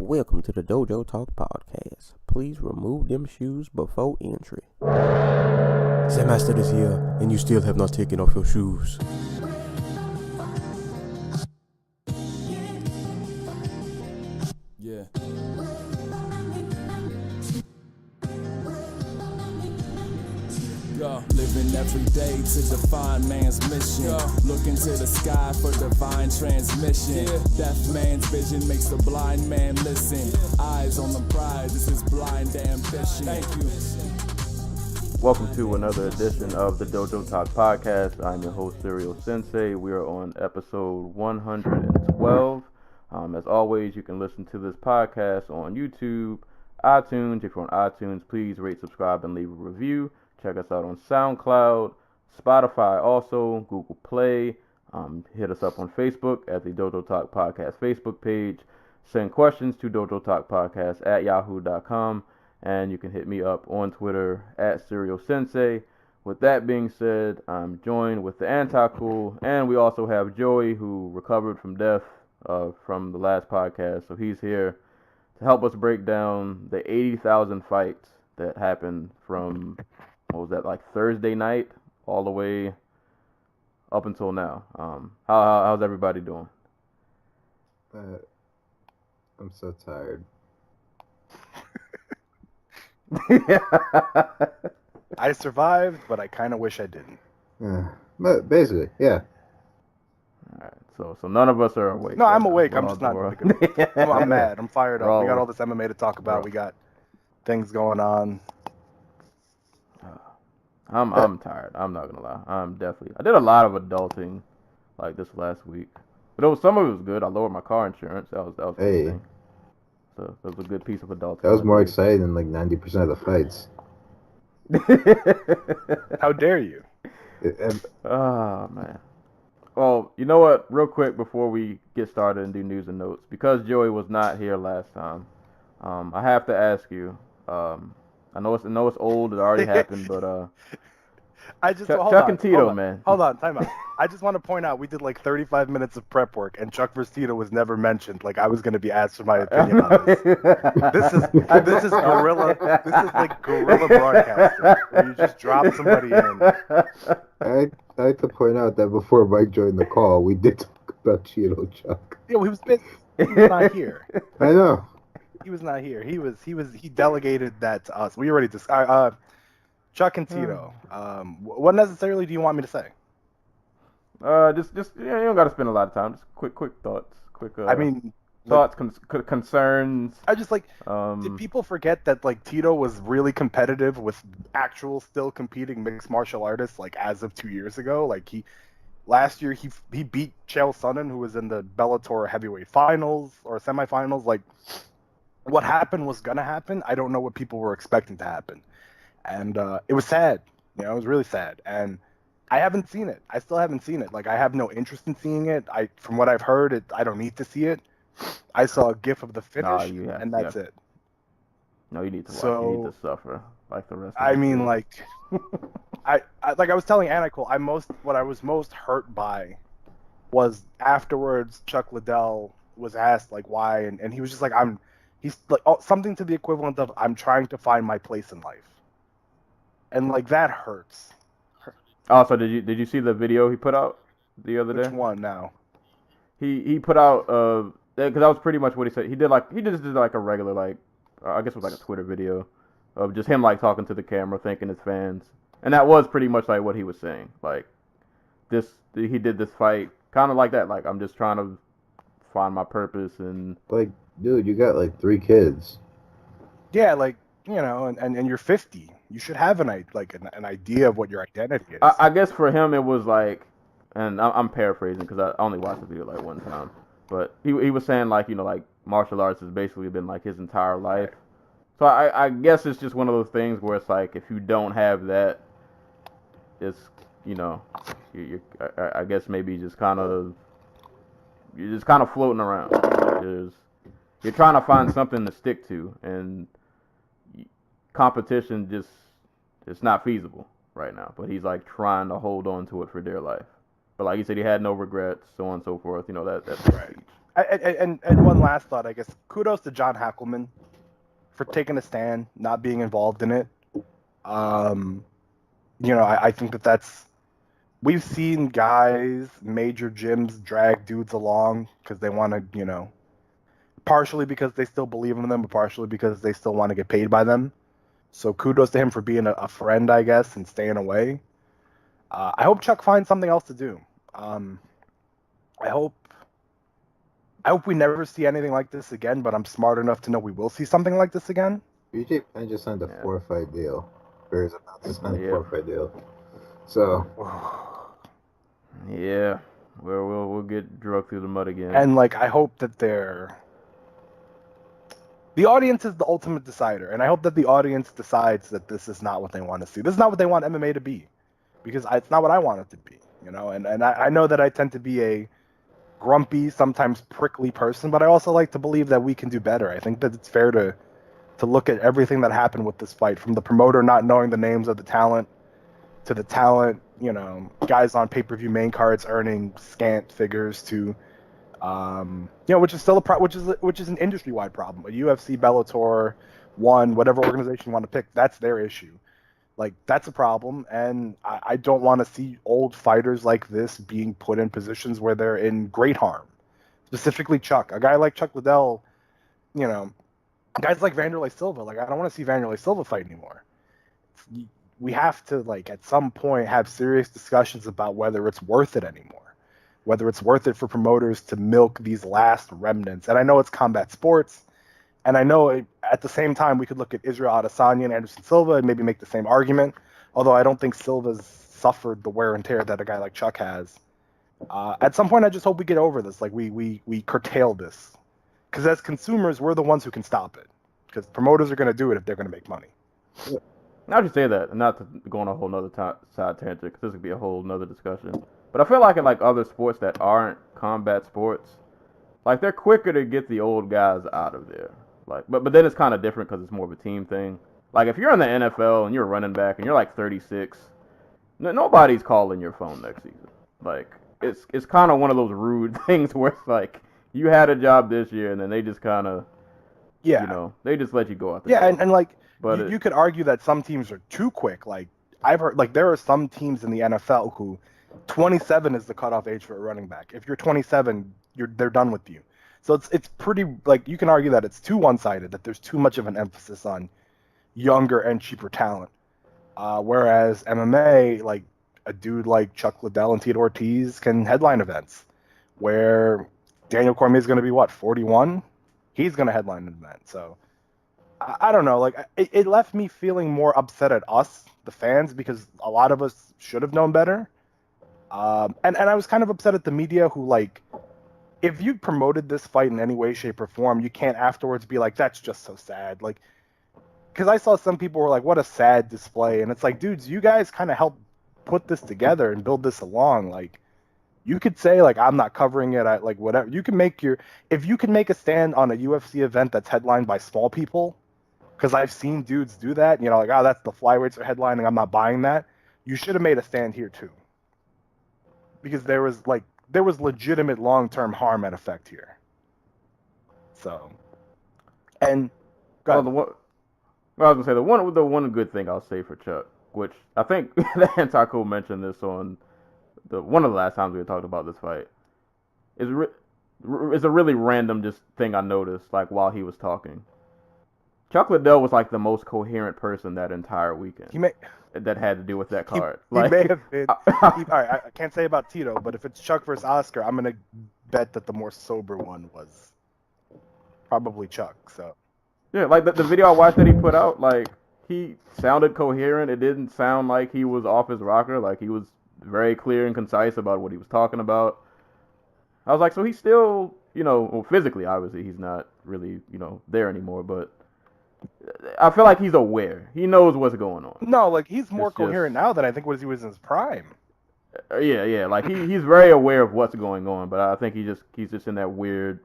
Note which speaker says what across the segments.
Speaker 1: Welcome to the Dojo Talk Podcast. Please remove them shoes before entry.
Speaker 2: The master is here, and you still have not taken off your shoes.
Speaker 3: Yeah. Living every day to define man's mission. Looking to the sky for divine transmission. Deaf man's vision makes the blind man listen. Eyes on the prize, this is blind ambition. Thank you.
Speaker 4: Welcome to another edition of the Dojo Talk Podcast. I'm your host, Serial Sensei. We are on episode 112. As always, you can listen to this podcast on YouTube, iTunes. If you're on iTunes, please rate, subscribe, and leave a review. Check us out on SoundCloud, Spotify, also Google Play. Hit us up on Facebook at the Dojo Talk Podcast Facebook page. Send questions to dojotalkpodcast@yahoo.com. And you can hit me up on Twitter at Serial Sensei. With that being said, I'm joined with the Anti-Cool, and we also have Joey, who recovered from death from the last podcast. So he's here to help us break down the 80,000 fights that happened from, what was that, like Thursday night all the way up until now. How's everybody doing?
Speaker 5: I'm so tired.
Speaker 6: I survived, but I kind of wish I didn't.
Speaker 5: But basically, yeah.
Speaker 4: All right, so none of us are awake.
Speaker 6: No, I'm awake. I'm just not. I'm mad. I'm fired up. We got all this MMA to talk about.
Speaker 4: Bro.
Speaker 6: We got things going on.
Speaker 4: I'm tired. I'm not gonna lie. I did a lot of adulting like this last week, but some of it was good. I lowered my car insurance. That was a good thing. So that was a good piece of adulting.
Speaker 5: That was more exciting than like 90% of the fights.
Speaker 6: How dare you?
Speaker 4: Oh man. Well, you know what? Real quick before we get started and do news and notes, because Joey was not here last time, I have to ask you. I know it's old. It already happened, but Chuck and Tito, man.
Speaker 6: Hold on, time out. I just want to point out we did like 35 minutes of prep work, and Chuck vs. Tito was never mentioned. Like I was going to be asked for my opinion on this. This is guerrilla. This is like guerrilla broadcasting, where you just drop somebody in.
Speaker 5: I like to point out that before Mike joined the call, we did talk about Cheeto Chuck.
Speaker 6: Yeah, he was not here.
Speaker 5: I know.
Speaker 6: He was not here. He delegated that to us. We already discussed. Chuck and Tito. What necessarily do you want me to say?
Speaker 4: Just you don't got to spend a lot of time. Just quick thoughts. Thoughts, concerns.
Speaker 6: I just did people forget that like Tito was really competitive with actual still competing mixed martial artists like as of 2 years ago? Like last year he beat Chael Sonnen, who was in the Bellator heavyweight finals or semifinals. Like what happened was gonna happen. I don't know what people were expecting to happen, and it was sad. It was really sad, and I haven't seen it. I still haven't seen it. Like I have no interest in seeing it. From what I've heard, I don't need to see it. I saw a GIF of the finish, and that's it.
Speaker 4: No, you need to watch. You need to suffer like the rest.
Speaker 6: I mean, like, I was telling Anna-Cole, what I was most hurt by was afterwards. Chuck Liddell was asked like why, and he was just like, he's like something to the equivalent of I'm trying to find my place in life, and like that hurts.
Speaker 4: Also, did you see the video he put out the other day?
Speaker 6: Which one now?
Speaker 4: He put out because that was pretty much what he said. He just did like a regular I guess it was like a Twitter video of just him like talking to the camera, thanking his fans, and that was pretty much like what he was saying. Like he did this fight kind of like that. Like I'm just trying to find my purpose and
Speaker 5: like, dude, you got like 3 kids.
Speaker 6: Yeah, like and you're 50. You should have an idea of what your identity is.
Speaker 4: I guess for him it was like, and I'm paraphrasing because I only watched the video like one time, but he was saying like like martial arts has basically been like his entire life. So I guess it's just one of those things where it's like if you don't have that, it's I guess maybe you're just kind of floating around. You're trying to find something to stick to, and competition it's not feasible right now. But he's like trying to hold on to it for dear life. But like you said, he had no regrets, so on and so forth. That's
Speaker 6: right. And one last thought, I guess. Kudos to John Hackleman for taking a stand, not being involved in it. I think that's. We've seen guys, major gyms, drag dudes along because they want to, partially because they still believe in them, but partially because they still want to get paid by them. So kudos to him for being a friend, I guess, and staying away. I hope Chuck finds something else to do. I hope we never see anything like this again, but I'm smart enough to know we will see something like this again.
Speaker 5: BJ Penn just signed a 4-fight deal. Or is about to sign a 4-fight deal. So.
Speaker 4: Yeah. We'll get drugged through the mud again.
Speaker 6: And, I hope that the audience is the ultimate decider, and I hope that the audience decides that this is not what they want to see. This is not what they want MMA to be, because it's not what I want it to be, And I know that I tend to be a grumpy, sometimes prickly person, but I also like to believe that we can do better. I think that it's fair to look at everything that happened with this fight, from the promoter not knowing the names of the talent, to the talent, guys on pay-per-view main cards earning scant figures, to which is still which is an industry-wide problem. A UFC, Bellator, whatever organization you want to pick, that's their issue. That's a problem, and I don't want to see old fighters like this being put in positions where they're in great harm. Specifically Chuck. A guy like Chuck Liddell, guys like Vanderlei Silva, I don't want to see Vanderlei Silva fight anymore. We have to, at some point, have serious discussions about whether it's worth it anymore. Whether it's worth it for promoters to milk these last remnants. And I know it's combat sports, and I know at the same time we could look at Israel Adesanya and Anderson Silva and maybe make the same argument, although I don't think Silva's suffered the wear and tear that a guy like Chuck has. At some point, I just hope we get over this. We curtail this. Because as consumers, we're the ones who can stop it. Because promoters are going to do it if they're going to make money.
Speaker 4: Now that you say that, not to go on a whole nother side tangent, because this would be a whole nother discussion. But I feel like in other sports that aren't combat sports, they're quicker to get the old guys out of there. But then it's kind of different because it's more of a team thing. If you're in the NFL and you're a running back and you're 36, nobody's calling your phone next season. It's kind of one of those rude things where it's you had a job this year and then they just kind of, they just let you go out there.
Speaker 6: Yeah, and but you could argue that some teams are too quick. I've heard, there are some teams in the NFL who 27 is the cutoff age for a running back. If you're 27, they're done with you. So it's pretty, you can argue that it's too one-sided, that there's too much of an emphasis on younger and cheaper talent. Whereas MMA, a dude like Chuck Liddell and Tito Ortiz can headline events, where Daniel Cormier is going to be, 41? He's going to headline an event. So I don't know. It left me feeling more upset at us, the fans, because a lot of us should have known better. And I was kind of upset at the media who, if you promoted this fight in any way, shape, or form, you can't afterwards be that's just so sad. Because I saw some people were what a sad display. And it's dudes, you guys kind of helped put this together and build this along. You could say, I'm not covering it. Whatever. You can if you can make a stand on a UFC event that's headlined by small people, because I've seen dudes do that, that's the flyweights are headlining, I'm not buying that. You should have made a stand here too. Because there was legitimate long-term harm and effect here. So, and
Speaker 4: I was gonna say the one good thing I'll say for Chuck, which I think the Antico mentioned this on one of the last times we talked about this fight, is a really random just thing I noticed while he was talking. Chuck Liddell was the most coherent person that entire weekend. That had to do with that card.
Speaker 6: He may have been. All right, I can't say about Tito, but if it's Chuck versus Oscar, I'm gonna bet that the more sober one was probably Chuck. So
Speaker 4: yeah, the video I watched that he put out, he sounded coherent. It didn't sound like he was off his rocker. He was very clear and concise about what he was talking about. I was so he's still, physically, obviously, he's not really, there anymore, but I feel like he's aware. He knows what's going on.
Speaker 6: No, he's more coherent now than I think he was in his prime.
Speaker 4: Yeah. He's very aware of what's going on, but I think he's just in that weird.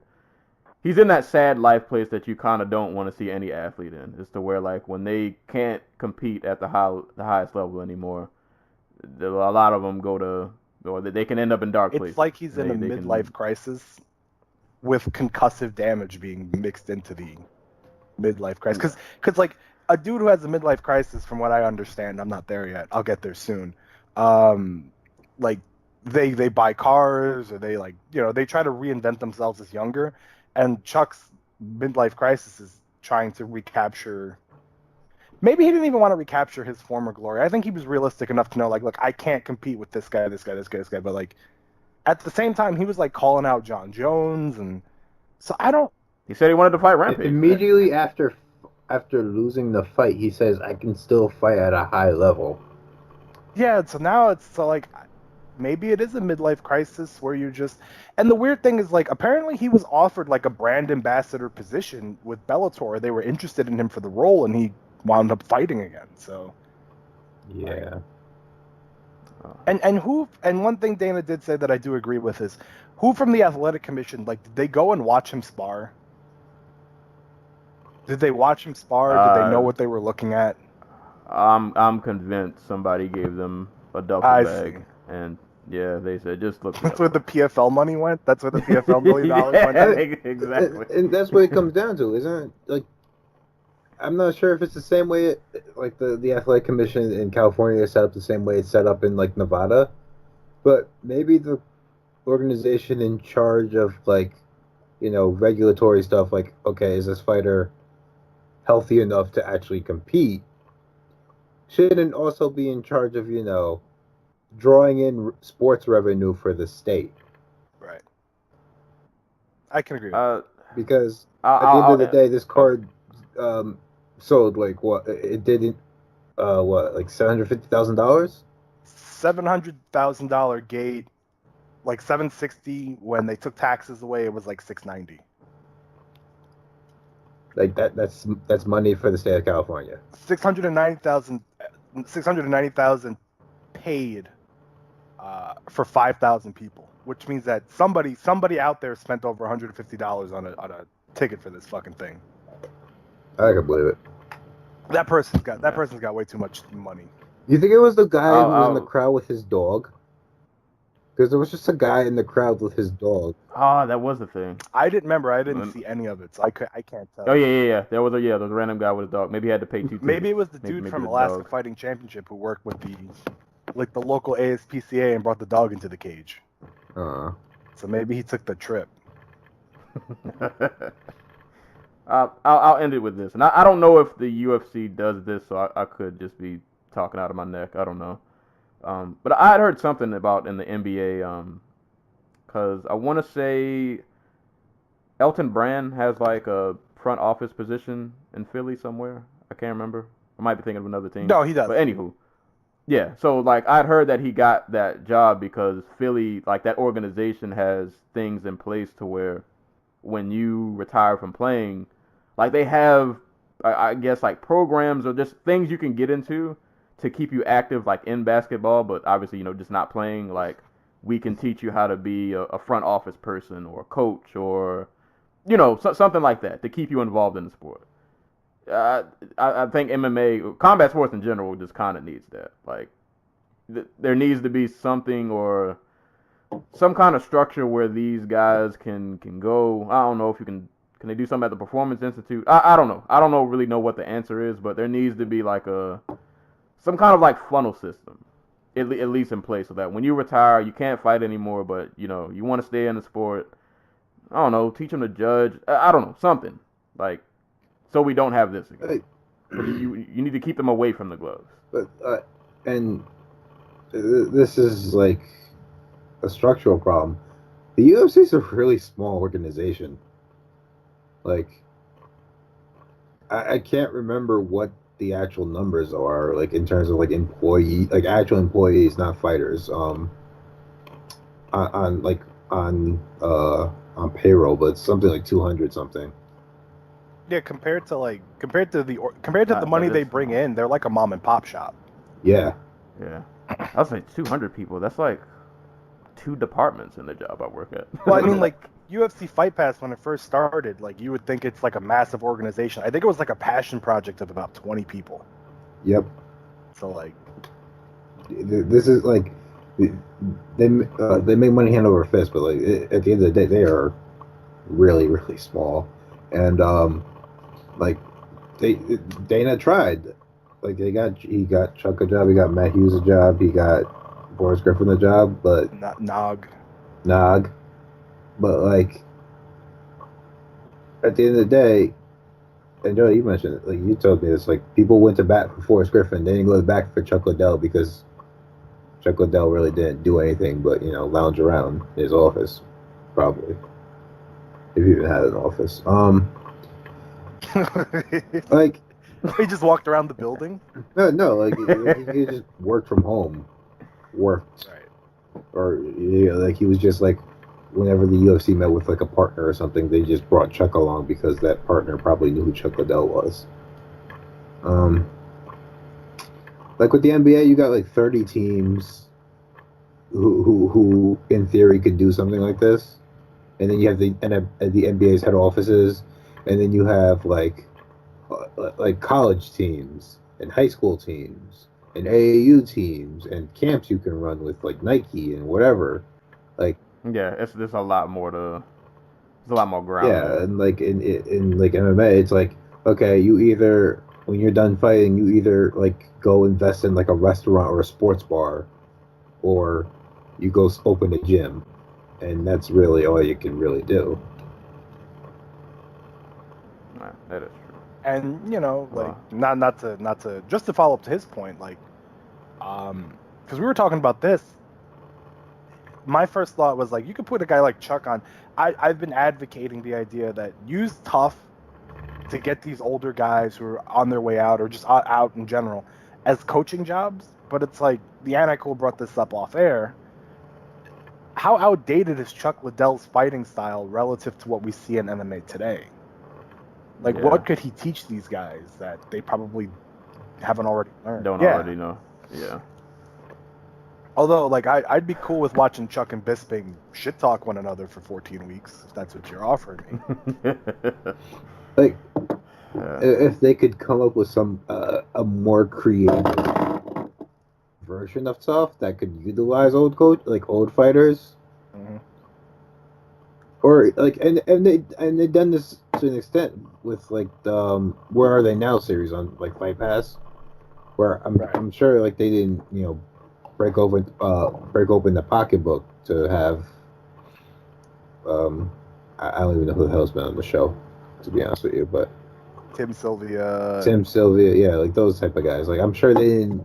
Speaker 4: He's in that sad life place that you kind of don't want to see any athlete in. It's to where when they can't compete at the highest level anymore, a lot of them go to, or they can end up in dark places.
Speaker 6: It's like he's in a midlife crisis. with concussive damage being mixed into the midlife crisis. Because like a dude who has a midlife crisis, from what I understand, I'm not there yet. I'll get there soon. Like they buy cars, or they like, you know, they try to reinvent themselves as younger. And Chuck's midlife crisis is trying to recapture. Maybe he didn't even want to recapture his former glory. I think he was realistic enough to know, like, look, I can't compete with this guy. But like, at the same time, he was like calling out John Jones, and so I don't.
Speaker 4: He said he wanted to fight Rampage.
Speaker 5: Immediately after losing the fight, he says, "I can still fight at a high level."
Speaker 6: Yeah, so now it's like maybe it is a midlife crisis where you just. And the weird thing is, like, apparently he was offered like a brand ambassador position with Bellator. They were interested in him for the role, and he wound up fighting again. So
Speaker 5: yeah.
Speaker 6: And one thing Dana did say that I do agree with is, who from the athletic commission, like, did they go and watch him spar? Did they watch him spar? Did they know what they were looking at?
Speaker 4: I'm convinced somebody gave them a duffel bag, and yeah, they said just look.
Speaker 6: That's where the PFL money went. That's where the PFL $1 million went.
Speaker 4: Exactly.
Speaker 5: And that's what it comes down to, isn't it? Like, I'm not sure if it's the same way, like the athletic commission in California is set up the same way it's set up in like Nevada, but maybe the organization in charge of, like, you know, regulatory stuff, like, okay, is this fighter healthy enough to actually compete, shouldn't also be in charge of, you know, drawing in sports revenue for the state.
Speaker 6: Right. I can agree with that.
Speaker 5: Because at the end of the day, this card sold, like, what? It didn't, like $750,000?
Speaker 6: $700,000 gate, like $760. When they took taxes away, it was like $690.
Speaker 5: Like that's money for the state of California.
Speaker 6: $690,000 paid for 5,000 people, which means that somebody out there spent over $150 on a ticket for this fucking thing.
Speaker 5: I can believe it.
Speaker 6: That person's got way too much money.
Speaker 5: You think it was the guy who was in the crowd with his dog? Because there was just a guy in the crowd with his dog.
Speaker 4: Oh, that was the thing.
Speaker 6: I didn't see any of it, so I can't tell.
Speaker 4: Oh yeah. There was a random guy with a dog. Maybe he had to pay $2.
Speaker 6: Maybe it was the dude from Alaska Fighting Championship who worked with the local ASPCA and brought the dog into the cage. So maybe he took the trip.
Speaker 4: I'll end it with this, and I don't know if the UFC does this, so I could just be talking out of my neck. I don't know. But I had heard something about in the NBA, because I want to say Elton Brand has like a front office position in Philly somewhere. I can't remember. I might be thinking of another team.
Speaker 6: No, he does.
Speaker 4: But anywho, yeah. So like I'd heard that he got that job because Philly, like that organization, has things in place to where when you retire from playing, like they have, I guess, like programs or just things you can get into to keep you active, like in basketball, but obviously, you know, just not playing. Like, we can teach you how to be a front office person or a coach or, you know, something like that to keep you involved in the sport. I think MMA, combat sports in general, just kind of needs that. Like, there needs to be something or some kind of structure where these guys can go. I don't know if can they do something at the Performance Institute? I don't know. I don't really know what the answer is, but there needs to be like some kind of like funnel system, at least in place, so that when you retire, you can't fight anymore, but you know you want to stay in the sport. I don't know, teach them to judge. I don't know, something like so we don't have this again. You need to keep them away from the gloves.
Speaker 5: But and this is like a structural problem. The UFC is a really small organization. Like, I can't remember what the actual numbers are, like in terms of like actual employees, not fighters, on payroll, but it's something like 200 something.
Speaker 6: Yeah, compared to the money they bring in, they're like a mom and pop shop.
Speaker 5: Yeah.
Speaker 4: I was like 200 people. That's like 2 departments in the job I work at.
Speaker 6: Well, I mean, like UFC Fight Pass, when it first started, like you would think it's like a massive organization. I think it was like a passion project of about 20 people.
Speaker 5: Yep.
Speaker 6: So like,
Speaker 5: this is like they make money hand over fist, but like at the end of the day, they are really, really small. And like Dana tried. Like he got Chuck a job, he got Matt Hughes a job, he got Boris Griffin a job, but
Speaker 6: Nog.
Speaker 5: But like at the end of the day, and Joe, you mentioned it, like you told me this, like people went to bat for Forrest Griffin, they didn't go back for Chuck Liddell because Chuck Liddell really didn't do anything but, lounge around his office, probably. If he even had an office. Like
Speaker 6: he just walked around the building?
Speaker 5: No, like he just worked from home. Worked.
Speaker 6: Right.
Speaker 5: Or like he was just like whenever the UFC met with like a partner or something, they just brought Chuck along because that partner probably knew who Chuck Liddell was. Like with the NBA, you got like 30 teams who in theory could do something like this, and then you have the NBA's head offices, and then you have like college teams and high school teams and AAU teams and camps you can run with like Nike and whatever. Like
Speaker 4: yeah, there's a lot more to. There's a lot more ground.
Speaker 5: Yeah, and like in like MMA, it's like, okay, you either when you're done fighting, you either like go invest in like a restaurant or a sports bar, or you go open a gym, and that's really all you can really do.
Speaker 4: Right, that is true.
Speaker 6: And not to just to follow up to his point, like, because we were talking about this. My first thought was like, you could put a guy like Chuck on. I've been advocating the idea that use tough to get these older guys who are on their way out or just out in general as coaching jobs. But it's like, the Anti-Cool brought this up off air. How outdated is Chuck Liddell's fighting style relative to what we see in MMA today? Like, what could he teach these guys that they probably haven't already learned?
Speaker 4: Don't already know. Yeah.
Speaker 6: Although, like, I'd be cool with watching Chuck and Bisping shit talk one another for 14 weeks, if that's what you're offering me.
Speaker 5: Like, if they could come up with some a more creative version of stuff that could utilize old fighters, or like, and they've done this to an extent with like the Where Are They Now series on like Fight Pass, where I'm sure like they didn't break open the pocketbook to have I don't even know who the hell's been on the show, to be honest with you, but
Speaker 6: Tim Sylvia,
Speaker 5: yeah, like those type of guys. Like I'm sure they didn't,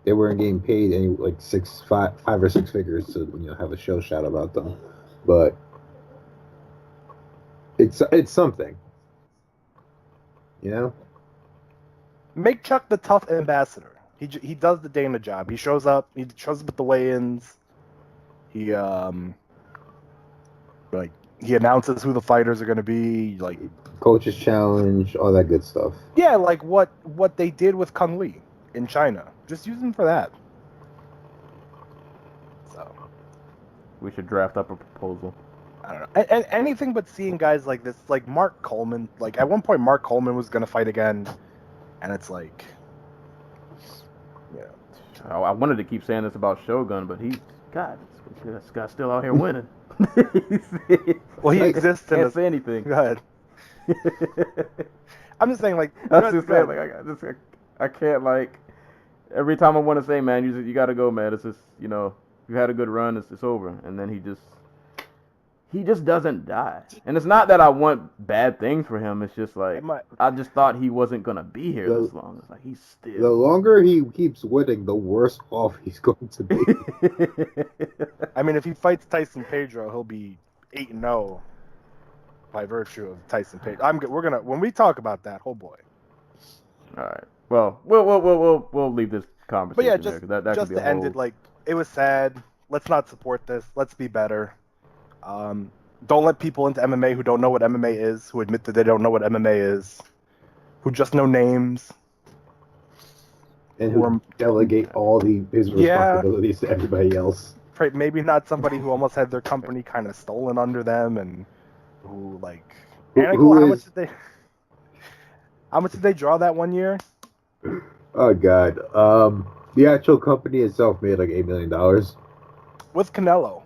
Speaker 5: they weren't getting paid any like five or six figures to have a show shot about them, but it's something,
Speaker 6: Make Chuck the tough ambassador. He does the Dana job. He shows up. He shows up at the weigh-ins. He he announces who the fighters are going to be. Like
Speaker 5: coaches challenge, all that good stuff.
Speaker 6: Yeah, like what they did with Kung Lee in China. Just use him for that. So
Speaker 4: we should draft up a proposal.
Speaker 6: I don't know. And anything but seeing guys like this, like Mark Coleman. Like at one point, Mark Coleman was going to fight again, and it's like.
Speaker 4: I wanted to keep saying this about Shogun, but this guy's still out here winning.
Speaker 6: Well, he exists in
Speaker 4: can't say anything.
Speaker 6: Go ahead. I'm just saying, like,
Speaker 4: I was just saying, like, I can't, like, every time I want to say, man, you got to go, man. It's just, you had a good run, it's over, and then he just doesn't die. And it's not that I want bad things for him. It's just like I just thought he wasn't gonna be here this long. It's like he's still.
Speaker 5: The longer he keeps winning, the worse off he's going to be.
Speaker 6: I mean, if he fights Tyson Pedro, he'll be 8-0 by virtue of Tyson Pedro. We're gonna when we talk about that, oh boy.
Speaker 4: All right. Well, we'll leave this conversation.
Speaker 6: But yeah,
Speaker 4: there, that
Speaker 6: just
Speaker 4: could be
Speaker 6: to end it, like it was sad. Let's not support this. Let's be better. Don't let people into MMA who don't know what MMA is, who admit that they don't know what MMA is, who just know names.
Speaker 5: And who delegate all his responsibilities to everybody else.
Speaker 6: Maybe not somebody who almost had their company kind of stolen under them and who, like... How much did they draw that one year?
Speaker 5: Oh, God. The actual company itself made like $8 million.
Speaker 6: With Canelo.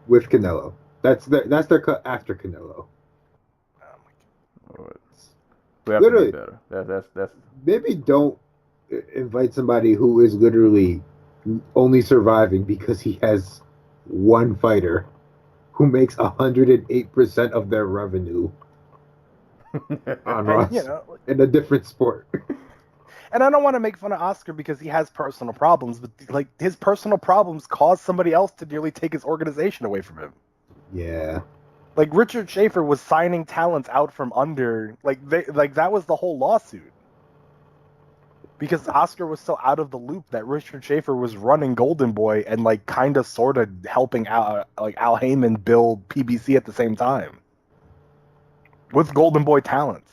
Speaker 5: With Canelo. That's their cut after Canelo.
Speaker 4: We have to
Speaker 5: Literally.
Speaker 4: be better. That's
Speaker 5: Maybe don't invite somebody who is literally only surviving because he has one fighter who makes 108% of their revenue on Ross in a different sport.
Speaker 6: And I don't want to make fun of Oscar because he has personal problems, but like his personal problems caused somebody else to nearly take his organization away from him.
Speaker 5: Yeah.
Speaker 6: Like Richard Schaefer was signing talents out from under, that was the whole lawsuit. Because Oscar was so out of the loop that Richard Schaefer was running Golden Boy and like kind of sort of helping out like Al Heyman build PBC at the same time with Golden Boy talents.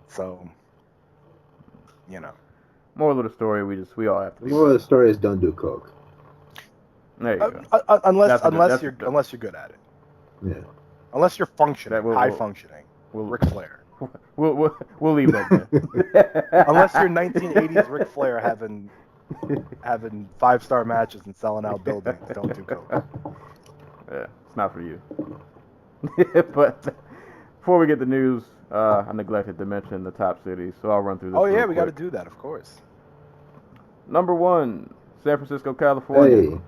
Speaker 6: So,
Speaker 4: moral of the story. We all have to.
Speaker 5: The moral of the story is don't do coke.
Speaker 4: There you go.
Speaker 6: Unless you're good at it.
Speaker 5: Yeah.
Speaker 6: Unless you're functioning, high functioning. Ric Flair.
Speaker 4: We'll leave that there.
Speaker 6: Unless you're 1980s Ric Flair having 5-star matches and selling out buildings, don't do coke.
Speaker 4: Yeah, it's not for you. But before we get the news, I neglected to mention the top cities, so I'll run through this.
Speaker 6: Oh yeah,
Speaker 4: real
Speaker 6: we got to
Speaker 4: quick.
Speaker 6: do that, of course.
Speaker 4: Number 1, San Francisco, California.
Speaker 5: Hey.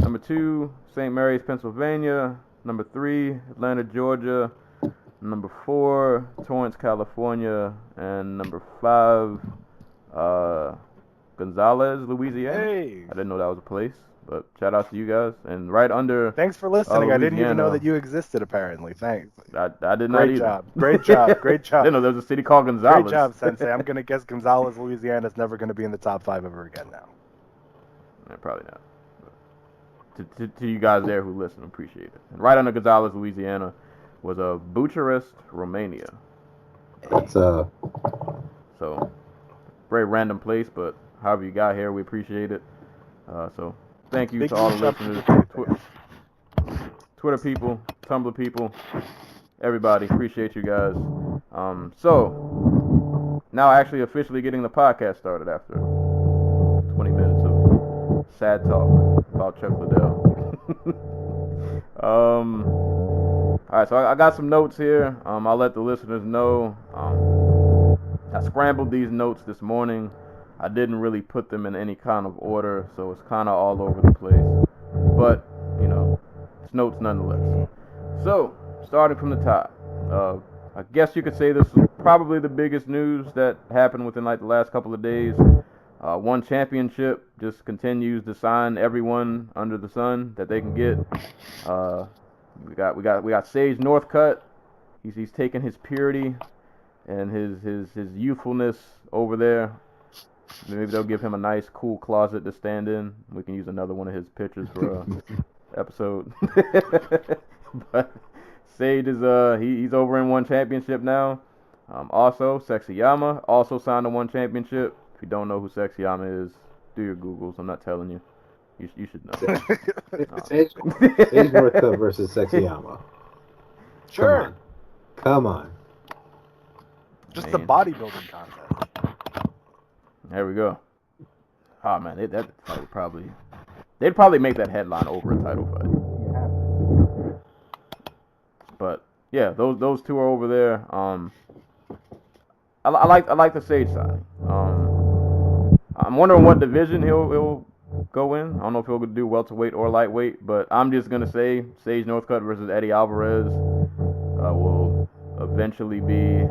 Speaker 4: Number 2, St. Mary's, Pennsylvania. Number 3, Atlanta, Georgia. Number 4, Torrance, California. And number 5, Gonzales, Louisiana.
Speaker 6: Hey.
Speaker 4: I didn't know that was a place, but shout out to you guys. And right under...
Speaker 6: Thanks for listening. I didn't even know
Speaker 4: Louisiana.
Speaker 6: that you existed, apparently. Thanks.
Speaker 4: I did not
Speaker 6: Great
Speaker 4: either.
Speaker 6: job. Great job. Great job.
Speaker 4: I didn't know there was a city called Gonzales.
Speaker 6: Great job, Sensei. I'm going to guess Gonzales, Louisiana is never going to be in the top 5 ever again now.
Speaker 4: Yeah, probably not. To you guys there who listen, appreciate it. And right under Gonzales, Louisiana, was Bucharest, Romania.
Speaker 5: That's
Speaker 4: So, very random place, but however you got here, we appreciate it. So, thank you
Speaker 6: Big
Speaker 4: to all the
Speaker 6: shout
Speaker 4: listeners,
Speaker 6: to
Speaker 4: Twitter people, Tumblr people, everybody. Appreciate you guys. So, now actually officially getting the podcast started after 20 minutes of sad talk about Chuck Liddell. Alright, so I got some notes here. I'll let the listeners know. I scrambled these notes this morning. I didn't really put them in any kind of order, so it's kind of all over the place. But, it's notes nonetheless. So, starting from the top. I guess you could say this was probably the biggest news that happened within like the last couple of days. One Championship just continues to sign everyone under the sun that they can get. We got Sage Northcutt. He's taken his purity and his youthfulness over there. Maybe they'll give him a nice, cool closet to stand in. We can use another one of his pictures for episode. But Sage is he's over in One Championship now. Also, Sexyama also signed to One Championship. If you don't know who Sexyama is, do your Googles. I'm not telling you. You should know.
Speaker 5: Sage Northcutt versus Sexyama.
Speaker 6: Sure.
Speaker 5: Come on.
Speaker 6: Just a bodybuilding contest.
Speaker 4: There we go. Oh man, that fight would probably... They'd probably make that headline over a title fight. But yeah, those two are over there. I like the Sage signing. I'm wondering what division he'll go in. I don't know if he'll do welterweight or lightweight, but I'm just gonna say Sage Northcutt versus Eddie Alvarez will eventually be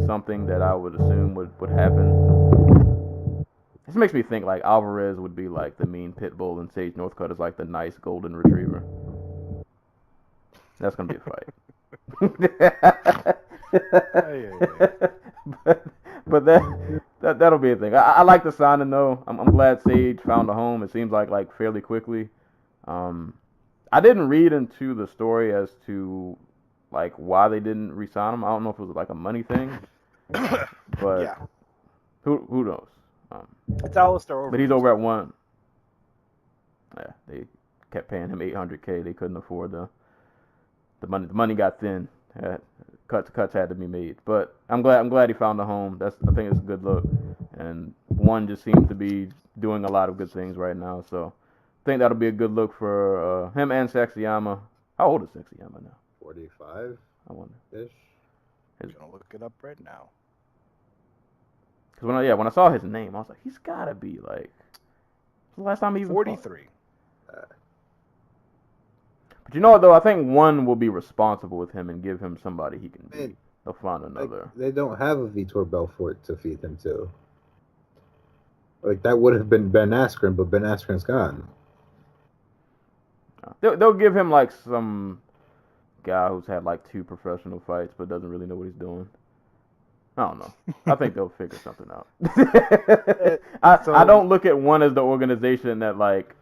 Speaker 4: something that I would assume would happen. This makes me think like Alvarez would be like the mean pit bull and Sage Northcutt is like the nice golden retriever. That's gonna be a fight. But that'll be a thing. I like the signing though. I'm glad Sage found a home. It seems like fairly quickly. I didn't read into the story as to like why they didn't re-sign him. I don't know if it was like a money thing, but
Speaker 6: Yeah.
Speaker 4: who knows?
Speaker 6: It's Alistair Overeem.
Speaker 4: But he's over at one. Yeah, they kept paying him $800K. They couldn't afford the money. The money got thin. Cuts had to be made. But I'm glad he found a home. I think it's a good look. And one just seems to be doing a lot of good things right now. So think that'll be a good look for him and Saxyama. How old is Saxyama now?
Speaker 5: 45.
Speaker 4: I wonder.
Speaker 5: Ish.
Speaker 6: I'm gonna look it up right now.
Speaker 4: Because when I saw his name, I was like, he's gotta be like. The last time he even
Speaker 6: 43.
Speaker 4: But you know what though? I think one will be responsible with him and give him somebody he can beat. They'll find another.
Speaker 5: They don't have a Vitor Belfort to feed him to. Like that would have been Ben Askren, but Ben Askren's gone.
Speaker 4: They'll give him like some guy who's had like 2 professional fights but doesn't really know what he's doing. I don't know. I think they'll figure something out. I don't look at one as the organization that like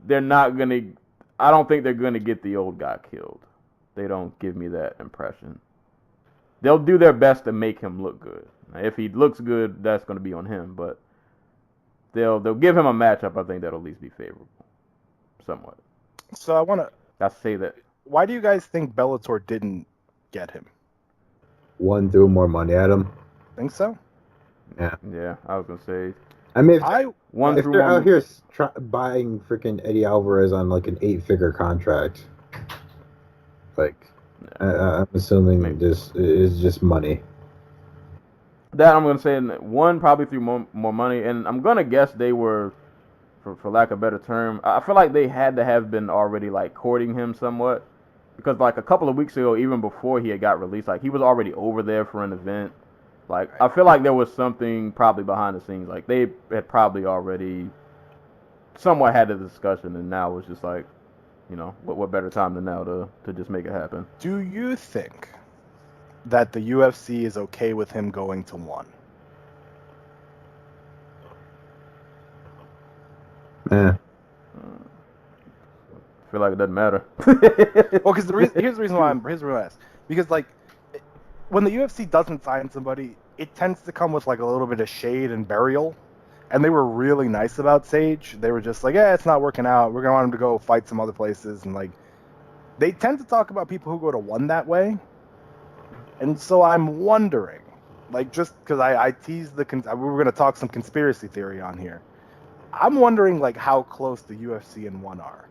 Speaker 4: they're not gonna. I don't think they're gonna get the old guy killed. They don't give me that impression. They'll do their best to make him look good. Now, if he looks good, that's gonna be on him. But they'll give him a matchup. I think that'll at least be favorable, somewhat.
Speaker 6: So I want
Speaker 4: to say that.
Speaker 6: Why do you guys think Bellator didn't get him?
Speaker 5: One threw more money at him.
Speaker 6: Think so?
Speaker 5: Yeah.
Speaker 4: Yeah, I was gonna say.
Speaker 5: I mean, if they're out here buying freaking Eddie Alvarez on like an 8-figure contract, like I'm assuming it's just money.
Speaker 4: That I'm gonna say one probably threw more money, and I'm gonna guess they were, for lack of a better term, I feel like they had to have been already like courting him somewhat, because like a couple of weeks ago, even before he had got released, like he was already over there for an event. Like, I feel like there was something probably behind the scenes. Like, they had probably already somewhat had a discussion, and now it's just like, you know, what better time than now to just make it happen.
Speaker 6: Do you think that the UFC is okay with him going to 1?
Speaker 5: Yeah.
Speaker 4: I feel like it doesn't matter.
Speaker 6: Well, because here's the reason why I ask. Because, like, when the UFC doesn't sign somebody, it tends to come with like a little bit of shade and burial. And they were really nice about Sage. They were just like, yeah, it's not working out. We're gonna want him to go fight some other places. And like, they tend to talk about people who go to 1 that way. And so I'm wondering, like, just because I teased we were gonna talk some conspiracy theory on here. I'm wondering like how close the UFC and 1 are.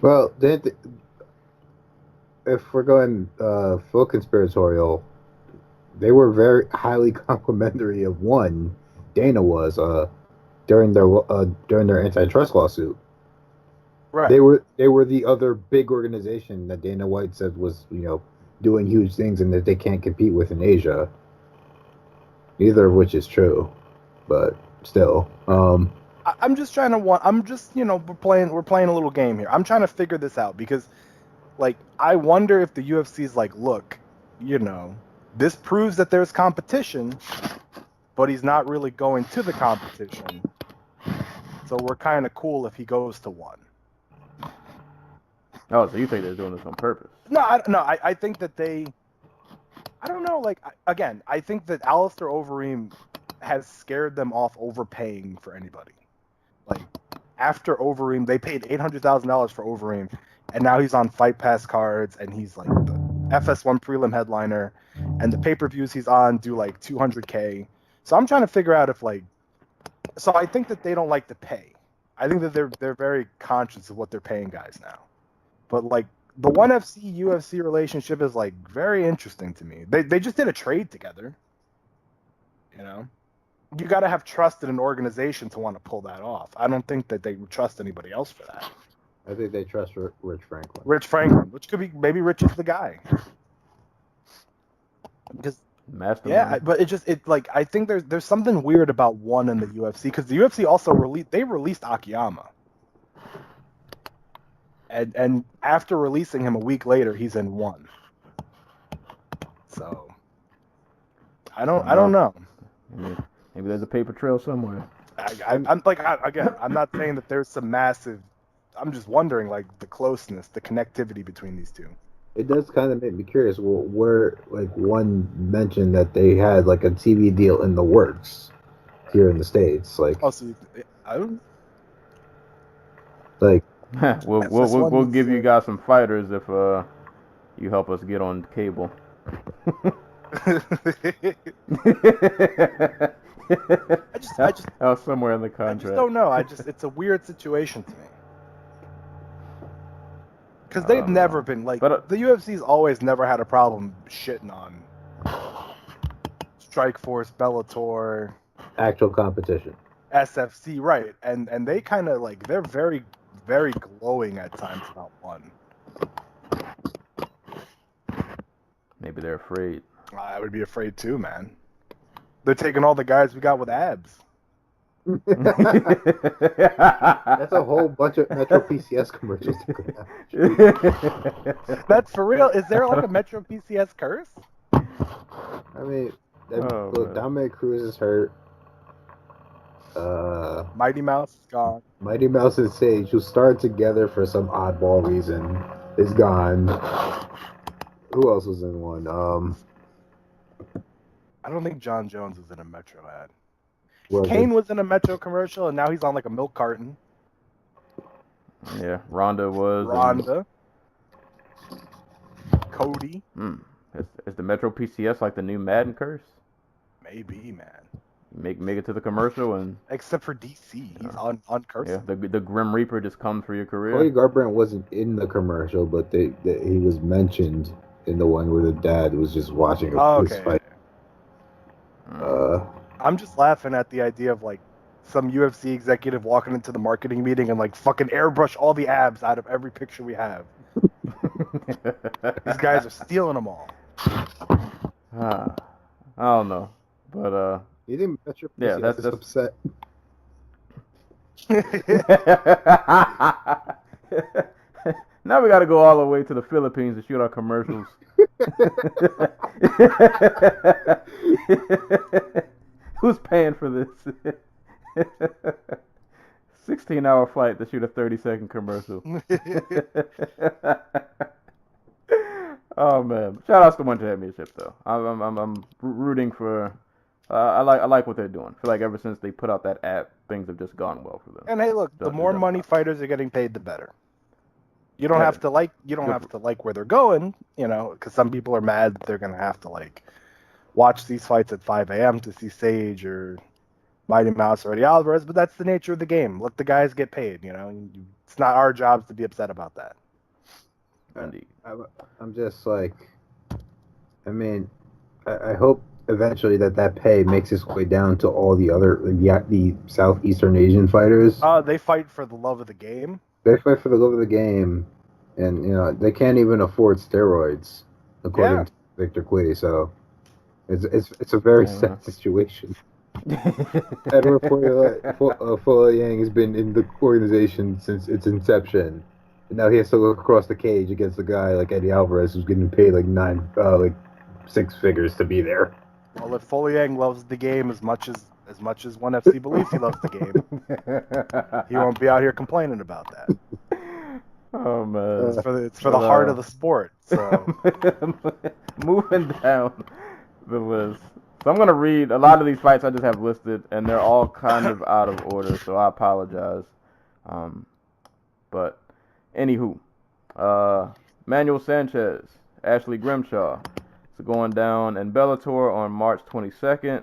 Speaker 5: Well, if we're going full conspiratorial, they were very highly complimentary of 1. Dana was during their antitrust lawsuit.
Speaker 6: Right.
Speaker 5: They were the other big organization that Dana White said was, you know, doing huge things and that they can't compete with in Asia. Neither of which is true, but still.
Speaker 6: I'm just trying to you know, we're playing a little game here. I'm trying to figure this out because, like, I wonder if the UFC is like, look, you know, this proves that there's competition, but he's not really going to the competition. So we're kind of cool if he goes to 1.
Speaker 4: Oh, so you think they're doing this on purpose?
Speaker 6: No, I think that I don't know, like, again, I think that Alistair Overeem has scared them off overpaying for anybody. Like, after Overeem, they paid $800,000 for Overeem, and now he's on Fight Pass cards, and he's like the FS1 prelim headliner, and the pay-per-views he's on do like $200K. So I'm trying to figure out if like, so I think that they don't like to pay. I think that they're very conscious of what they're paying guys now. But like the ONE FC UFC relationship is like very interesting to me. They just did a trade together. You know, you got to have trust in an organization to want to pull that off. I don't think that they would trust anybody else for that.
Speaker 5: I think they trust Rich Franklin.
Speaker 6: Rich Franklin, which could be maybe Rich is the guy. Because yeah, but I think there's something weird about ONE in the UFC because the UFC also released Akiyama. And after releasing him a week later, he's in ONE. So I don't know.
Speaker 4: Maybe there's a paper trail somewhere.
Speaker 6: I'm not saying that there's some massive. I'm just wondering, like, the closeness, the connectivity between these two.
Speaker 5: It does kind of make me curious. Well, where like ONE mentioned that they had like a TV deal in the works here in the States, like.
Speaker 6: Oh, so I don't.
Speaker 5: Like.
Speaker 4: we'll give you guys some fighters if you help us get on cable.
Speaker 6: I just
Speaker 4: that was somewhere in the
Speaker 6: I
Speaker 4: contract.
Speaker 6: just don't know. It's a weird situation to me. Because they've never been like the UFC's always never had a problem shitting on Strikeforce, Bellator,
Speaker 5: Actual competition.
Speaker 6: SFC, right? And they kind of like they're very, very glowing at times about one.
Speaker 4: Maybe they're afraid.
Speaker 6: I would be afraid too, man. They're taking all the guys we got with abs.
Speaker 5: That's a whole bunch of Metro PCS commercials.
Speaker 6: That's for real. Is there like a Metro PCS curse?
Speaker 5: I mean, look, Dominic Cruz is hurt.
Speaker 6: Mighty Mouse is gone.
Speaker 5: Mighty Mouse and Sage, who started together for some oddball reason, is gone. Who else was in one?
Speaker 6: I don't think John Jones was in a Metro ad.
Speaker 5: Was
Speaker 6: Kane was in a Metro commercial, and now he's on like a milk carton.
Speaker 4: Yeah, Ronda was.
Speaker 6: Ronda. Cody.
Speaker 4: Is the Metro PCS like the new Madden curse?
Speaker 6: Maybe, man.
Speaker 4: Make it to the commercial and.
Speaker 6: Except for DC, he's on curse.
Speaker 4: Yeah, the Grim Reaper just comes for your career.
Speaker 5: Cody Garbrandt wasn't in the commercial, but he was mentioned in the one where the dad was just watching his fight.
Speaker 6: I'm just laughing at the idea of like some UFC executive walking into the marketing meeting and like fucking airbrush all the abs out of every picture we have. These guys are stealing them all.
Speaker 4: I don't know, but
Speaker 5: you didn't Metro PCS
Speaker 4: yeah, that's
Speaker 5: upset.
Speaker 4: Now we got to go all the way to the Philippines to shoot our commercials. Who's paying for this? 16-hour flight to shoot a 30-second commercial. Oh man! Shout outs to One Championship though. I'm rooting for. I like what they're doing. I feel like ever since they put out that app, things have just gone well for them.
Speaker 6: And hey, look, the more money fighters are getting paid, the better. You don't have to like where they're going, you know, because some people are mad that they're gonna have to like watch these fights at 5 a.m. to see Sage or Mighty Mouse or Eddie Alvarez, but that's the nature of the game. Let the guys get paid, you know. It's not our jobs to be upset about that.
Speaker 4: Indeed.
Speaker 5: I'm just like, I mean, I hope eventually that pay makes its way down to all the other the Southeastern Asian fighters.
Speaker 6: They fight for the love of the game.
Speaker 5: They fight for the love of the game, and you know they can't even afford steroids, according to Victor Quay. So it's a very sad situation. Edward Folayang has been in the organization since its inception, and now he has to look across the cage against a guy like Eddie Alvarez, who's getting paid like six figures to be there.
Speaker 6: Well, if Folayang loves the game as much as ONE FC believes he loves the game, he won't be out here complaining about that.
Speaker 4: Oh man,
Speaker 6: it's for the heart of the sport. So
Speaker 4: moving down the list. So I'm gonna read a lot of these fights I just have listed, and they're all kind of out of order, so I apologize. But anywho, Manuel Sanchez, Ashley Grimshaw, is going down in Bellator on March 22nd.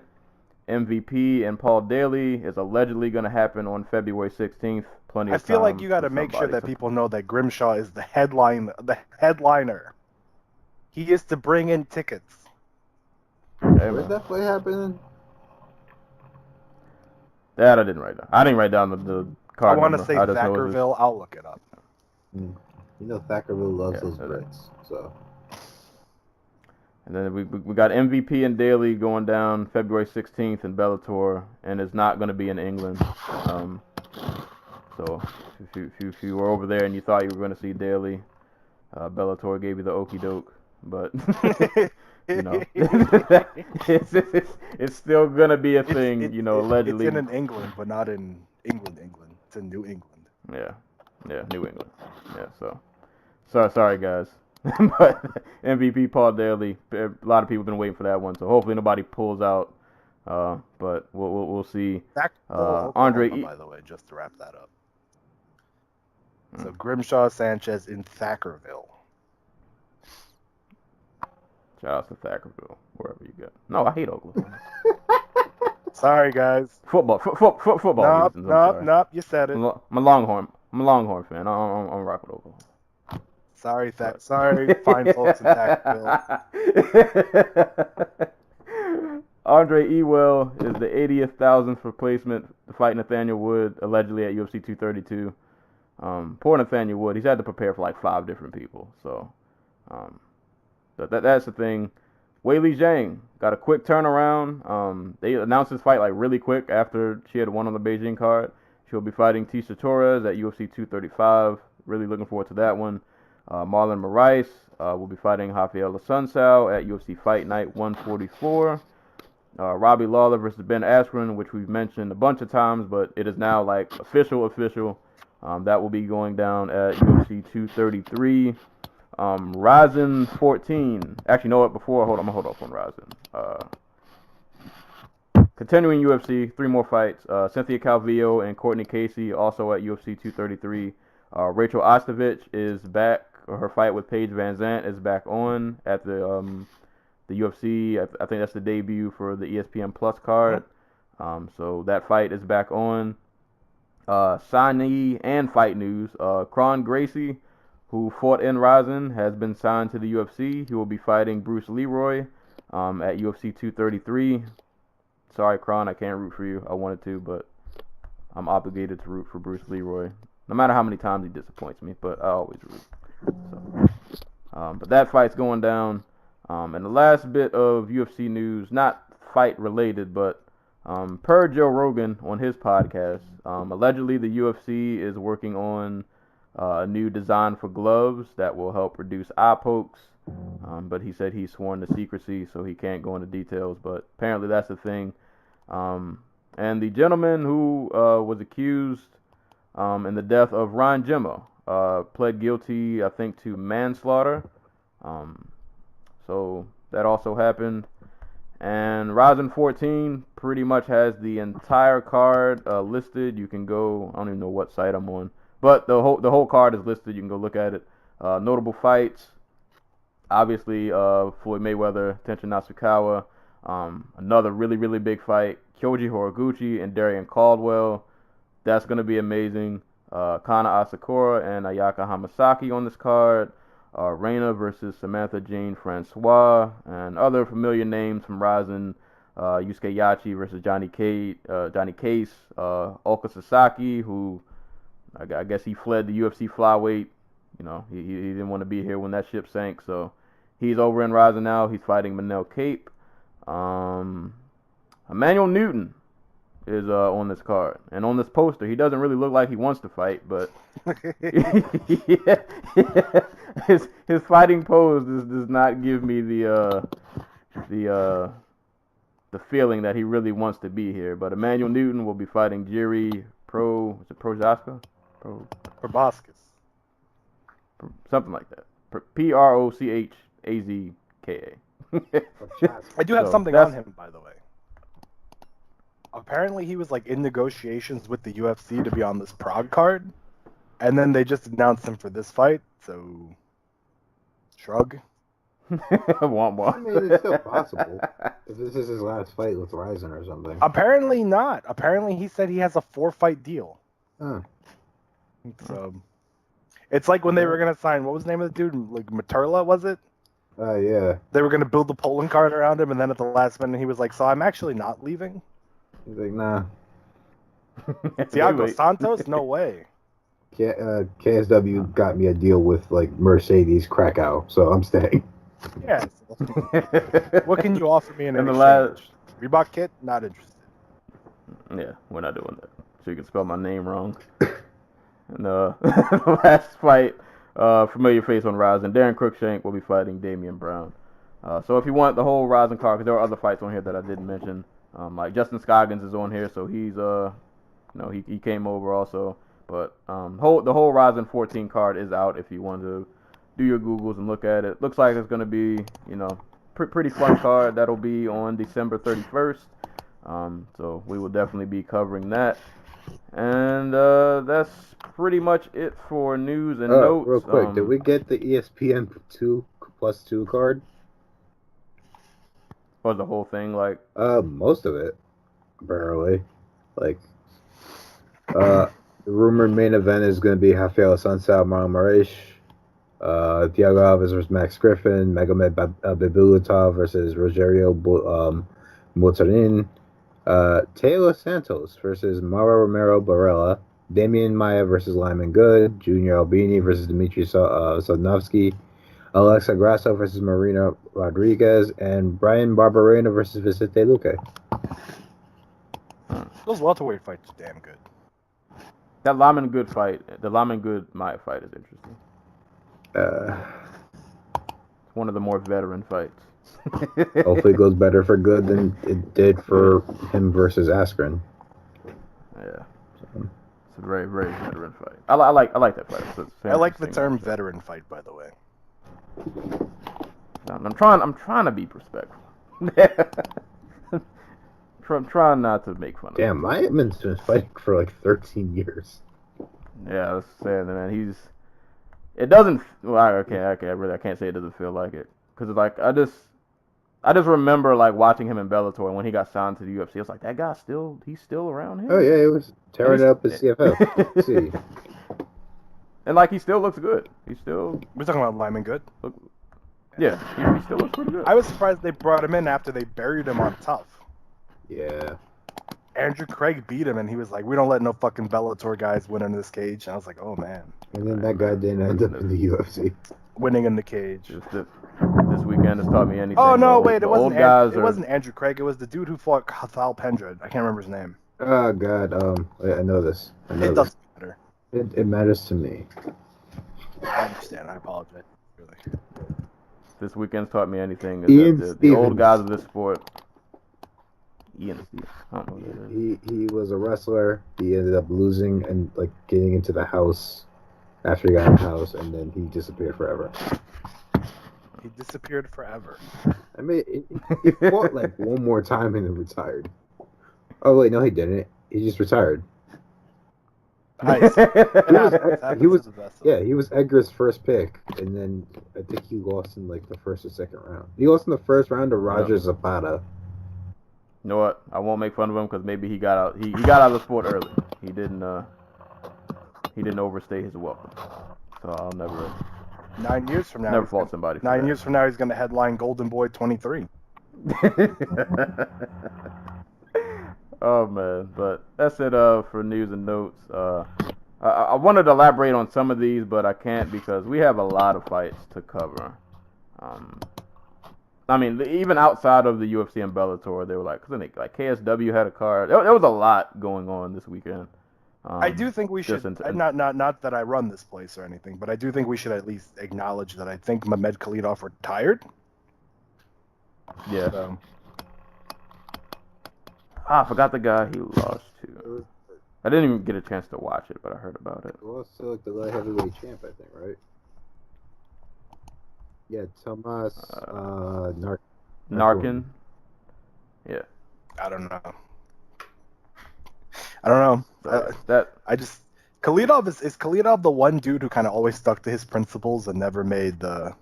Speaker 4: MVP and Paul Daly is allegedly going to happen on February 16th. Plenty of time.
Speaker 6: I feel like you got to make sure that people know that Grimshaw is the headliner. He is to bring in tickets.
Speaker 5: Where's that fight happening?
Speaker 4: That I didn't write down. I didn't write down the card.
Speaker 6: I want to say Thackerville. I'll look it up.
Speaker 5: You know Thackerville loves those Brits, so.
Speaker 4: And then we got MVP and Daly going down February 16th in Bellator, and it's not going to be in England. So if you were over there and you thought you were going to see Daly, Bellator gave you the okie doke, but you know it's still going to be a thing. Allegedly.
Speaker 6: It's in England, but not in England. It's in New England.
Speaker 4: Yeah, New England. Yeah, so sorry guys. But MVP Paul Daly, a lot of people have been waiting for that one, so hopefully nobody pulls out. But we'll see. Andre,
Speaker 6: by the way, just to wrap that up. So Grimshaw Sanchez in Thackerville.
Speaker 4: Shout out to Thackerville, wherever you go. No, I hate Oklahoma.
Speaker 6: Sorry, guys.
Speaker 4: Football reasons. I'm sorry.
Speaker 6: Nope. You said it.
Speaker 4: I'm a Longhorn fan. I'm rocking over.
Speaker 6: Sorry, fine folks in Tackville.
Speaker 4: Andre Ewell is the 80th thousandth replacement to fight Nathaniel Wood, allegedly at UFC 232. Poor Nathaniel Wood. He's had to prepare for like 5 different people. So that's the thing. Weili Zhang got a quick turnaround. They announced this fight like really quick after she had won on the Beijing card. She'll be fighting Tisha Torres at UFC 235. Really looking forward to that one. Marlon Moraes will be fighting Rafael Assunção at UFC Fight Night 144. Robbie Lawler versus Ben Askren, which we've mentioned a bunch of times, but it is now like official. That will be going down at UFC 233. Ryzen 14. Actually, know what? I'm gonna hold off on Ryzen. Continuing UFC, 3 more fights. Cynthia Calvillo and Courtney Casey also at UFC 233. Rachel Ostovich is back. Her fight with Paige Van Zandt is back on at the UFC. I think that's the debut for the ESPN Plus card. So that fight is back on. Signee and fight news. Kron Gracie, who fought in Ryzen, has been signed to the UFC. He will be fighting Bruce Leroy at UFC 233. Sorry, Kron, I can't root for you. I wanted to, but I'm obligated to root for Bruce Leroy. No matter how many times he disappoints me, but I always root. So, but that fight's going down. And the last bit of UFC news, not fight related, but per Joe Rogan on his podcast, allegedly the UFC is working on a new design for gloves that will help reduce eye pokes. But he said he's sworn to secrecy, so he can't go into details. But apparently that's the thing. And the gentleman who was accused in the death of Ron Gemma pled guilty, I think, to manslaughter. So that also happened. And Ryzen 14 pretty much has the entire card listed. You can go, I don't even know what site I'm on, but the whole card is listed. You can go look at it. Notable fights, obviously Floyd Mayweather, Tenshin Nasukawa. Another really big fight, Kyoji Horiguchi and Darian Caldwell. That's going to be amazing. Kana Asakura and Ayaka Hamasaki on this card. Reina versus Samantha Jane Francois, and other familiar names from Ryzen. Yusuke Yachi versus Johnny Case. Oka Sasaki, who I guess he fled the UFC flyweight. You know, he didn't want to be here when that ship sank, so he's over in Ryzen now. He's fighting Manel Cape. Emmanuel Newton is on this card, and on this poster, he doesn't really look like he wants to fight, but his fighting pose does not give me the feeling that he really wants to be here. But Emmanuel Newton will be fighting Jiri Prochaska?
Speaker 6: Proboscis.
Speaker 4: Something like that. Prochazka.
Speaker 6: I do have something on him, by the way. Apparently, he was like in negotiations with the UFC to be on this Prague card, and then they just announced him for this fight. So, shrug.
Speaker 4: Womp.
Speaker 5: I mean, it's still possible. If this is his last fight with Ryzen or something.
Speaker 6: Apparently not. Apparently, he said he has a 4-fight deal.
Speaker 5: Huh.
Speaker 6: So, it's like when they were gonna sign. What was the name of the dude? Like Materla, was it?
Speaker 5: Yeah.
Speaker 6: They were gonna build the Poland card around him, and then at the last minute, he was like, "So I'm actually not leaving."
Speaker 5: He's like, nah.
Speaker 6: Thiago Santos? No way.
Speaker 5: KSW got me a deal with like Mercedes Krakow, so I'm staying.
Speaker 6: Yeah. What can you offer me in
Speaker 4: And
Speaker 6: exchange? Reebok kit? Not interested.
Speaker 4: Yeah, we're not doing that. So you can spell my name wrong. And the last fight, familiar face on Ryzen, Darren Cruikshank will be fighting Damian Brown. So if you want the whole Ryzen card, because there are other fights on here that I didn't mention. Like Justin Scoggins is on here, so he's he came over also. But the whole Ryzen 14 card is out if you want to do your Googles and look at it. Looks like it's going to be, pretty fun card. That'll be on December 31st. So we will definitely be covering that. And that's pretty much it for news and notes.
Speaker 5: Real quick, did we get the ESPN 2+2 card?
Speaker 4: Was the whole thing like?
Speaker 5: Most of it. barely. Like, the rumored main event is going to be Rafael Sansao Marlon Thiago Alves versus Max Griffin, Magomed Bibulatov versus Rogerio Motarin, Taylor Santos versus Mauro Romero Barella, Damian Maia versus Lyman Good, Junior Albini versus Dmitry Sodnovsky, Alexa Grasso versus Marina Rodriguez, and Brian Barberena versus Vicente Luque.
Speaker 6: Those welterweight fights are damn good.
Speaker 4: That Lyman Good fight, the Lyman Good Maya fight is interesting. It's one of the more veteran fights.
Speaker 5: Hopefully it goes better for Good than it did for him versus Askren.
Speaker 4: Yeah. It's a very, very veteran fight. I like that fight.
Speaker 6: I like the term veteran fight, by the way.
Speaker 4: I'm trying to be respectful. I'm trying not to make fun of him.
Speaker 5: Damn, Mayaman's been fighting for like 13 years.
Speaker 4: Yeah, I was saying that, man. It doesn't. Well, okay. I can't say it doesn't feel like it, because like I just remember like watching him in Bellator, and when he got signed to the UFC, I was like, that guy's he's still around here.
Speaker 5: Oh yeah, he was tearing it up at CFL. See,
Speaker 4: and like he still looks good. We're
Speaker 6: talking about Lyman Good.
Speaker 4: Yeah, he still looks pretty good.
Speaker 6: I was surprised they brought him in after they buried him on Tough.
Speaker 5: yeah.
Speaker 6: Andrew Craig beat him, and he was like, "We don't let no fucking Bellator guys win in this cage." And I was like, "Oh man."
Speaker 5: And then that guy didn't end up in the UFC.
Speaker 6: Winning in the cage.
Speaker 4: This weekend has taught me anything.
Speaker 6: Oh no, wait! It wasn't Andrew Craig. It was the dude who fought Cathal Pendred. I can't remember his name.
Speaker 5: Oh god. I know this.
Speaker 6: It doesn't matter.
Speaker 5: It matters to me.
Speaker 6: I understand. I apologize. Really.
Speaker 4: This weekend's taught me anything.
Speaker 5: The
Speaker 4: old guys of this sport. Ian Stevens. I don't know who that is.
Speaker 5: He was a wrestler. He ended up losing and like getting into the house after he got in the house, and then he disappeared forever.
Speaker 6: He disappeared forever.
Speaker 5: I mean, he fought like one more time and then retired. Oh wait, no, he didn't. He just retired.
Speaker 6: Nice.
Speaker 5: He was Edgar's first pick, and then I think he lost in like the first or second round. He lost in the first round to Roger Zapata.
Speaker 4: You know what? I won't make fun of him because maybe he got out. He got out of the sport early. He didn't overstay his welcome. So I'll never.
Speaker 6: 9 years from now.
Speaker 4: Never fault somebody.
Speaker 6: 9 years from now, he's going to headline Golden Boy 23.
Speaker 4: Oh man, but that's it for news and notes. I wanted to elaborate on some of these, but I can't because we have a lot of fights to cover. I mean, even outside of the UFC and Bellator, they were like KSW had a card. There was a lot going on this weekend.
Speaker 6: I do think we should, not that I run this place or anything, but I do think we should at least acknowledge that I think Mehmed Khalidov retired.
Speaker 4: Yeah.
Speaker 6: So.
Speaker 4: I forgot the guy he lost to. I didn't even get a chance to watch it, but I heard about it.
Speaker 5: He lost to like the light heavyweight champ, I think, right? Yeah, Tomas
Speaker 4: Narkin. Yeah.
Speaker 6: I don't know. Khalidov is Khalidov the one dude who kind of always stuck to his principles and never made the,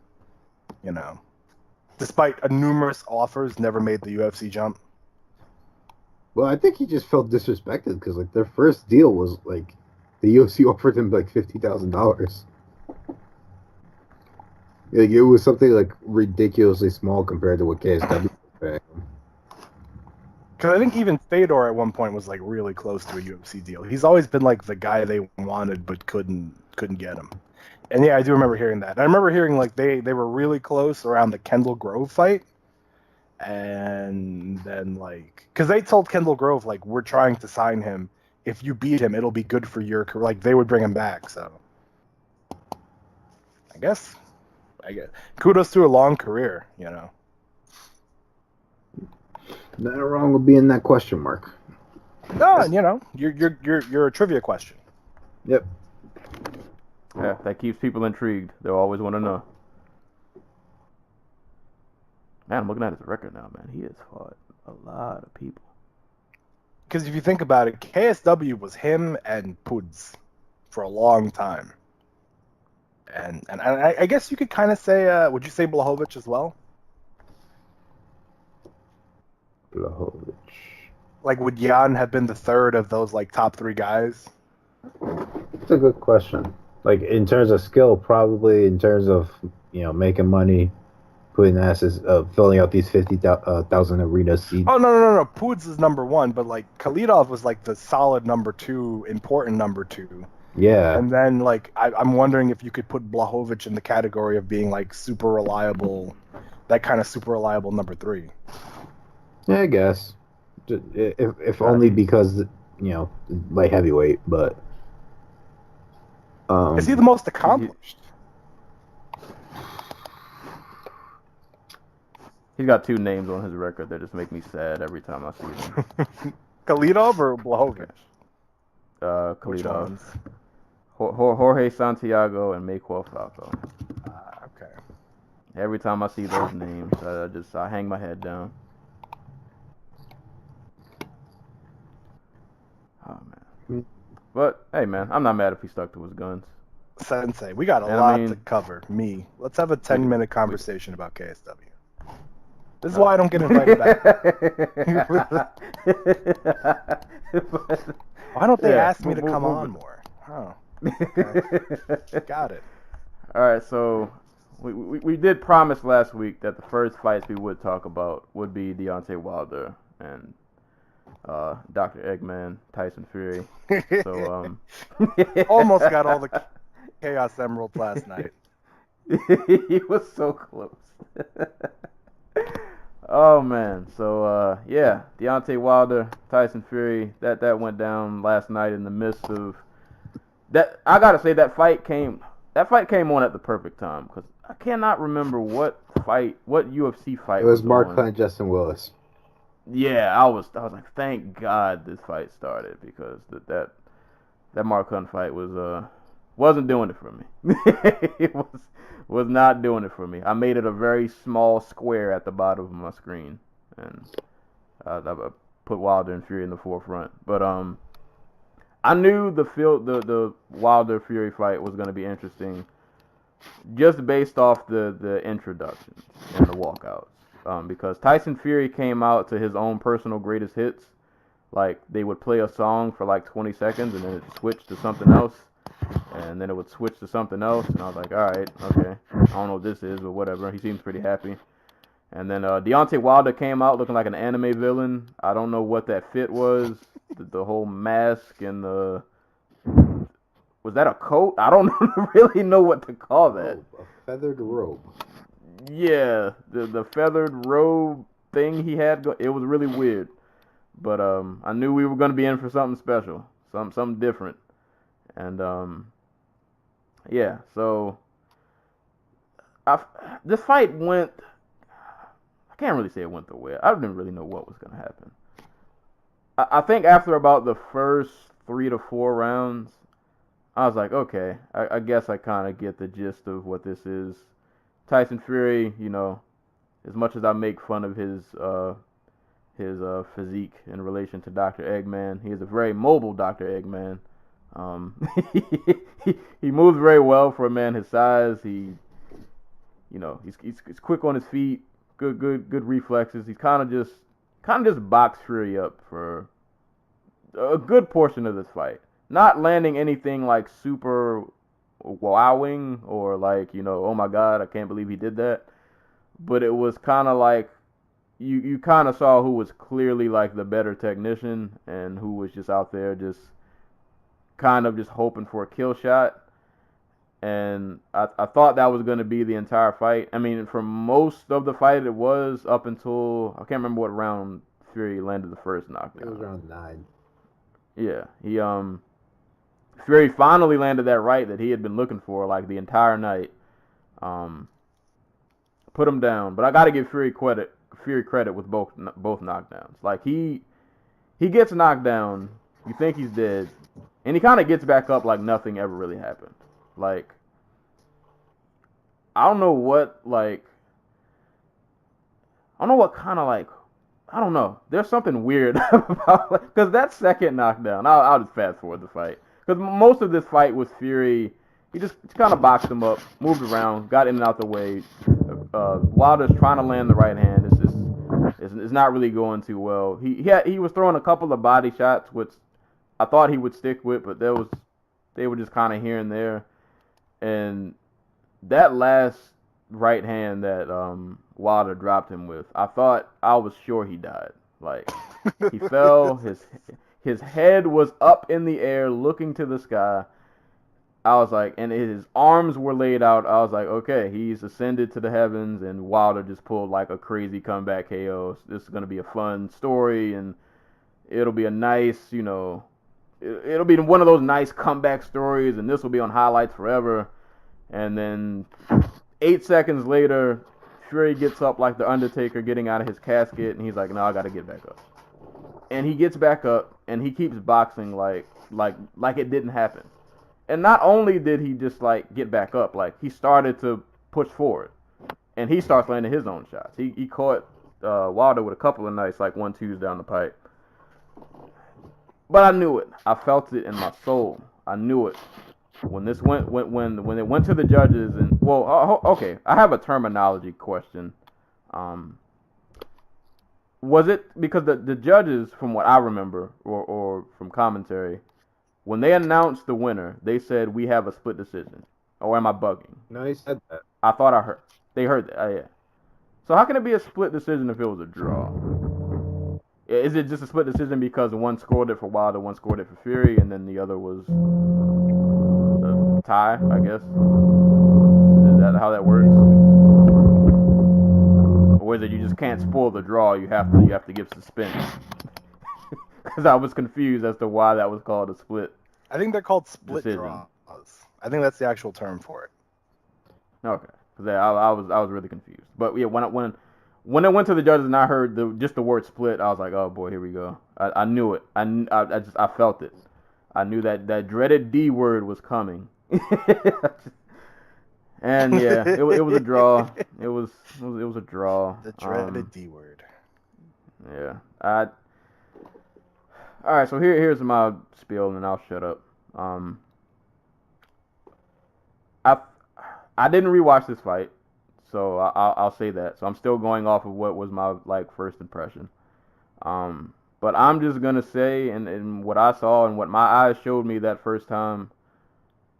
Speaker 6: despite numerous offers, never made the UFC jump.
Speaker 5: Well, I think he just felt disrespected because like their first deal was like the UFC offered him like $50,000. Like it was something like ridiculously small compared to what KSW was paying.
Speaker 6: Because I think even Fedor at one point was like really close to a UFC deal. He's always been like the guy they wanted but couldn't get him. And yeah, I do remember hearing that. I remember hearing like they were really close around the Kendall Grove fight. And then like, because they told Kendall Grove like, we're trying to sign him. If you beat him, it'll be good for your career. Like they would bring him back. So I guess kudos to a long career,
Speaker 5: Nothing wrong with being that question mark.
Speaker 6: No, you're a trivia question.
Speaker 5: Yep.
Speaker 4: Yeah, that keeps people intrigued. They'll always want to know. Man, I'm looking at his record now, man. He has fought a lot of people.
Speaker 6: Because if you think about it, KSW was him and Puds for a long time. And I guess you could kind of say, would you say Blachowicz as well?
Speaker 5: Blachowicz.
Speaker 6: Like, would Jan have been the third of those like top 3 guys?
Speaker 5: It's a good question. Like in terms of skill, probably. In terms of making money, putting asses, filling out these 50,000 arena seats.
Speaker 6: Oh no. Poods is number 1, but like Khalidov was like the solid number 2, important number 2.
Speaker 5: Yeah.
Speaker 6: And then like I'm wondering if you could put Blachowicz in the category of being like super reliable, that kind of super reliable number 3.
Speaker 5: Yeah, I guess. If only because light heavyweight, but.
Speaker 6: Is he the most accomplished?
Speaker 4: He's got 2 names on his record that just make me sad every time I see them.
Speaker 6: Khalidov or Blachowicz?
Speaker 4: Khalidov. Jorge Santiago and Mayquel Falco.
Speaker 6: Okay.
Speaker 4: Every time I see those names, I hang my head down. Oh man. But hey man, I'm not mad if he stuck to his guns.
Speaker 6: Sensei, we got a lot to cover. Let's have a 10-minute conversation about KSW. This is why I don't get invited back. Why don't they ask me to come on more? Oh. Okay. Got it.
Speaker 4: All right, so we did promise last week that the first fights we would talk about would be Deontay Wilder and Dr. Eggman, Tyson Fury. So
Speaker 6: almost got all the Chaos Emeralds last night.
Speaker 4: He was so close. Oh man, so yeah, Deontay Wilder, Tyson Fury, that went down last night in the midst of that. I gotta say that fight came on at the perfect time because I cannot remember what UFC fight.
Speaker 5: It was Mark
Speaker 4: on.
Speaker 5: Hunt, Justin Willis.
Speaker 4: Yeah, I was like, thank God this fight started because that Mark Hunt fight wasn't doing it for me. It was not doing it for me. I made it a very small square at the bottom of my screen, and I put Wilder and Fury in the forefront. But I knew the Wilder Fury fight was going to be interesting, just based off the introductions and the walkouts. Because Tyson Fury came out to his own personal greatest hits, like they would play a song for like 20 seconds and then it switched to something else. And then it would switch to something else, and I was like, all right, okay. I don't know what this is, but whatever. He seems pretty happy. And then Deontay Wilder came out looking like an anime villain. I don't know what that fit was. The whole mask and the... Was that a coat? I don't really know what to call that.
Speaker 5: A feathered robe.
Speaker 4: Yeah, the feathered robe thing he had, it was really weird. But I knew we were going to be in for something special, something different. And yeah, so this fight went. I can't really say it went the way. I didn't really know what was going to happen. I think after about the first 3 to 4 rounds, I was like, okay, I guess I kind of get the gist of what this is. Tyson Fury, as much as I make fun of his physique in relation to Dr. Eggman, he is a very mobile Dr. Eggman. He moves very well for a man his size. He's quick on his feet, good reflexes. He's kind of just boxed Fury up for a good portion of this fight, not landing anything like super wowing or like oh my god, I can't believe he did that. But it was kind of like you kind of saw who was clearly like the better technician and who was just out there just kind of just hoping for a kill shot. And I thought that was going to be the entire fight. I mean, for most of the fight, it was up until, I can't remember what round Fury landed the first knockdown.
Speaker 5: It was round 9.
Speaker 4: Yeah, Fury finally landed that right that he had been looking for like the entire night. Put him down, but I got to give Fury credit with both knockdowns. Like he gets knocked down, you think he's dead, and he kind of gets back up like nothing ever really happened. Like, I don't know what There's something weird about, because that second knockdown, I'll just fast forward the fight. Because most of this fight was Fury, he just kind of boxed him up, moved around, got in and out the way. Wilder's trying to land the right hand. It's just It's not really going too well. He was throwing a couple of body shots, which I thought he would stick with, but they were just kind of here and there. And that last right hand that Wilder dropped him with, I was sure he died. Like, he fell, his head was up in the air looking to the sky. I was like, and his arms were laid out. I was like, okay, he's ascended to the heavens, and Wilder just pulled like a crazy comeback KO. This is going to be a fun story, and it'll be a nice, it'll be one of those nice comeback stories, and this will be on highlights forever. And then 8 seconds later, Fury gets up like the Undertaker getting out of his casket, and he's like, no, I got to get back up. And he gets back up, and he keeps boxing like it didn't happen. And not only did he just like get back up, like he started to push forward, and he starts landing his own shots. He caught Wilder with a couple of nice like 1-2s down the pipe. But I knew it. I felt it in my soul. I knew it. When it went to the judges, and okay, I have a terminology question. Was it because the judges, from what I remember, or from commentary, when they announced the winner, they said we have a split decision. Or am I bugging?
Speaker 5: No, he said that.
Speaker 4: I thought I heard. They heard that. Yeah. So how can it be a split decision if it was a draw? Is it just a split decision because one scored it for Wilder, one scored it for Fury, and then the other was a tie, I guess? Is that how that works? Or is it you just can't spoil the draw, you have to give suspense? Because I was confused as to why that was called a split.
Speaker 6: I think they're called split
Speaker 4: decision.
Speaker 6: draws. I think that's the actual term for it.
Speaker 4: Okay, because I was really confused. But yeah, when it went to the judges and I heard just the word split, I was like, oh boy, here we go. I knew it. I felt it. I knew that dreaded D word was coming. And yeah, it was a draw. It was a draw.
Speaker 6: The dreaded D word.
Speaker 4: Yeah. All right, so here's my spiel, and then I'll shut up. I didn't rewatch this fight, so I'll say that. So I'm still going off of what was my first impression. But I'm just gonna say, and what I saw and what my eyes showed me that first time,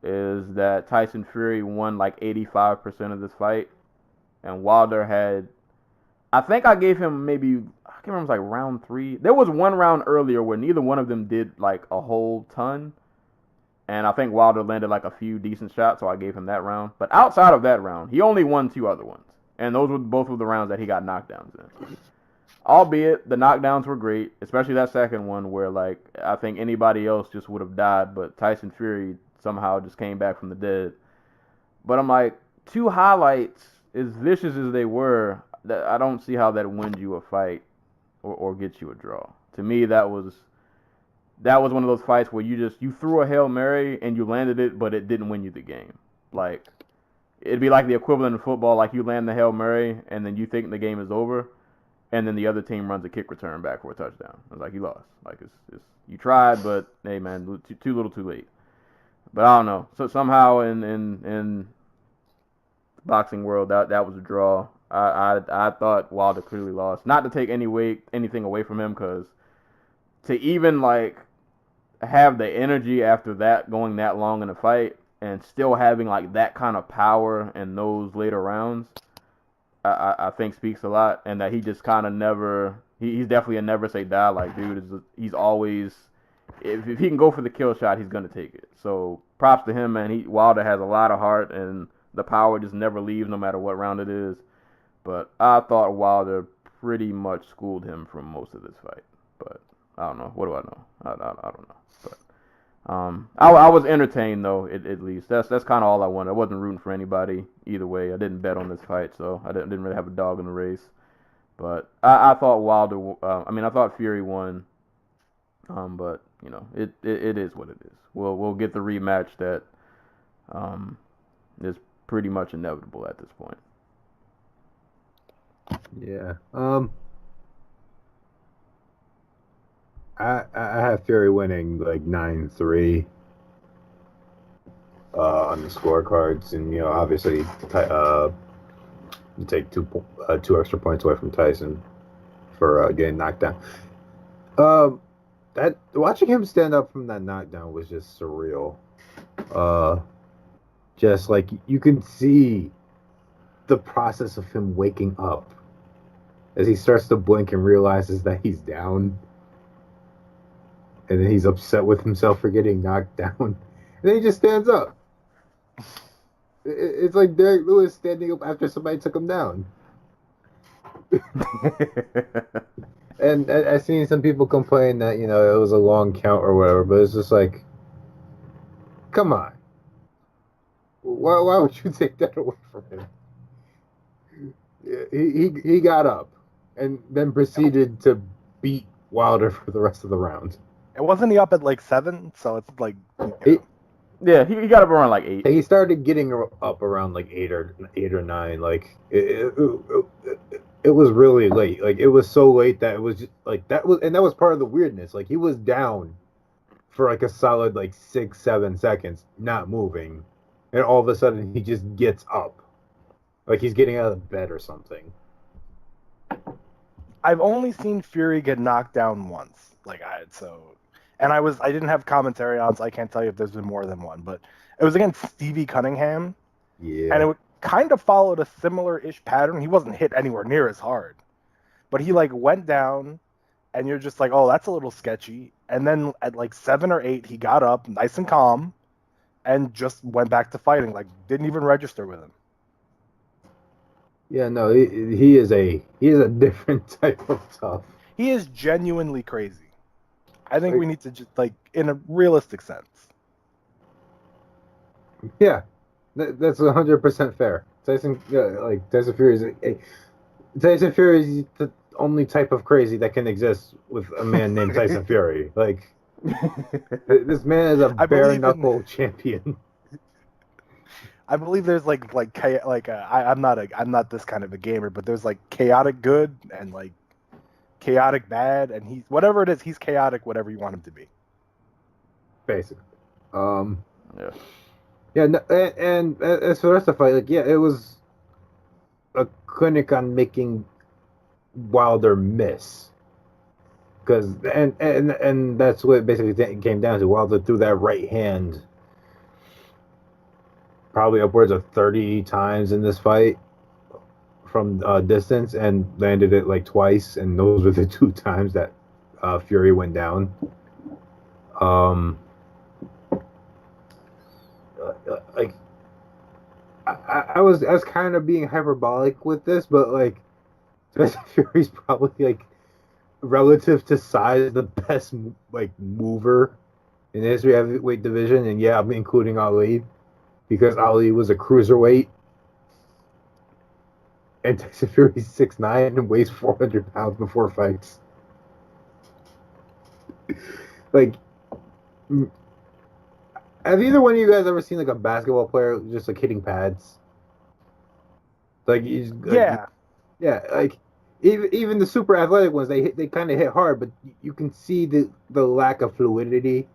Speaker 4: is that Tyson Fury won 85% of this fight, and Wilder had. I think I gave him maybe. I can't remember, it was round 3. There was one round earlier where neither one of them did a whole ton. And I think Wilder landed a few decent shots, so I gave him that round. But outside of that round, he only won 2 other ones. And those were both of the rounds that he got knockdowns in. Albeit, the knockdowns were great, especially that second one where, I think anybody else just would have died, but Tyson Fury somehow just came back from the dead. But I'm like, 2 highlights, as vicious as they were, I don't see how that wins you a fight. Or gets you a draw. To me, that was one of those fights where you threw a Hail Mary and you landed it, but it didn't win you the game. It'd be like the equivalent of football, you land the Hail Mary and then you think the game is over, and then the other team runs a kick return back for a touchdown. It's you lost. It's you tried, but hey man, too little, too late. But I don't know. So somehow in the boxing world, that was a draw. I thought Wilder clearly lost. Not to take anything away from him, because to even have the energy after that, going that long in a fight, and still having that kind of power in those later rounds, I think speaks a lot. And that he just kind of never, he's definitely a never say die. Dude, he's always, if he can go for the kill shot, he's gonna take it. So props to him, man. Wilder has a lot of heart, and the power just never leaves, no matter what round it is. But I thought Wilder pretty much schooled him from most of this fight. But I don't know. What do I know? I don't know. But I was entertained, though, at least. That's kind of all I wanted. I wasn't rooting for anybody either way. I didn't bet on this fight, so I didn't really have a dog in the race. But I thought I thought Fury won. But it is what it is. We'll get the rematch that is pretty much inevitable at this point.
Speaker 5: Yeah. I have Fury winning 9-3 on the scorecards, and obviously you take two extra points away from Tyson. for getting knocked down. That watching him stand up from that knockdown was just surreal. Just like you can see the process of him waking up as he starts to blink and realizes that he's down, and then he's upset with himself for getting knocked down, and then he just stands up. It's like Derek Lewis standing up after somebody took him down. And I've seen some people complain that, it was a long count or whatever, but it's just like, come on. Why would you take that away from him? He got up and then proceeded to beat Wilder for the rest of the round.
Speaker 6: And wasn't he up at like 7? So it's like...
Speaker 4: Yeah, he got up around like 8.
Speaker 5: He started getting up around like 8 or 9. Like, it was really late. Like, it was so late that it was just like that was part of the weirdness. Like, he was down for like a solid like 6-7 seconds, not moving, and all of a sudden he just gets up, like he's getting out of bed or something.
Speaker 6: I've only seen Fury get knocked down once. And I didn't have commentary on, so I can't tell you if there's been more than one. But it was against Stevie Cunningham.
Speaker 5: Yeah.
Speaker 6: And it kind of followed a similar-ish pattern. He wasn't hit anywhere near as hard. But he, like, went down, and you're just like, oh, that's a little sketchy. And then at, like, 7 or 8, he got up, nice and calm, and just went back to fighting. Like, didn't even register with him.
Speaker 5: Yeah, no, he is a different type of tough.
Speaker 6: He is genuinely crazy. I think we need to just, like, in a realistic sense.
Speaker 5: Yeah, that's 100% fair. Tyson Fury is the only type of crazy that can exist with a man named Tyson Fury. Like, this man is a bare knuckle champion.
Speaker 6: I believe there's I'm not this kind of a gamer, but there's like chaotic good and like chaotic bad, and he's whatever it is, he's chaotic whatever you want him to be.
Speaker 5: Basically.
Speaker 4: Yeah.
Speaker 5: Yeah, and as for the rest of the fight, like, yeah, it was a clinic on making Wilder miss. Because and that's what it basically came down to. Wilder threw that right hand probably upwards of 30 times in this fight from distance, and landed it like twice, and those were the 2 times that Fury went down. Like, I was kind of being hyperbolic with this, but like, Tyson Fury's probably like, relative to size, the best like mover in the history of the heavyweight division, and yeah, I'm including Ali, because Ali was a cruiserweight, and Tyson Fury's 6'9" and weighs 400 pounds before fights. Like, have either one of you guys ever seen like a basketball player just like hitting pads? Like, yeah, like even the super athletic ones, they kind of hit hard, but you can see the lack of fluidity,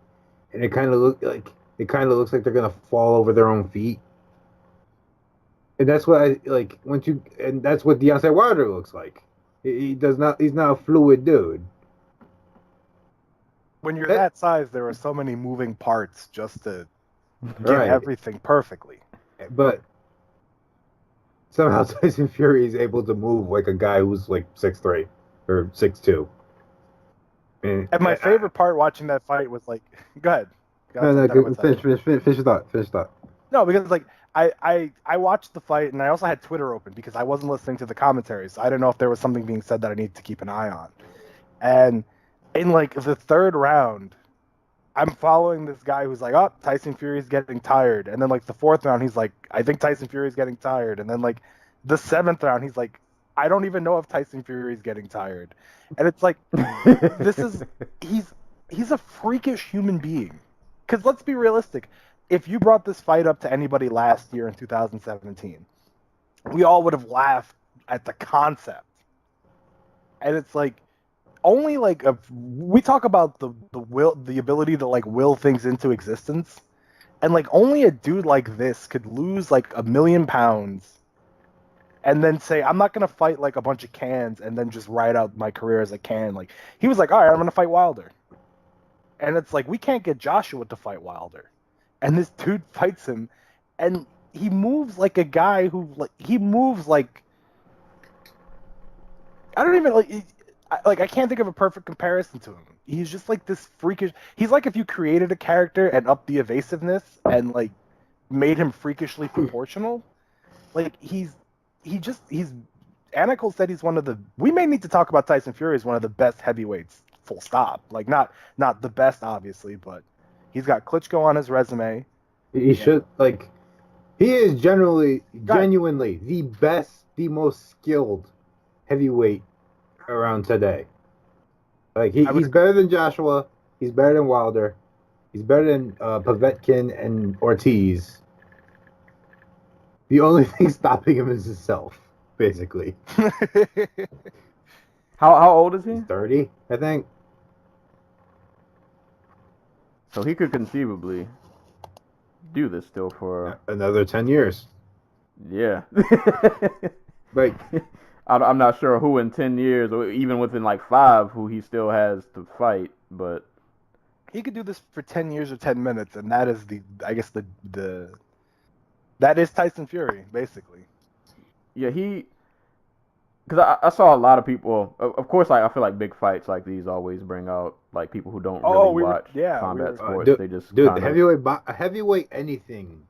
Speaker 5: and it kind of looks like they're gonna fall over their own feet. And that's what that's what Deontay Wilder looks like. He's not a fluid dude.
Speaker 6: When you're that size, there are so many moving parts just to get everything perfectly.
Speaker 5: But somehow Tyson Fury is able to move like a guy who's like 6'3" or 6'2".
Speaker 6: And my favorite part watching that fight was like, go ahead.
Speaker 5: Finish your thought.
Speaker 6: No, because like I watched the fight, and I also had Twitter open because I wasn't listening to the commentaries. So I didn't know if there was something being said that I needed to keep an eye on. And in like the 3rd round, I'm following this guy who's like, oh, Tyson Fury's getting tired. And then like the 4th round, he's like, I think Tyson Fury's getting tired. And then like the 7th round, he's like, I don't even know if Tyson Fury's getting tired. And it's like, he's a freakish human being. Because let's be realistic. If you brought this fight up to anybody last year in 2017, we all would have laughed at the concept. And it's like, only like we talk about the ability to like will things into existence, and like only a dude like this could lose like 1,000,000 pounds and then say, I'm not going to fight like a bunch of cans and then just ride out my career as a can. Like, he was like, all right, I'm going to fight Wilder. And it's like, we can't get Joshua to fight Wilder. And this dude fights him, and he moves like a guy who, like, he moves like, I don't even, I can't think of a perfect comparison to him. He's just like this freakish, he's like if you created a character and upped the evasiveness and, like, made him freakishly proportional. Like, Anna said he's one of the, we may need to talk about Tyson Fury as one of the best heavyweights, full stop. Like, not the best, obviously, but he's got Klitschko on his resume.
Speaker 5: He should, like, he is genuinely the best, the most skilled heavyweight around today. Like, he's better than Joshua. He's better than Wilder. He's better than Povetkin and Ortiz. The only thing stopping him is himself, basically.
Speaker 4: How old is he?
Speaker 5: He's 30, I think.
Speaker 4: So he could conceivably do this still for
Speaker 5: another 10 years.
Speaker 4: Yeah.
Speaker 5: Like,
Speaker 4: I'm not sure who in 10 years, or even within like 5, who he still has to fight, but
Speaker 6: he could do this for 10 years or 10 minutes, and that is that is Tyson Fury, basically.
Speaker 4: Yeah, because I saw a lot of people, of course, like, I feel like big fights like these always bring out, like, people who don't really watch combat sports. They just
Speaker 5: the heavyweight anything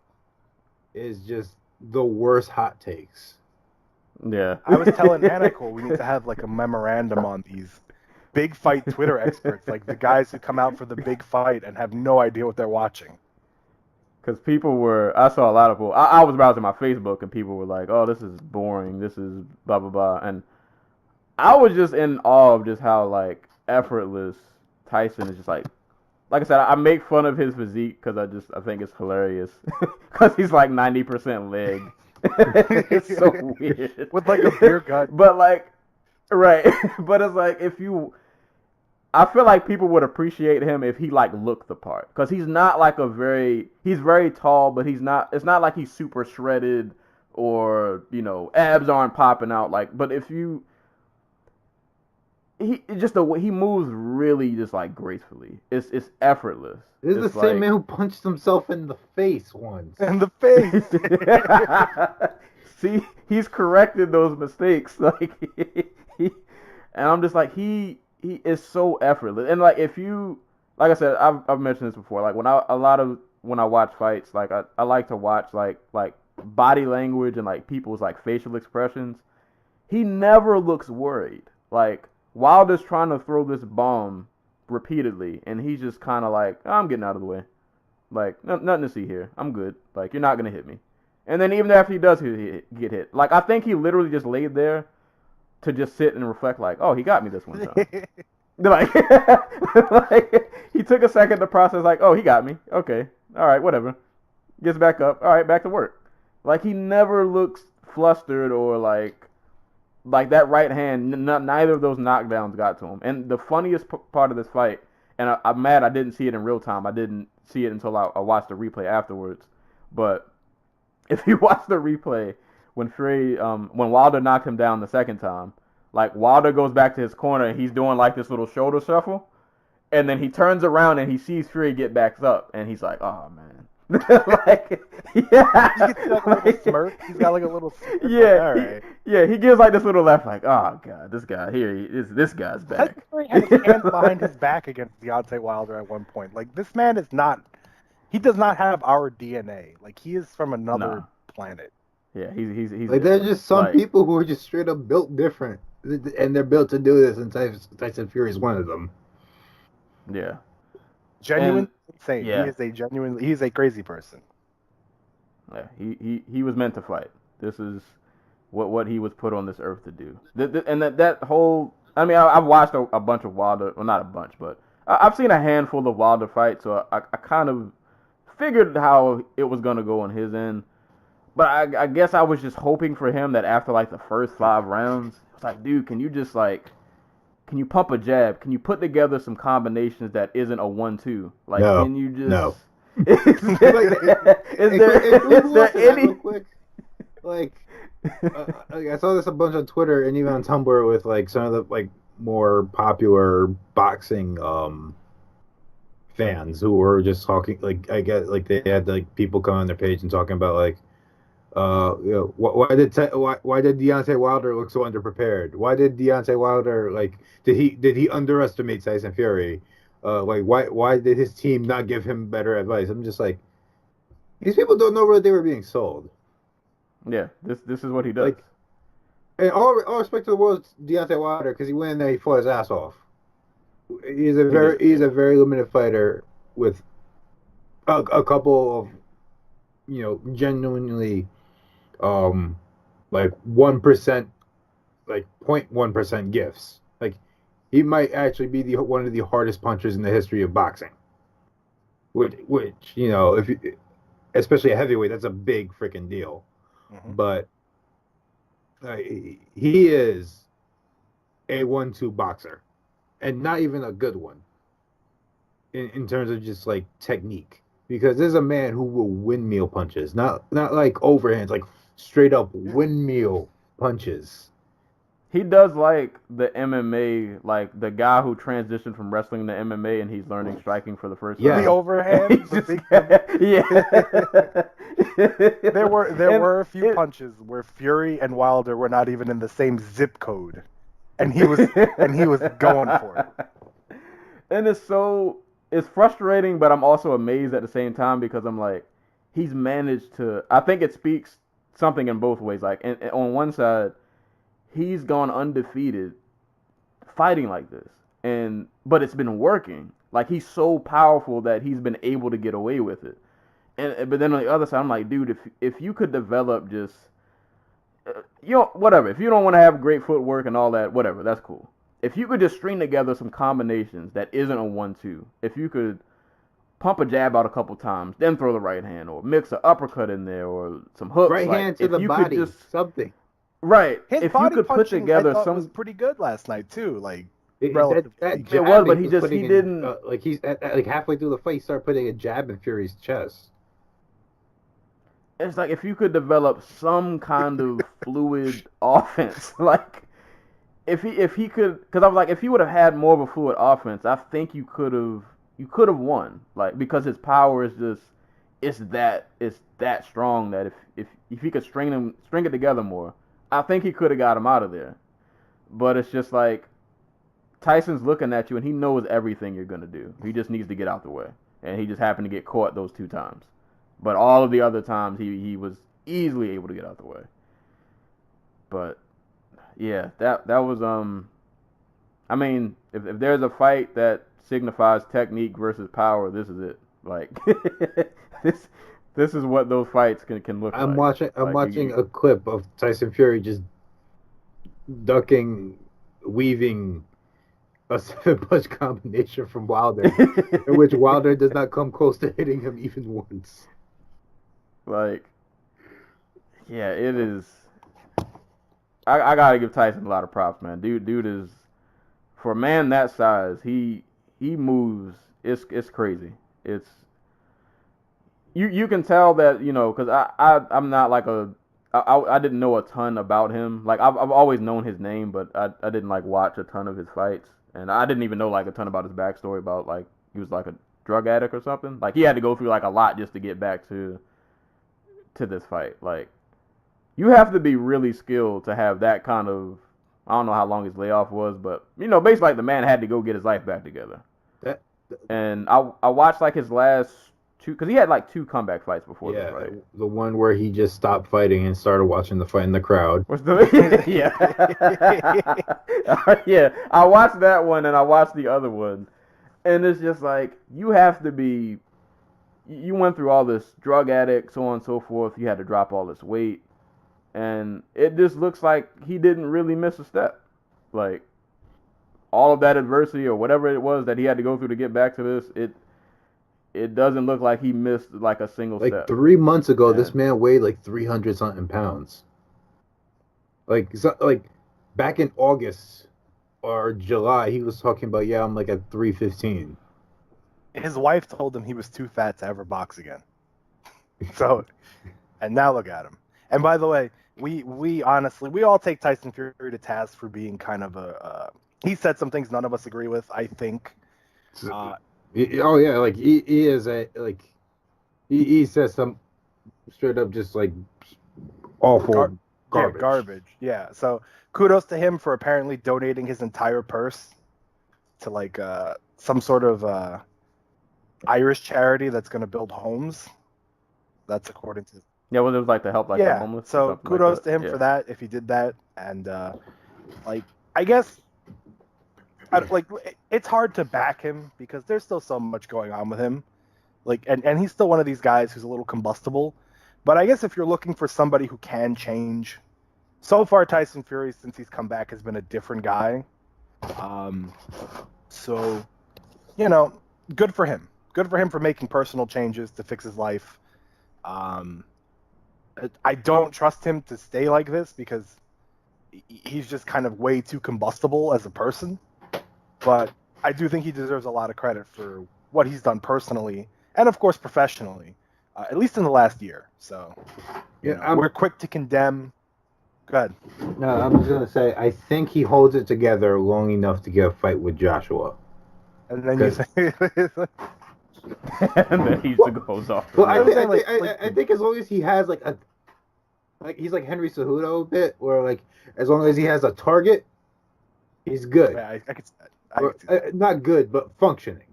Speaker 5: is just the worst hot takes.
Speaker 4: Yeah.
Speaker 6: I was telling Anna we need to have, like, a memorandum on these big fight Twitter experts, like the guys who come out for the big fight and have no idea what they're watching.
Speaker 4: Because I saw a lot of people, I was browsing my Facebook and people were like, oh, this is boring, this is blah, blah, blah. And I was just in awe of just how, like, effortless Tyson is. Just like I said, I make fun of his physique because I think it's hilarious. Because he's like 90% leg. It's so weird.
Speaker 6: With, like, a beer gut.
Speaker 4: But, like, right. But it's like, I feel like people would appreciate him if he, like, looked the part. Because he's not, like, he's very tall, but it's not like he's super shredded or, you know, abs aren't popping out. Like, but if you, just the way he moves really just, like, gracefully. It's effortless.
Speaker 5: This is the same man who punched himself in the face once.
Speaker 6: In the face.
Speaker 4: See, he's corrected those mistakes. Like, and I'm just like, he is so effortless. And, like, like I said, I've mentioned this before. Like, when I watch fights, like, I like to watch like body language and, like, people's, like, facial expressions. He never looks worried. Like, Wilder's trying to throw this bomb repeatedly, and he's just kind of like, oh, I'm getting out of the way. Like, nothing to see here. I'm good. Like, you're not gonna hit me. And then even after he does get hit, like, I think he literally just laid there to just sit and reflect, like, oh, he got me this one time. like, he took a second to process, like, oh, he got me. Okay, all right, whatever. Gets back up. All right, back to work. Like, he never looks flustered or like that right hand. Neither of those knockdowns got to him. And the funniest part of this fight, and I'm mad I didn't see it in real time. I didn't see it until I watched the replay afterwards. But if you watch the replay, when Wilder knocked him down the second time, like, Wilder goes back to his corner and he's doing, like, this little shoulder shuffle, and then he turns around and he sees Fury get back up, and he's like, oh man. Like, yeah,
Speaker 6: he gets, like, a little smirk. He's got, like, a little smirk.
Speaker 4: Yeah, like, he gives, like, this little laugh, like, oh god, this guy here, this guy's back.
Speaker 6: He had his hands behind his back against Deontay Wilder at one point. Like, this man he does not have our DNA. Like, he is from another planet.
Speaker 4: Yeah, he's
Speaker 5: like, there's just some people who are just straight up built different, and they're built to do this, and Tyson Fury is one of them.
Speaker 4: Yeah.
Speaker 6: Genuine insane. Yeah. He is a crazy person.
Speaker 4: Yeah, he was meant to fight. This is what he was put on this earth to do. And that whole, I mean, I've watched a bunch of Wilder, well, not a bunch, but I've seen a handful of Wilder fights, so I kind of figured how it was going to go on his end. But I guess I was just hoping for him that after, like, the first 5 rounds, it's like, dude, can you pump a jab? Can you put together some combinations that isn't a 1-2? Like,
Speaker 5: no,
Speaker 4: can you just...
Speaker 5: No.
Speaker 4: Is there any...
Speaker 5: Like, I saw this a bunch on Twitter and even on Tumblr with like some of the like more popular boxing fans who were just talking like I guess like they had like people come on their page and talking about like why did Deontay Wilder look so underprepared? Why did Deontay Wilder like did he underestimate Tyson Fury? Like why did his team not give him better advice? I'm just like these people don't know where they were being sold.
Speaker 4: Yeah, this is what he does.
Speaker 5: Like, and all respect to the world, Deontay Wilder, because he went in there, he fought his ass off. He's a very limited fighter with a couple of genuinely like 1%, like 0.1% gifts. Like he might actually be one of the hardest punchers in the history of boxing. Which if you, especially a heavyweight, that's a big freaking deal. Mm-hmm. But he is a 1-2 boxer, and not even a good one in terms of just like technique. Because there's a man who will windmill punches, not like overhands, like straight up windmill punches.
Speaker 4: He does like the MMA, like the guy who transitioned from wrestling to MMA and he's learning striking for the first time.
Speaker 6: Yeah, the overhand.
Speaker 4: Yeah.
Speaker 6: There were a few punches where Fury and Wilder were not even in the same zip code, and he was going for it.
Speaker 4: And it's frustrating, but I'm also amazed at the same time because I'm like, he's managed to. I think it speaks something in both ways. Like, and on one side, he's gone undefeated fighting like this, but it's been working. Like he's so powerful that he's been able to get away with it. But then on the other side, I'm like, dude, if you could develop just, whatever. If you don't want to have great footwork and all that, whatever, that's cool. If you could just string together some combinations that isn't a 1-2, if you could pump a jab out a couple times, then throw the right hand, or mix an uppercut in there, or some hooks,
Speaker 5: right hand to the body, something.
Speaker 4: Right.
Speaker 6: His
Speaker 4: if
Speaker 6: body
Speaker 4: you could put together
Speaker 6: I thought was pretty good last night too. Like
Speaker 5: it was, but he
Speaker 6: didn't.
Speaker 5: Like he's like halfway through the fight, he started putting a jab in Fury's chest.
Speaker 4: It's like if you could develop some kind of fluid offense, like if he could, because I was like, if he would have had more of a fluid offense, I think you could have won, like because his power is just it's that strong that if he could string it together more, I think he could have got him out of there. But it's just like Tyson's looking at you and he knows everything you're gonna do. He just needs to get out the way, and he just happened to get caught those 2 times. But all of the other times, he was easily able to get out the way. But yeah, that was I mean, if there's a fight that signifies technique versus power, this is it. Like this is what those fights can look like.
Speaker 5: I'm watching a clip of Tyson Fury just ducking, weaving a 7-punch combination from Wilder, in which Wilder does not come close to hitting him even once.
Speaker 4: Like, yeah, it is. I gotta give Tyson a lot of props, man. Dude is, for a man that size, he moves. It's crazy. It's you can tell that, because I'm not like I didn't know a ton about him. Like I've always known his name, but I didn't like watch a ton of his fights, and I didn't even know like a ton about his backstory about like he was like a drug addict or something. Like he had to go through like a lot just to get back to this fight. Like you have to be really skilled to have that kind of, I don't know how long his layoff was, but basically like the man had to go get his life back together. And I watched like his last 2, because he had like 2 comeback fights before this fight.
Speaker 5: The one where he just stopped fighting and started watching the fight in the crowd.
Speaker 4: Yeah. Yeah, I watched that one and I watched the other one, and it's just like you went through all this drug addict, so on and so forth. You had to drop all this weight, and it just looks like he didn't really miss a step. Like all of that adversity or whatever it was that he had to go through to get back to this, it doesn't look like he missed like a single step.
Speaker 5: Like 3 months ago, this man weighed like 300 something pounds. Like back in August or July, he was talking about, I'm like at 315.
Speaker 6: His wife told him he was too fat to ever box again. So, and now look at him. And by the way, we honestly, we all take Tyson Fury to task for being kind of he said some things none of us agree with, I think.
Speaker 5: Oh yeah, like he is he says some straight up just like awful garbage.
Speaker 6: Yeah, garbage. Yeah. So kudos to him for apparently donating his entire purse to like some sort of Irish charity that's going to build homes. That's according to.
Speaker 4: Yeah, well, it was like to help the homeless.
Speaker 6: So kudos
Speaker 4: like
Speaker 6: to him for that if he did that, and like I guess like it's hard to back him because there's still so much going on with him, like and he's still one of these guys who's a little combustible. But I guess if you're looking for somebody who can change, so far Tyson Fury since he's come back has been a different guy. So you know, good for him. Good for him for making personal changes to fix his life. I don't trust him to stay like this because he's just kind of way too combustible as a person. But I do think he deserves a lot of credit for what he's done personally and, of course, professionally, at least in the last year. So, we're quick to condemn. Go ahead.
Speaker 5: No, I'm just going to say, I think he holds it together long enough to get a fight with Joshua.
Speaker 6: And then you say...
Speaker 4: and then he goes off.
Speaker 5: Well, I think as long as he has he's like Henry Cejudo a bit, where like as long as he has a target, he's good.
Speaker 6: Yeah, I could see that.
Speaker 5: Not good, but functioning.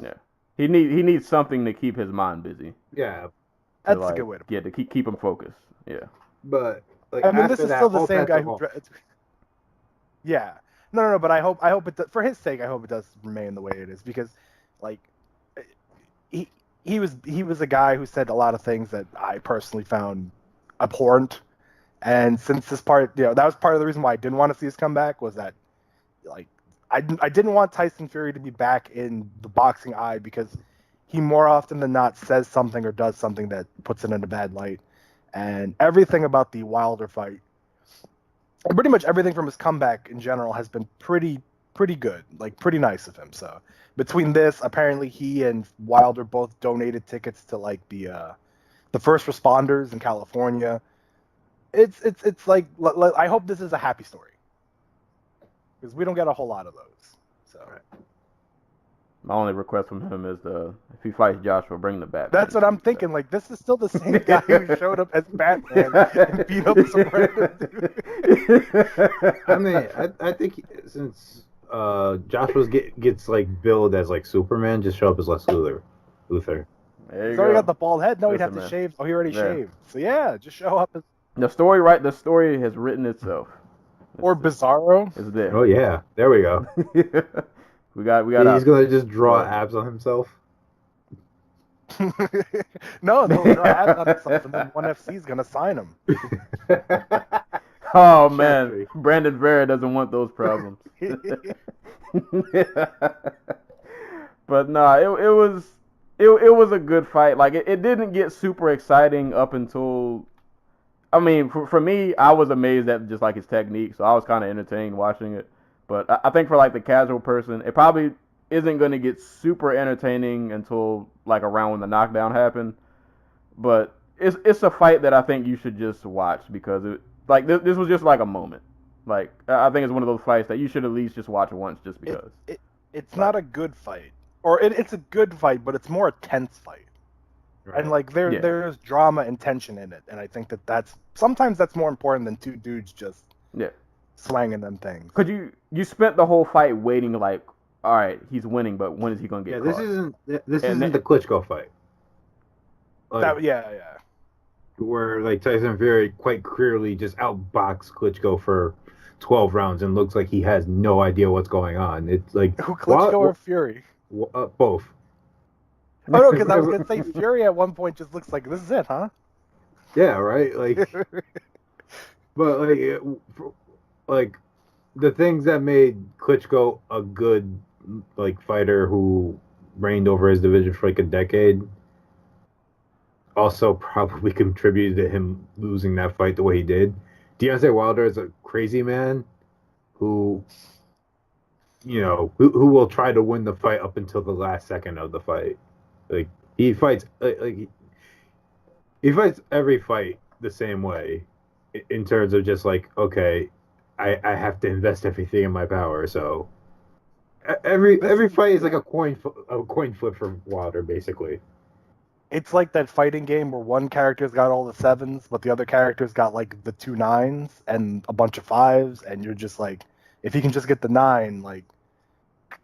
Speaker 4: Yeah, he needs something to keep his mind busy.
Speaker 5: Yeah,
Speaker 6: that's a good way to put
Speaker 4: it. To keep him focused. Yeah,
Speaker 5: but like
Speaker 6: I mean, this is still the same guy who. Yeah, no, but I hope it for his sake. I hope it does remain the way it is because, like, he was a guy who said a lot of things that I personally found abhorrent, and since this part, that was part of the reason why I didn't want to see his comeback was that, like, I didn't want Tyson Fury to be back in the boxing eye because he more often than not says something or does something that puts it in a bad light, and everything about the Wilder fight, and pretty much everything from his comeback in general has been pretty good, like pretty nice of him. So between this, apparently he and Wilder both donated tickets to like the first responders in California. It's like I hope this is a happy story because we don't get a whole lot of those. So
Speaker 4: my only request from him is if he fights Joshua, bring the Batman.
Speaker 6: That's what I'm thinking. Like this is still the same guy who showed up as Batman and beat up some random dude.
Speaker 5: I mean, I think since Joshua gets like billed as like Superman, just show up as Lex Luthor.
Speaker 6: He's already got the bald head. No, he'd have to shave. Oh, he already shaved. So yeah, just show up as
Speaker 4: the story. The story has written itself.
Speaker 6: Or Bizarro.
Speaker 4: It's there.
Speaker 5: Oh yeah, there we go.
Speaker 4: we got.
Speaker 5: He's gonna just draw abs on himself.
Speaker 6: No, they'll draw abs on himself, and then ONE FC is gonna sign him.
Speaker 4: Oh man, Brandon Vera doesn't want those problems. But no, it was a good fight. Like it didn't get super exciting up until. I mean, for me, I was amazed at just like his technique, so I was kind of entertained watching it. But I think for like the casual person, it probably isn't going to get super entertaining until like around when the knockdown happened. But it's a fight that I think you should just watch because this was just like a moment. Like I think it's one of those fights that you should at least just watch once just because.
Speaker 6: It's not a good fight, or it's a good fight, but it's more a tense fight. Right. And like there's drama and tension in it, and I think that's sometimes that's more important than two dudes just swanging them things.
Speaker 4: Cause you spent the whole fight waiting like, all right, he's winning, but when is he gonna get caught?
Speaker 5: This isn't the Klitschko fight. Like,
Speaker 6: yeah.
Speaker 5: Where like Tyson Fury quite clearly just outboxed Klitschko for 12 rounds and looks like he has no idea what's going on. It's like
Speaker 6: who Klitschko or Fury?
Speaker 5: Both.
Speaker 6: Oh no, because I was gonna say Fury at one point just looks like this is it, huh?
Speaker 5: Yeah, right. Like, but like the things that made Klitschko a good like fighter who reigned over his division for like a decade also probably contributed to him losing that fight the way he did. Deontay Wilder is a crazy man who will try to win the fight up until the last second of the fight. Like he fights he fights every fight the same way, in terms of just like, okay, I have to invest everything in my power. So every fight is like a coin flip for Wilder, basically.
Speaker 6: It's like that fighting game where one character's got all the 7s, but the other character's got like the 2 9s and a bunch of 5s, and you're just like, if he can just get the 9, like,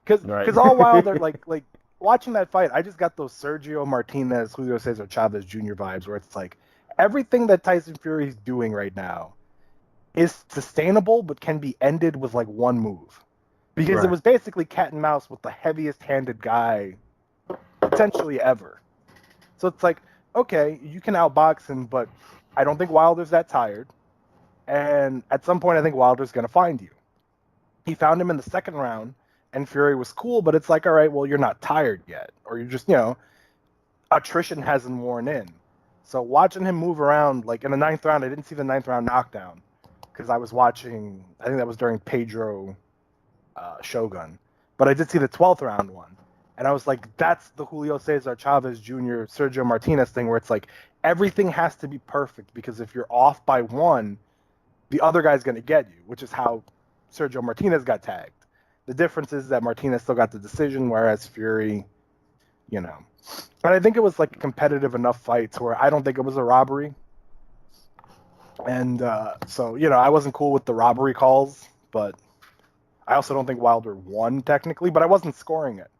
Speaker 6: because all Wilder like watching that fight, I just got those Sergio Martinez, Julio Cesar Chavez Jr. vibes, where it's like everything that Tyson Fury's doing right now is sustainable, but can be ended with like one move, because it was basically cat and mouse with the heaviest-handed guy potentially ever. So it's like, okay, you can outbox him, but I don't think Wilder's that tired. And at some point, I think Wilder's going to find you. He found him in the second round, and Fury was cool, but it's like, all right, well, you're not tired yet. Or you're just, attrition hasn't worn in. So watching him move around, like in the 9th round, I didn't see the 9th round knockdown because I was watching, I think that was during Pedro Shogun. But I did see the 12th round one. And I was like, that's the Julio Cesar Chavez Jr., Sergio Martinez thing, where it's like everything has to be perfect, because if you're off by one, the other guy's going to get you, which is how Sergio Martinez got tagged. The difference is that Martinez still got the decision, whereas Fury, And I think it was like competitive enough fights where I don't think it was a robbery. And so, I wasn't cool with the robbery calls, but I also don't think Wilder won technically, but I wasn't scoring it.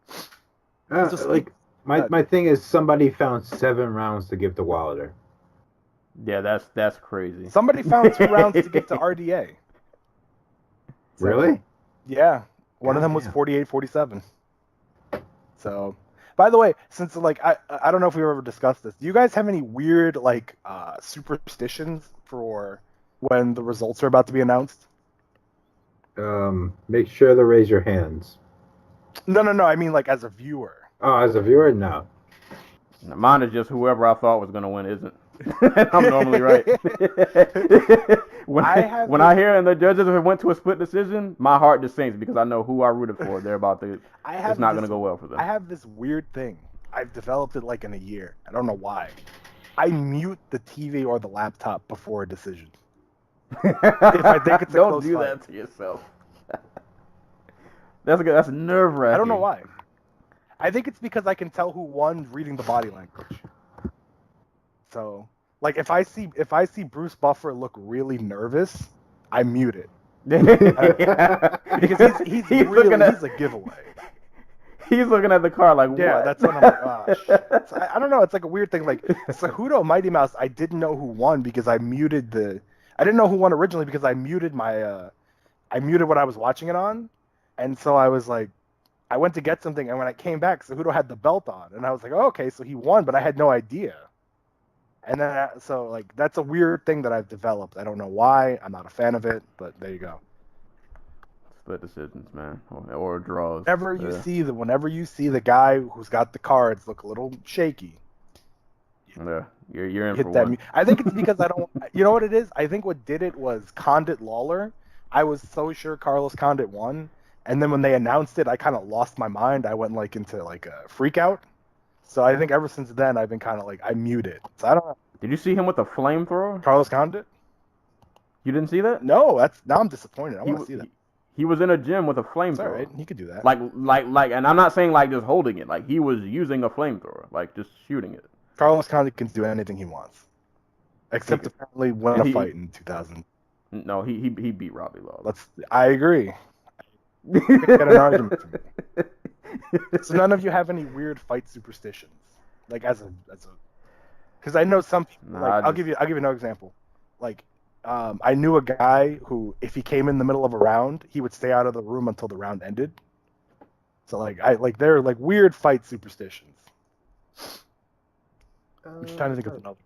Speaker 5: My thing is, somebody found 7 rounds to give to Wilder.
Speaker 4: Yeah, that's crazy.
Speaker 6: Somebody found 2 rounds to give to RDA. So,
Speaker 5: really?
Speaker 6: Yeah. One of them was 48-47. So, by the way, since I don't know if we've ever discussed this, do you guys have any weird superstitions for when the results are about to be announced?
Speaker 5: Make sure to raise your hands.
Speaker 6: No. I mean, as a viewer.
Speaker 5: Oh, as a viewer, no.
Speaker 4: Mine is just whoever I thought was going to win isn't. I'm normally right. When I hear and the judges went to a split decision, my heart just sinks because I know who I rooted for. They're about to. It's not going to go well for them.
Speaker 6: I have this weird thing. I've developed it in a year. I don't know why. I mute the TV or the laptop before a decision. If I think it's a
Speaker 4: don't
Speaker 6: close
Speaker 4: do
Speaker 6: fight.
Speaker 4: that to yourself. That's nerve-wracking.
Speaker 6: I don't know why. I think it's because I can tell who won reading the body language. So, if I see Bruce Buffer look really nervous, I mute it. Because he's a giveaway.
Speaker 4: He's looking at the car like,
Speaker 6: yeah,
Speaker 4: what?
Speaker 6: that's when I'm like, oh, shit. I don't know. It's like a weird thing. Like Cejudo Mighty Mouse, I didn't know who won because I muted I didn't know who won originally because I muted I muted what I was watching it on, and so I was like, I went to get something, and when I came back, Cejudo had the belt on, and I was like, oh, okay, so he won, but I had no idea. And then, that's a weird thing that I've developed. I don't know why. I'm not a fan of it, but there you go.
Speaker 4: Split decisions, man, or draws.
Speaker 6: Whenever you see the guy who's got the cards look a little shaky,
Speaker 4: yeah, you're in
Speaker 6: hit
Speaker 4: for
Speaker 6: that.
Speaker 4: one.
Speaker 6: I think it's because I don't. You know what it is? I think what did it was Condit Lawler. I was so sure Carlos Condit won, and then when they announced it, I kind of lost my mind. I went into a freak out. So I think ever since then, I've been kind of I mute it. So I don't know.
Speaker 4: Did you see him with a flamethrower?
Speaker 6: Carlos Condit?
Speaker 4: You didn't see that?
Speaker 6: No, now I'm disappointed. I want to see that.
Speaker 4: He was in a gym with a flamethrower.
Speaker 6: It's all right. He could do that.
Speaker 4: And I'm not saying just holding it. He was using a flamethrower, just shooting it.
Speaker 6: Carlos Condit can do anything he wants, except apparently win a fight in 2000.
Speaker 4: No, he beat Robbie Lawler.
Speaker 6: I agree. Get an argument for me. So none of you have any weird fight superstitions, because I know some people. I'll give you another example. I knew a guy who, if he came in the middle of a round, he would stay out of the room until the round ended. So they're weird fight superstitions. I'm just trying to think of another.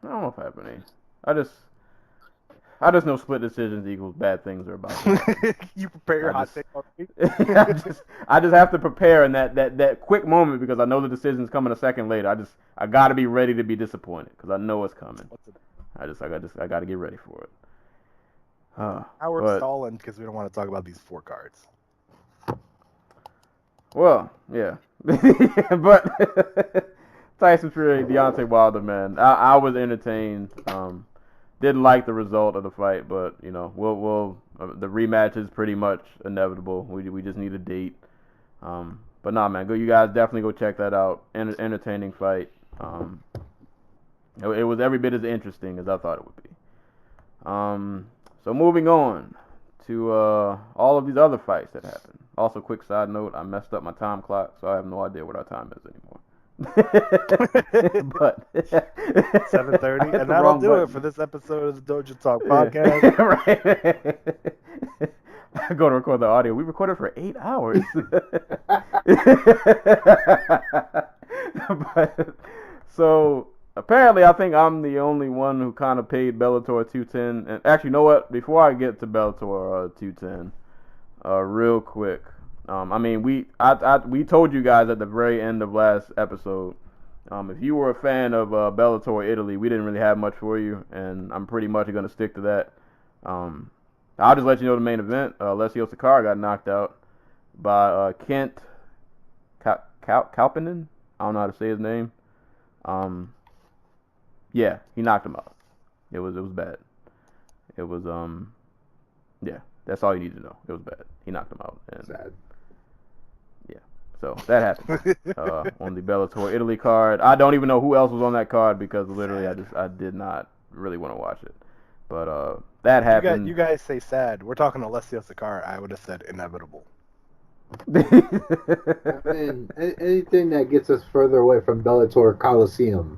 Speaker 4: I don't know if I have any. I just know split decisions equals bad things are about to
Speaker 6: You prepare your hot take already?
Speaker 4: I just have to prepare in that quick moment because I know the decision's coming a second later. I got to be ready to be disappointed because I know it's coming. I got to get ready for it.
Speaker 6: Now we're stalling because we don't want to talk about these 4 cards.
Speaker 4: Well, yeah. But Tyson Fury, Deontay Wilder, man. I was entertained. Didn't like the result of the fight, but you know, the rematch is pretty much inevitable. We just need a date. But nah, man, you guys definitely go check that out. Entertaining fight. It was every bit as interesting as I thought it would be. So moving on to all of these other fights that happened. Also, quick side note, I messed up my time clock, so I have no idea what our time is anymore. But
Speaker 6: 7:30, and that'll do it for this episode of the Dojo Talk podcast.
Speaker 4: Right. I go to record the audio. We recorded for 8 hours. So apparently, I think I'm the only one who kind of paid Bellator 210. And actually, you know what? Before I get to Bellator 210, real quick. I mean, we told you guys at the very end of last episode, if you were a fan of Bellator Italy, we didn't really have much for you, and I'm pretty much going to stick to that. I'll just let you know the main event. Alessio Sakara got knocked out by Kent Kalpinen. I don't know how to say his name. Yeah, he knocked him out. It was bad. It was yeah, that's all you need to know. It was bad. He knocked him out. And,
Speaker 5: Sad.
Speaker 4: Yeah, so that happened on the Bellator Italy card. I don't even know who else was on that card because literally I did not really want to watch it. But that happened.
Speaker 6: You guys say sad. We're talking Alessio Sakara. I would have said inevitable.
Speaker 5: I mean, anything that gets us further away from Bellator Coliseum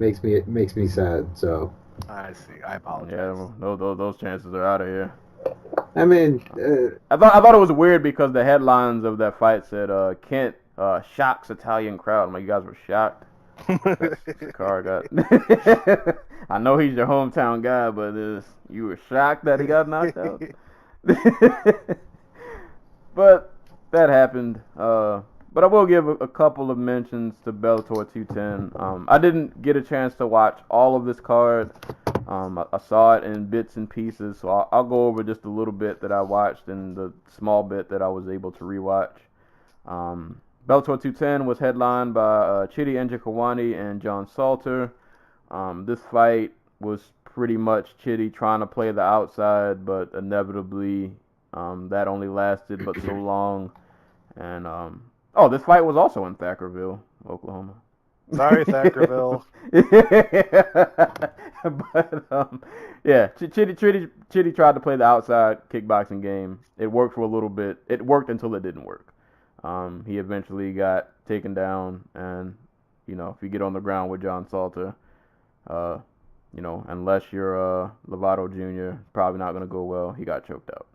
Speaker 5: makes me sad. So
Speaker 6: I see. I apologize.
Speaker 4: Yeah, those chances are out of here.
Speaker 5: I mean,
Speaker 4: I thought it was weird because the headlines of that fight said Kent shocks Italian crowd. I'm like, you guys were shocked. Sakara got. I know he's your hometown guy, but you were shocked that he got knocked out. But that happened. But I will give a couple of mentions to Bellator 210. I didn't get a chance to watch all of this card. I saw it in bits and pieces, so I'll go over just a little bit that I watched and the small bit that I was able to rewatch. Bellator 210 was headlined by Chidi Njokuani and John Salter. This fight was pretty much Chidi trying to play the outside, but inevitably that only lasted but so long. And this fight was also in Thackerville, Oklahoma.
Speaker 6: Sorry, Thackerville.
Speaker 4: But yeah, Chidi tried to play the outside kickboxing game. It worked for a little bit. It worked until it didn't work. He eventually got taken down, and you know, if you get on the ground with John Salter, you know, unless you're Lovato Jr., it's probably not going to go well. He got choked out.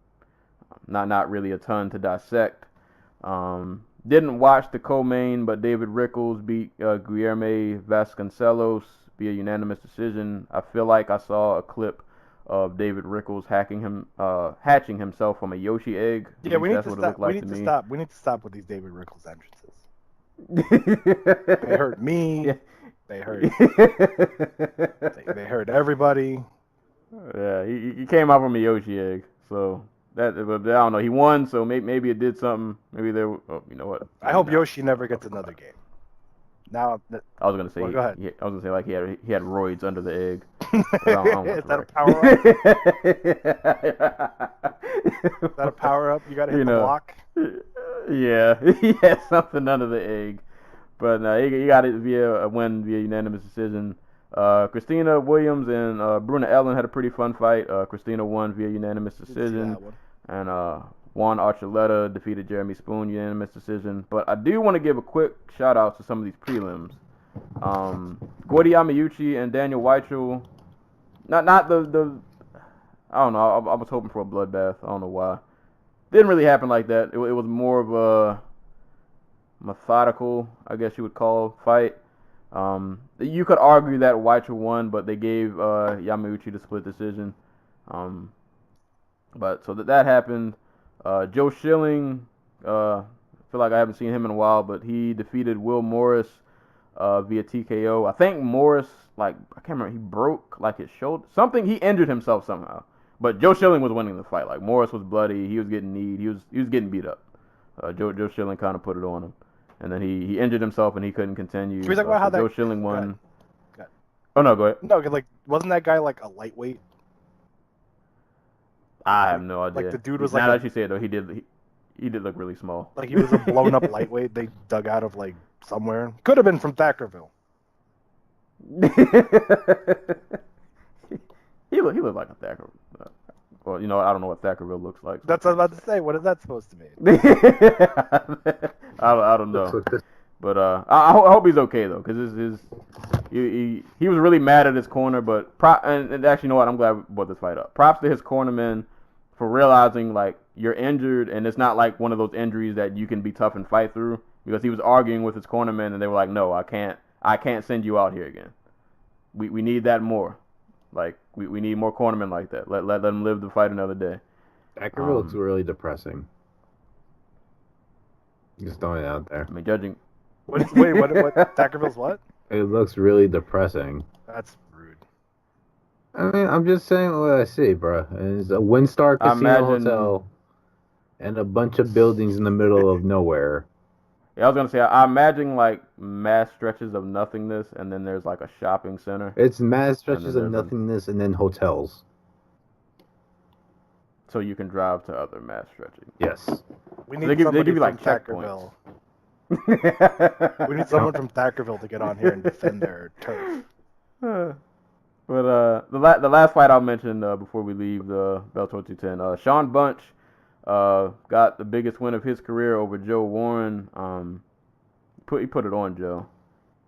Speaker 4: Not really a ton to dissect. Didn't watch the co-main, but David Rickles beat Guilherme Vasconcelos via unanimous decision. I feel like I saw a clip of David Rickles hatching himself from a Yoshi egg.
Speaker 6: Yeah, we need to stop. We need to stop with these David Rickles entrances. They hurt me. Yeah. They hurt. they hurt everybody.
Speaker 4: Yeah, he came out from a Yoshi egg, so. I don't know. He won, so maybe it did something. Maybe there. Oh, you know what?
Speaker 6: I hope Yoshi never gets another game. Now,
Speaker 4: I was gonna say.
Speaker 6: Go ahead.
Speaker 4: I was gonna say like he had roids under the egg. I don't
Speaker 6: Is that a power up? Is that a power up? You gotta hit the block.
Speaker 4: Yeah, he had something under the egg, but he got it via a win via unanimous decision. Christina Williams and Bruna Ellen had a pretty fun fight. Christina won via unanimous decision. And Juan Archuleta defeated Jeremy Spoon unanimous decision. But I do want to give a quick shout out to some of these prelims. Gordy Yamauchi and Daniel Weichel. Not the I don't know. I was hoping for a bloodbath. I don't know why. Didn't really happen like that. It was more of a methodical, I guess you would call, fight. You could argue that Weichel won, but they gave Yamauchi the split decision. But so that happened. Joe Schilling, I feel like I haven't seen him in a while, but he defeated Will Morris via TKO. I think Morris, I can't remember, he broke his shoulder. He injured himself somehow. But Joe Schilling was winning the fight. Morris was bloody, he was getting kneed, he was getting beat up. Joe Schilling kind of put it on him. and then he injured himself and he couldn't continue.
Speaker 6: Can we talk about how
Speaker 4: Joe
Speaker 6: that
Speaker 4: Schilling won.
Speaker 6: Go ahead.
Speaker 4: Oh no, go ahead.
Speaker 6: No, 'cause, like, wasn't that guy like a lightweight?
Speaker 4: I have no idea.
Speaker 6: Like the dude was
Speaker 4: now
Speaker 6: like
Speaker 4: that you say it though, he did look really small.
Speaker 6: like he was a blown up lightweight they dug out of like somewhere. Could have been from Thackerville.
Speaker 4: he looked like a Thacker. Well, you know, I don't know what Thackerville looks like.
Speaker 6: That's what I was about to say. What is that supposed to mean?
Speaker 4: I don't know. But I hope he's okay though, because he was really mad at his corner. But and actually, you know what? I'm glad we brought this fight up. Props to his cornerman for realizing like you're injured, and it's not like one of those injuries that you can be tough and fight through. Because he was arguing with his cornerman, and they were like, "No, I can't send you out here again. We need that more. Like we need more cornermen like that. Let them live to fight another day."
Speaker 5: Thackerville looks really depressing. Just throwing it out there.
Speaker 4: I mean, judging.
Speaker 6: What Thackerville's what?
Speaker 5: It looks really depressing.
Speaker 6: That's rude.
Speaker 5: I mean, I'm just saying what I see, bro. It's a Windstar Casino Hotel and a bunch of buildings in the middle of nowhere.
Speaker 4: Yeah, I was gonna say I imagine like mass stretches of nothingness, and then there's like a shopping center.
Speaker 5: It's mass stretches of nothingness and then hotels.
Speaker 4: So you can drive to other mass stretching.
Speaker 5: Yes.
Speaker 6: We need
Speaker 4: They give
Speaker 6: somebody
Speaker 4: you, like,
Speaker 6: from
Speaker 4: checkpoints.
Speaker 6: Thackerville. We need someone from Thackerville to get on here and defend their turf.
Speaker 4: But the last fight I'll mention before we leave the Bellator 210, Sean Bunch got the biggest win of his career over Joe Warren. He put it on Joe.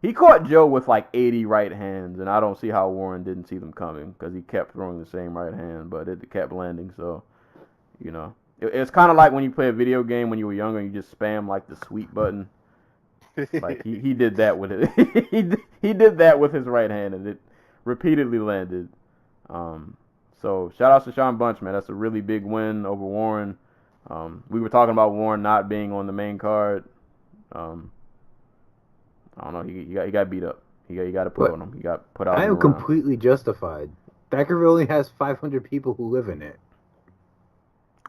Speaker 4: He caught Joe with like 80 right hands, and I don't see how Warren didn't see them coming because he kept throwing the same right hand, but it kept landing. So, you know, it's kind of like when you play a video game when you were younger and you just spam like the sweep button. Like he did that with it. he did that with his right hand, and it repeatedly landed. So shout out to Sean Bunch, man. That's a really big win over Warren. We were talking about Warren not being on the main card. I don't know. He got beat up. He got to put on him. He got put out.
Speaker 5: I am completely justified. Thackerville only has 500 people who live in it.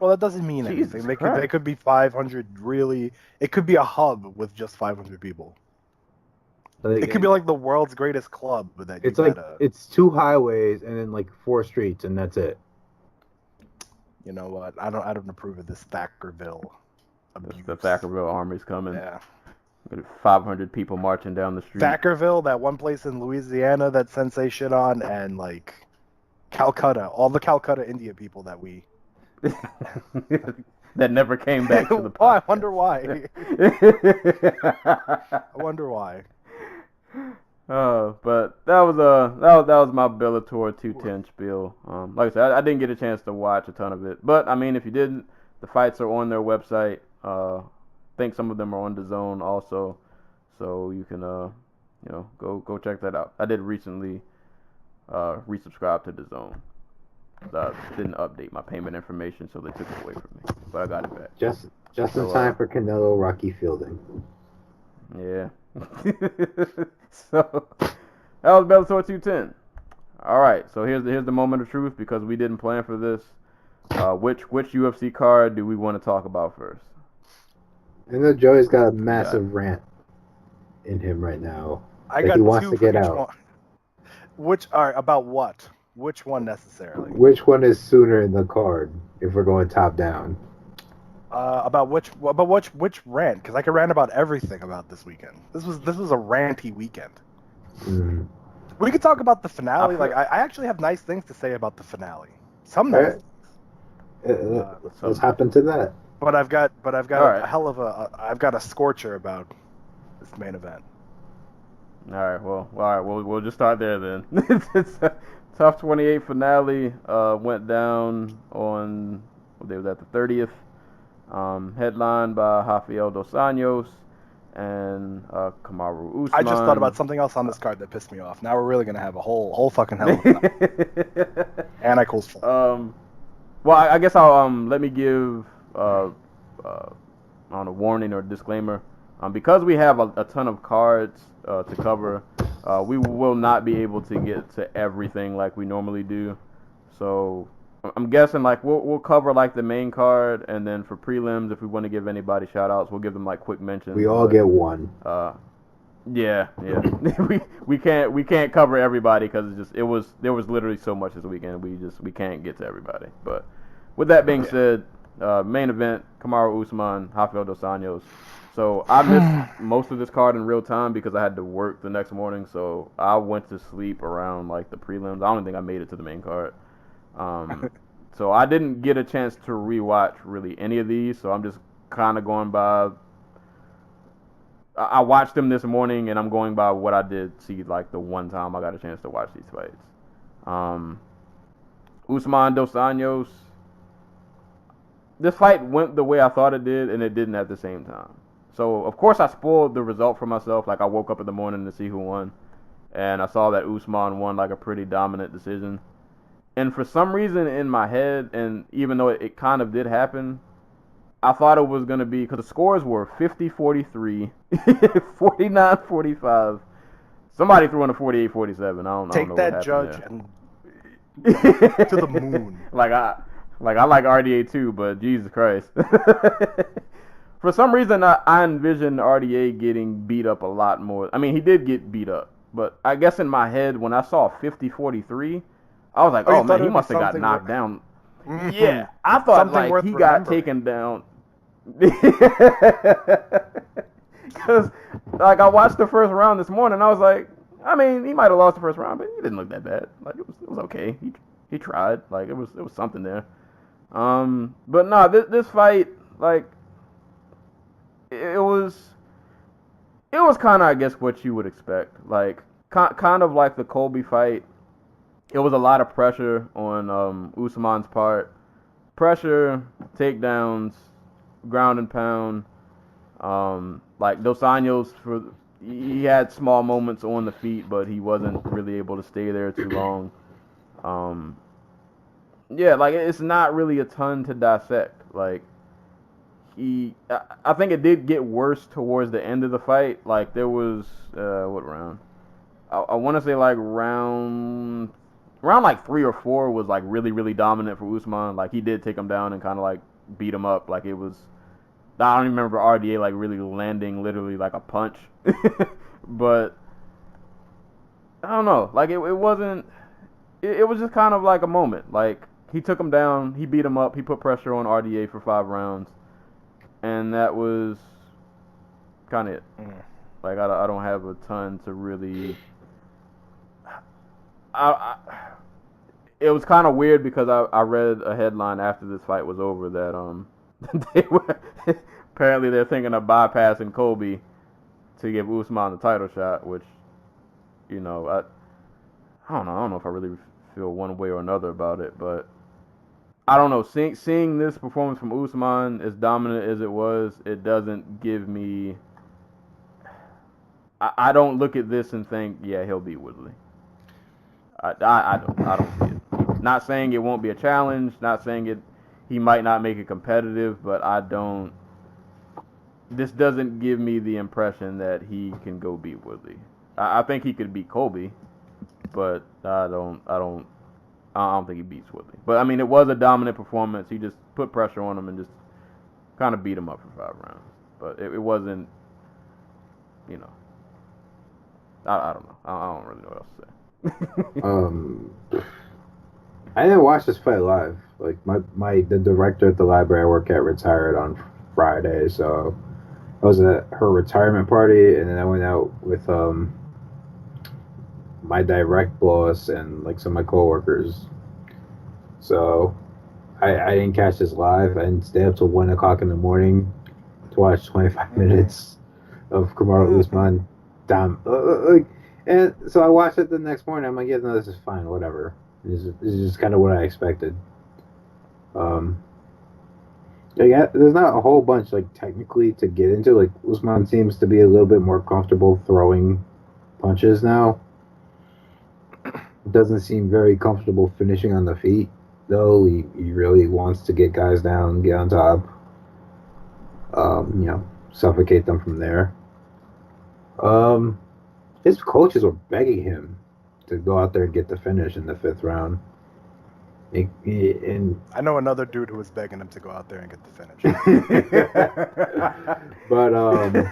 Speaker 6: Well, that doesn't mean anything. They could be 500 really. It could be a hub with just 500 people.
Speaker 5: Like,
Speaker 6: it could be like the world's greatest club, but that
Speaker 5: it's like it's 2 highways and then like 4 streets and that's it.
Speaker 6: You know what? I don't approve of this Thackerville abuse.
Speaker 4: The Thackerville army's coming.
Speaker 6: Yeah.
Speaker 4: 500 people marching down the street.
Speaker 6: Thackerville, that one place in Louisiana that Sensei shit on, and like Calcutta, all the Calcutta India people that we
Speaker 4: that never came back to the
Speaker 6: podcast. I wonder why. I wonder why.
Speaker 4: But that was my Bellator 210 spiel. Like I said, I didn't get a chance to watch a ton of it, but I mean, if you didn't, the fights are on their website. I think some of them are on DAZN also, so you can go check that out. I did recently resubscribe to DAZN. I didn't update my payment information, so they took it away from me, but I got it back.
Speaker 5: Just in time for Canelo Rocky Fielding.
Speaker 4: Yeah. So that was Bellator 210. All right, so here's the moment of truth because we didn't plan for this. Which UFC card do we want to talk about first?
Speaker 5: I know Joey's got a massive rant in him right now. He wants to get out.
Speaker 6: About what? Which one necessarily?
Speaker 5: Which one is sooner in the card if we're going top down?
Speaker 6: About which rant? Because I could rant about everything about this weekend. This was a ranty weekend.
Speaker 5: Mm.
Speaker 6: We could talk about the finale. I actually have nice things to say about the finale. Some nice things.
Speaker 5: Let's hop into that.
Speaker 6: But I've got a hell of I've got a scorcher about this main event.
Speaker 4: All right. We'll just start there then. Tough 28 finale went down on what day was that? The 30th. Headlined by Rafael dos Anjos and Kamaru Usman.
Speaker 6: I just thought about something else on this card that pissed me off. Now we're really gonna have a whole fucking hell of a time. And I calls for.
Speaker 4: Well, I guess I'll let me give on a warning or disclaimer. Because we have a ton of cards to cover, we will not be able to get to everything like we normally do. So I'm guessing like we'll cover like the main card, and then for prelims, if we want to give anybody shout outs, we'll give them like quick mentions.
Speaker 5: We all get one.
Speaker 4: Yeah. we can't cover everybody because there was literally so much this weekend. We can't get to everybody. But with that being said, main event: Kamaru Usman, Rafael dos Anjos. So I missed most of this card in real time because I had to work the next morning. So I went to sleep around like the prelims. I don't think I made it to the main card. So I didn't get a chance to rewatch really any of these. So I'm just kind of going by. I watched them this morning, and I'm going by what I did see like the one time I got a chance to watch these fights. Usman dos Anjos. This fight went the way I thought it did, and it didn't at the same time. So, of course, I spoiled the result for myself. Like, I woke up in the morning to see who won, and I saw that Usman won, like, a pretty dominant decision. And for some reason in my head, and even though it kind of did happen, I thought it was going to be, because the scores were 50-43, 49-45. Somebody threw in a 48-47. I don't know
Speaker 6: Take
Speaker 4: what
Speaker 6: that
Speaker 4: happened
Speaker 6: judge
Speaker 4: there.
Speaker 6: and to the moon.
Speaker 4: I like RDA too, but Jesus Christ. For some reason, I envisioned RDA getting beat up a lot more. I mean, he did get beat up, but I guess in my head, when I saw 50-43, I was like, oh man, he must have got knocked down.
Speaker 6: Mm-hmm.
Speaker 4: Yeah, I thought
Speaker 6: Something
Speaker 4: like he got taken down. Because like I watched the first round this morning, I was like, I mean, he might have lost the first round, but he didn't look that bad. Like it was okay. He tried. Like it was something there. But no, this fight, like, it was kind of, I guess, what you would expect. Like, kind of like the Colby fight. It was a lot of pressure on Usman's part. Pressure, takedowns, ground and pound. Like Dos Anjos, he had small moments on the feet, but he wasn't really able to stay there too long. Yeah, like it's not really a ton to dissect. Like I think it did get worse towards the end of the fight. Like there was what round? I want to say like round like 3 or 4 was like really really dominant for Usman. Like he did take him down and kind of like beat him up. Like it was. I don't even remember RDA like really landing literally like a punch, but I don't know. Like it wasn't. It was just kind of like a moment. Like he took him down, he beat him up, he put pressure on RDA for 5 rounds, and that was kind of it. Like I don't have a ton to really. It was kind of weird because I read a headline after this fight was over that apparently they're thinking of bypassing Colby to give Usman the title shot, which, you know, I don't know if I really feel one way or another about it, but I don't know. Seeing this performance from Usman, as dominant as it was, it doesn't give me. I don't look at this and think, yeah, he'll beat Woodley. I don't see it. Not saying it won't be a challenge. Not saying he might not make it competitive, but I don't. This doesn't give me the impression that he can go beat Woodley. I think he could beat Colby, but I don't think he beats Woodley. But I mean, it was a dominant performance. He just put pressure on him and just kind of beat him up for 5 rounds. But it wasn't, you know. I don't know. I don't really know what else to say.
Speaker 5: I didn't watch this fight live. Like the director at the library I work at retired on Friday, so I was at her retirement party, and then I went out with my direct boss and like some of my coworkers. So I didn't catch this live. I didn't stay up till 1 o'clock in the morning to watch 25 minutes of Kamaru Usman. And so I watched it the next morning. I'm like, yeah, no, this is fine, whatever. This is just kind of what I expected. Yeah, there's not a whole bunch like technically to get into. Like Usman seems to be a little bit more comfortable throwing punches now. Doesn't seem very comfortable finishing on the feet, though. He really wants to get guys down, get on top. Suffocate them from there. His coaches were begging him to go out there and get the finish in the 5th round. And
Speaker 6: I know another dude who was begging him to go out there and get the finish.
Speaker 5: but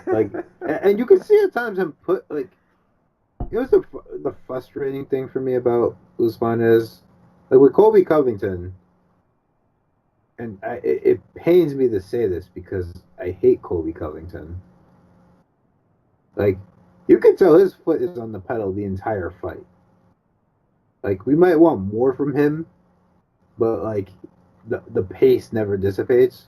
Speaker 5: like, and you can see at times him put like, it was the frustrating thing for me about Usman is like with Colby Covington, and it pains me to say this because I hate Colby Covington. Like, you can tell his foot is on the pedal the entire fight. Like, we might want more from him, but like the pace never dissipates.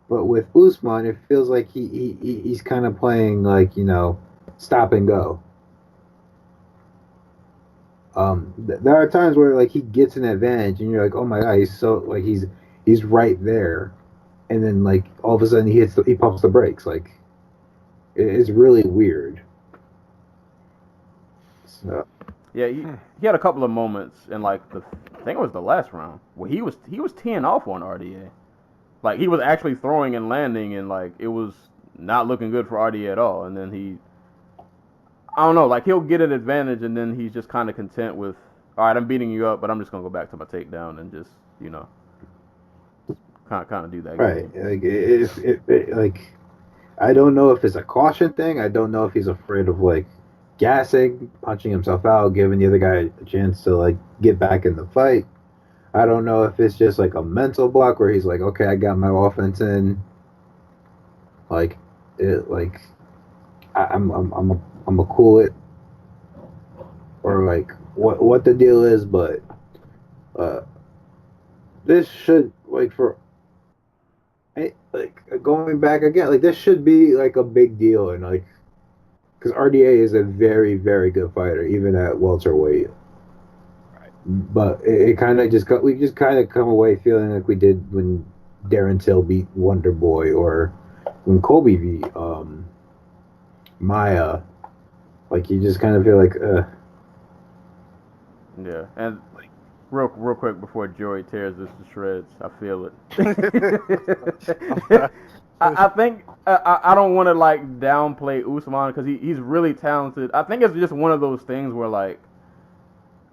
Speaker 5: But with Usman, it feels like he's kind of playing like, you know, stop and go. There are times where like he gets an advantage and you're like, oh my god, he's so like he's right there, and then like all of a sudden he pumps the brakes. Like, it's really weird. So.
Speaker 4: Yeah, he had a couple of moments in like I think it was the last round where he was teeing off on RDA. Like, he was actually throwing and landing, and like it was not looking good for RDA at all. And then I don't know, like he'll get an advantage, and then he's just kind of content with, all right, I'm beating you up, but I'm just gonna go back to my takedown and just, you know, kind of do that.
Speaker 5: Right, like like I don't know if it's a caution thing. I don't know if he's afraid of like gassing, punching himself out, giving the other guy a chance to like get back in the fight. I don't know if it's just like a mental block where he's like, okay, I got my offense in. Like, I'm a cool it, or like what the deal is, but this should like like going back again, like this should be like a big deal, and like because RDA is a very, very good fighter, even at welterweight. Right. But it kind of we just kind of come away feeling like we did when Darren Till beat Wonder Boy, or when Colby beat Maya. Like, you just kind of feel like,
Speaker 4: Yeah, and like real quick before Joey tears this to shreds, I feel it. I think I don't want to like downplay Usman because he's really talented. I think it's just one of those things where like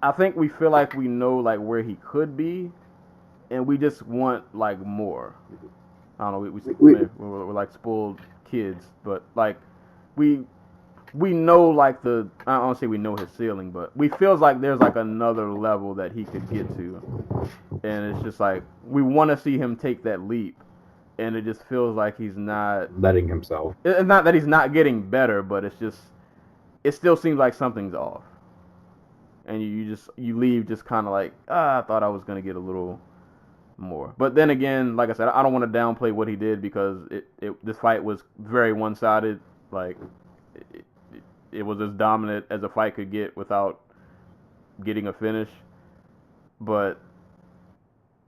Speaker 4: I think we feel like we know like where he could be, and we just want like more. I don't know. We're like spoiled kids, but like we know like I don't want to say we know his ceiling, but we feels like there's like another level that he could get to, and it's just like we want to see him take that leap. And it just feels like he's not
Speaker 5: letting himself.
Speaker 4: It's not that he's not getting better, but it's just, it still seems like something's off. And you leave just kind of like, I thought I was gonna get a little more. But then again, like I said, I don't want to downplay what he did because this fight was very one-sided. Like it was as dominant as a fight could get without getting a finish. But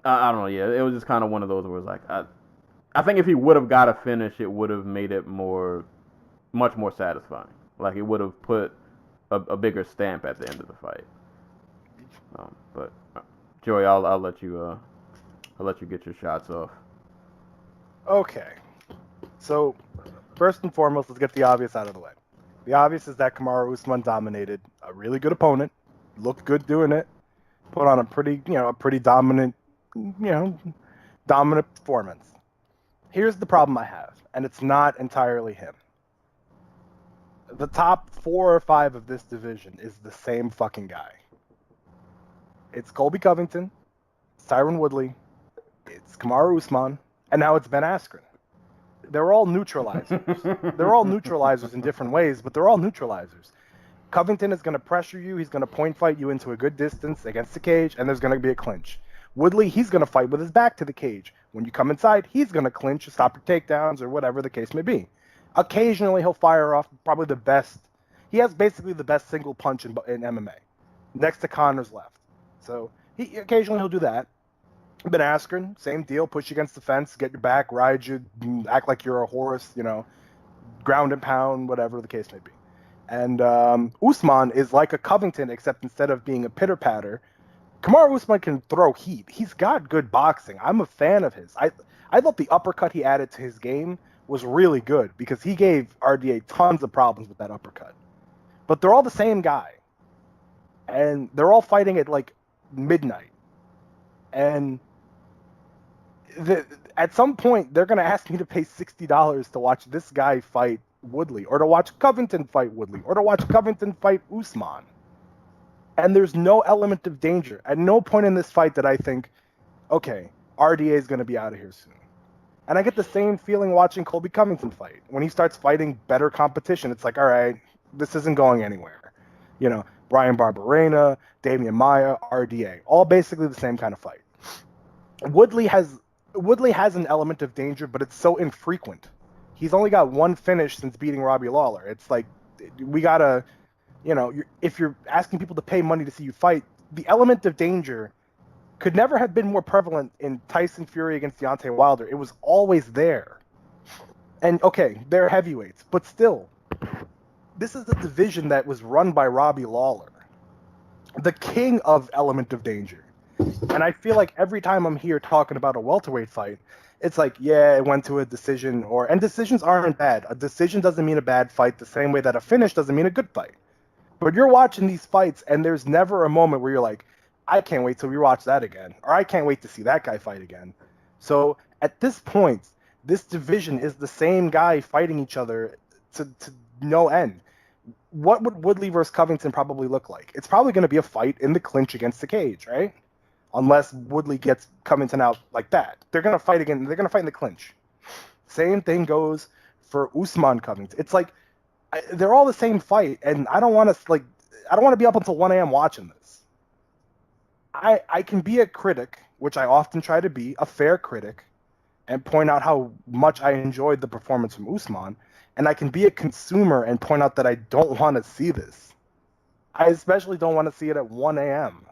Speaker 4: I don't know. Yeah, it was just kind of one of those where it's like I think if he would have got a finish, it would have made it much more satisfying. Like, it would have put a bigger stamp at the end of the fight. But Joey, I'll let you get your shots off.
Speaker 6: Okay. So, first and foremost, let's get the obvious out of the way. The obvious is that Kamaru Usman dominated a really good opponent, looked good doing it, put on a pretty dominant performance. Here's the problem I have, and it's not entirely him. The top 4 or 5 of this division is the same fucking guy. It's Colby Covington, it's Tyron Woodley, it's Kamaru Usman, and now it's Ben Askren. They're all neutralizers. They're all neutralizers in different ways, but they're all neutralizers. Covington is going to pressure you. He's going to point fight you into a good distance against the cage, and there's going to be a clinch. Woodley, he's going to fight with his back to the cage. When you come inside, he's going to clinch, stop your takedowns, or whatever the case may be. Occasionally, he'll fire off probably the best. He has basically the best single punch in MMA, next to Connor's left. So occasionally he'll do that. Ben Askren, same deal. Push you against the fence, get your back, ride you, act like you're a horse, ground and pound, whatever the case may be. And Usman is like a Covington, except instead of being a pitter-patter, Kamaru Usman can throw heat. He's got good boxing. I'm a fan of his. I thought the uppercut he added to his game was really good because he gave RDA tons of problems with that uppercut. But they're all the same guy. And they're all fighting at like midnight. And at some point, they're going to ask me to pay $60 to watch this guy fight Woodley, or to watch Covington fight Woodley, or to watch Covington fight Usman. And there's no element of danger. At no point in this fight did I think, okay, RDA is going to be out of here soon. And I get the same feeling watching Colby Covington fight. When he starts fighting better competition, it's like, all right, this isn't going anywhere. You know, Brian Barberena, Damian Maia, RDA, all basically the same kind of fight. Woodley has an element of danger, but it's so infrequent. He's only got one finish since beating Robbie Lawler. It's like, we gotta, you know, if you're asking people to pay money to see you fight, the element of danger could never have been more prevalent in Tyson Fury against Deontay Wilder. It was always there. And okay, they're heavyweights, but still, this is a division that was run by Robbie Lawler, the king of element of danger. And I feel like every time I'm here talking about a welterweight fight, it's like, yeah, it went to a decision, and decisions aren't bad. A decision doesn't mean a bad fight the same way that a finish doesn't mean a good fight. But you're watching these fights, and there's never a moment where you're like, I can't wait till we watch that again, or I can't wait to see that guy fight again. So at this point, this division is the same guy fighting each other to no end. What would Woodley versus Covington probably look like? It's probably going to be a fight in the clinch against the cage, right? Unless Woodley gets Covington out like that. They're going to fight again. They're going to fight in the clinch. Same thing goes for Usman Covington. It's like, they're all the same fight, and I don't want to be up until 1 a.m. watching this. I can be a critic, which I often try to be, a fair critic, and point out how much I enjoyed the performance from Usman, and I can be a consumer and point out that I don't want to see this. I especially don't want to see it at 1 a.m.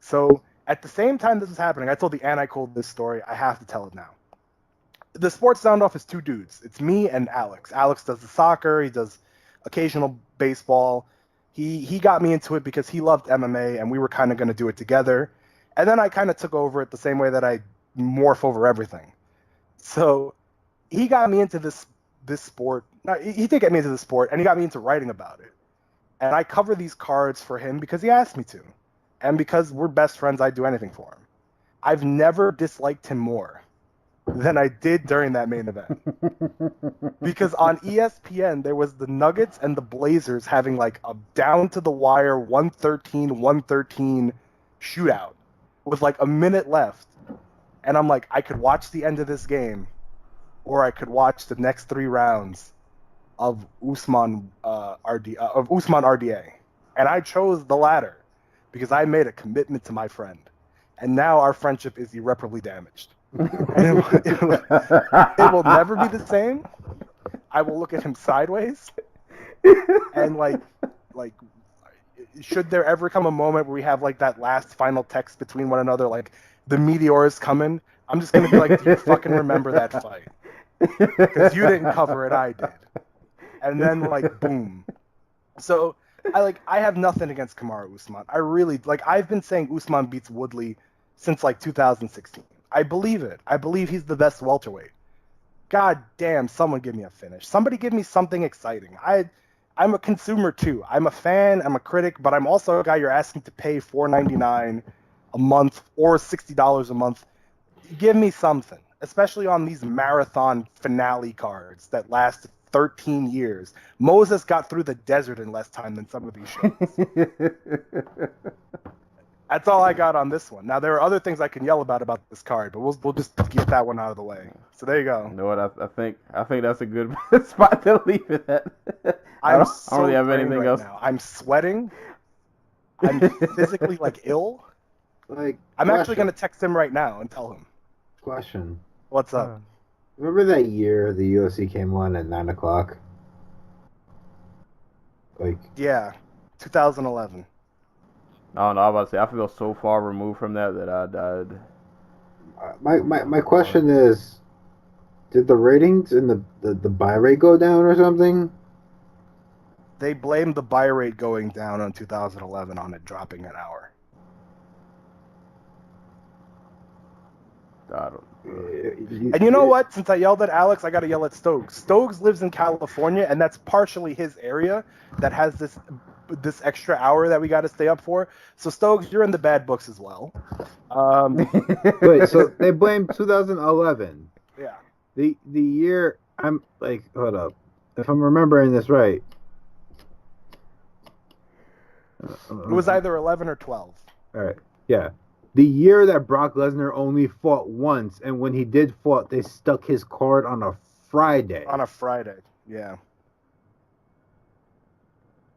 Speaker 6: So at the same time this is happening, I told the Anti-Cold this story. I have to tell it now. The Sports Sound Off is two dudes. It's me and Alex. Alex does the soccer. He does occasional baseball. He got me into it because he loved MMA, and we were kind of going to do it together. And then I kind of took over it the same way that I morph over everything. So he got me into this sport. No, he did get me into the sport, and he got me into writing about it. And I cover these cards for him because he asked me to. And because we're best friends, I'd do anything for him. I've never disliked him more than I did during that main event. Because on ESPN, there was the Nuggets and the Blazers having like a down-to-the-wire 113 shootout with like a minute left. And I'm like, I could watch the end of this game, or I could watch the next 3 rounds of Usman RDA. And I chose the latter because I made a commitment to my friend. And now our friendship is irreparably damaged. And it will never be the same. I will look at him sideways. And like, should there ever come a moment where we have like that last final text between one another, like the meteor is coming, I'm just gonna be like, do you fucking remember that fight? Because you didn't cover it, I did. And then like, boom. So I have nothing against Kamaru Usman. I really I've been saying Usman beats Woodley since like 2016. I believe it. I believe he's the best welterweight. God damn, someone give me a finish. Somebody give me something exciting. I'm a consumer too. I'm a fan, I'm a critic, but I'm also a guy you're asking to pay $4.99 a month or $60 a month. Give me something, especially on these marathon finale cards that last 13 years. Moses got through the desert in less time than some of these shows. That's all I got on this one. Now, there are other things I can yell about this card, but we'll just get that one out of the way. So there you go.
Speaker 4: You know what? I think that's a good spot to leave it at. I don't really have anything else.
Speaker 6: Now. I'm sweating. I'm physically ill. I'm actually going to text him right now and tell him.
Speaker 5: Question.
Speaker 6: What's up?
Speaker 5: Remember that year the UFC came on at 9 o'clock?
Speaker 6: Yeah, 2011.
Speaker 4: I don't know. I was about to say, I feel so far removed from that I died.
Speaker 5: My question is, did the ratings and the buy rate go down or something?
Speaker 6: They blamed the buy rate going down on 2011 on it dropping an hour.
Speaker 4: I don't.
Speaker 6: And you know what? Since I yelled at Alex, I got to yell at Stokes. Stokes lives in California, and that's partially his area that has this extra hour that we got to stay up for. So Stokes, you're in the bad books as well.
Speaker 5: Wait, so they blame 2011.
Speaker 6: Yeah.
Speaker 5: The year I'm like, hold up, if I'm remembering this right,
Speaker 6: It was either 11 or 12.
Speaker 5: All right, yeah. The year that Brock Lesnar only fought once, and when he did fought, they stuck his card on a Friday.
Speaker 6: On a Friday, yeah.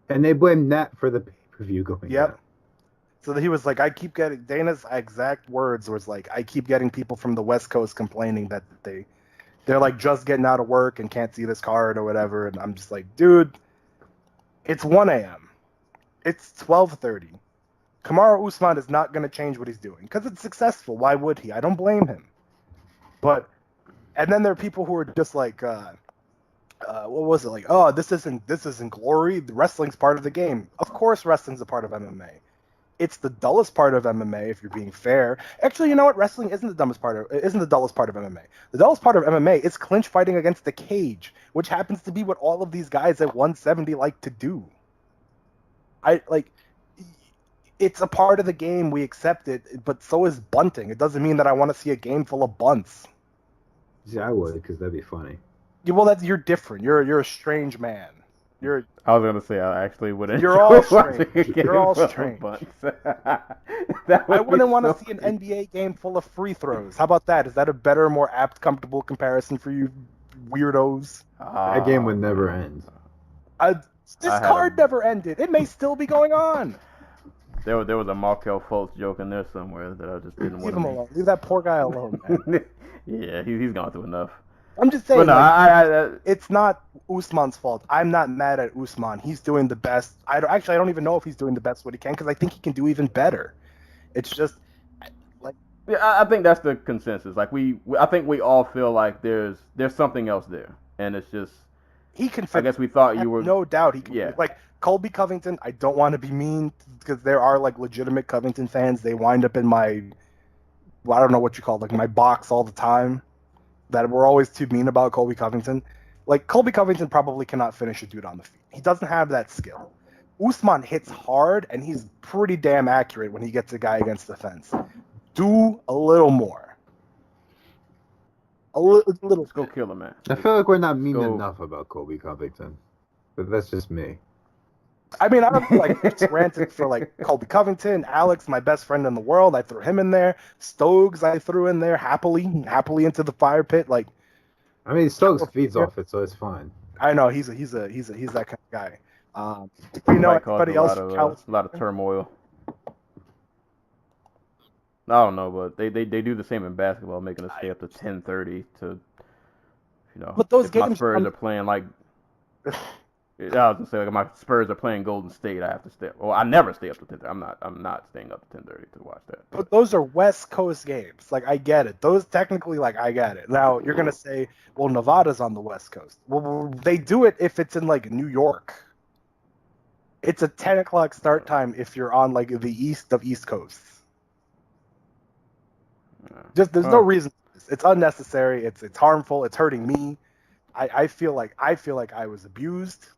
Speaker 5: And they blamed that for the pay-per-view going
Speaker 6: Yep.
Speaker 5: down.
Speaker 6: So he was like, Dana's exact words was like, I keep getting people from the West Coast complaining that they're like just getting out of work and can't see this card or whatever. And I'm just like, dude, it's 1 a.m. It's 12:30. Kamaru Usman is not going to change what he's doing because it's successful. Why would he? I don't blame him. And then there are people who are just like, what was it like? Oh, this isn't glory. The wrestling's part of the game. Of course, wrestling's a part of MMA. It's the dullest part of MMA, if you're being fair. Actually, you know what? Wrestling isn't the dullest part of MMA. The dullest part of MMA is clinch fighting against the cage, which happens to be what all of these guys at 170 like to do. It's a part of the game. We accept it, but so is bunting. It doesn't mean that I want to see a game full of bunts.
Speaker 5: Yeah, I would, because that'd be funny.
Speaker 6: Yeah, well, you're different. You're a strange man.
Speaker 4: I was gonna say I actually wouldn't.
Speaker 6: You're all strange. You're all strange. I wouldn't want to see an NBA game full of free throws. How about that? Is that a better, more apt, comfortable comparison for you weirdos?
Speaker 5: That game would never end.
Speaker 6: This card never ended. It may still be going on.
Speaker 4: There was a Markel Fultz joke in there somewhere that I just didn't want
Speaker 6: Leave
Speaker 4: to
Speaker 6: him alone. Leave that poor guy alone, man.
Speaker 4: Yeah, he's gone through enough.
Speaker 6: I'm just saying,
Speaker 4: But no,
Speaker 6: it's not Usman's fault. I'm not mad at Usman. He's doing the best. I don't even know if he's doing the best what he can, because I think he can do even better. It's just like,
Speaker 4: yeah, I think that's the consensus. Like I think we all feel like there's something else there, and it's just
Speaker 6: he can.
Speaker 4: I guess we thought you were
Speaker 6: no doubt he can.
Speaker 4: Yeah.
Speaker 6: Like Colby Covington. I don't want to be mean because there are like legitimate Covington fans. They wind up in my, I don't know what you call it, like my box all the time. That we're always too mean about Colby Covington. Like, Colby Covington probably cannot finish a dude on the feet. He doesn't have that skill. Usman hits hard, and he's pretty damn accurate when he gets a guy against the fence. Do a little more. A little.
Speaker 4: Let's go kill him, man.
Speaker 5: I feel like we're not mean enough about Colby Covington. But that's just me.
Speaker 6: I mean, I don't like ranted for like Colby Covington, Alex, my best friend in the world. I threw him in there. Stokes, I threw in there happily into the fire pit. Like,
Speaker 5: I mean, Stokes feeds off it, so it's fine.
Speaker 6: I know he's that kind of guy. You know, everybody else.
Speaker 4: A lot of turmoil. I don't know, but they do the same in basketball, making us stay up to 10:30 to,
Speaker 6: But those
Speaker 4: if
Speaker 6: games,
Speaker 4: my Spurs are playing like. I was gonna say, like, my Spurs are playing Golden State. I have to stay. Well, I never stay up to 10:30. I'm not staying up to 10:30 to watch that.
Speaker 6: But those are West Coast games. Like, I get it. Those technically, like, I get it. Now you're gonna say, well, Nevada's on the West Coast. Well, they do it if it's in like New York. It's a 10 o'clock start time if you're on like the east of East Coast. Just there's no reason. It's unnecessary. It's harmful. It's hurting me. I feel like I was abused.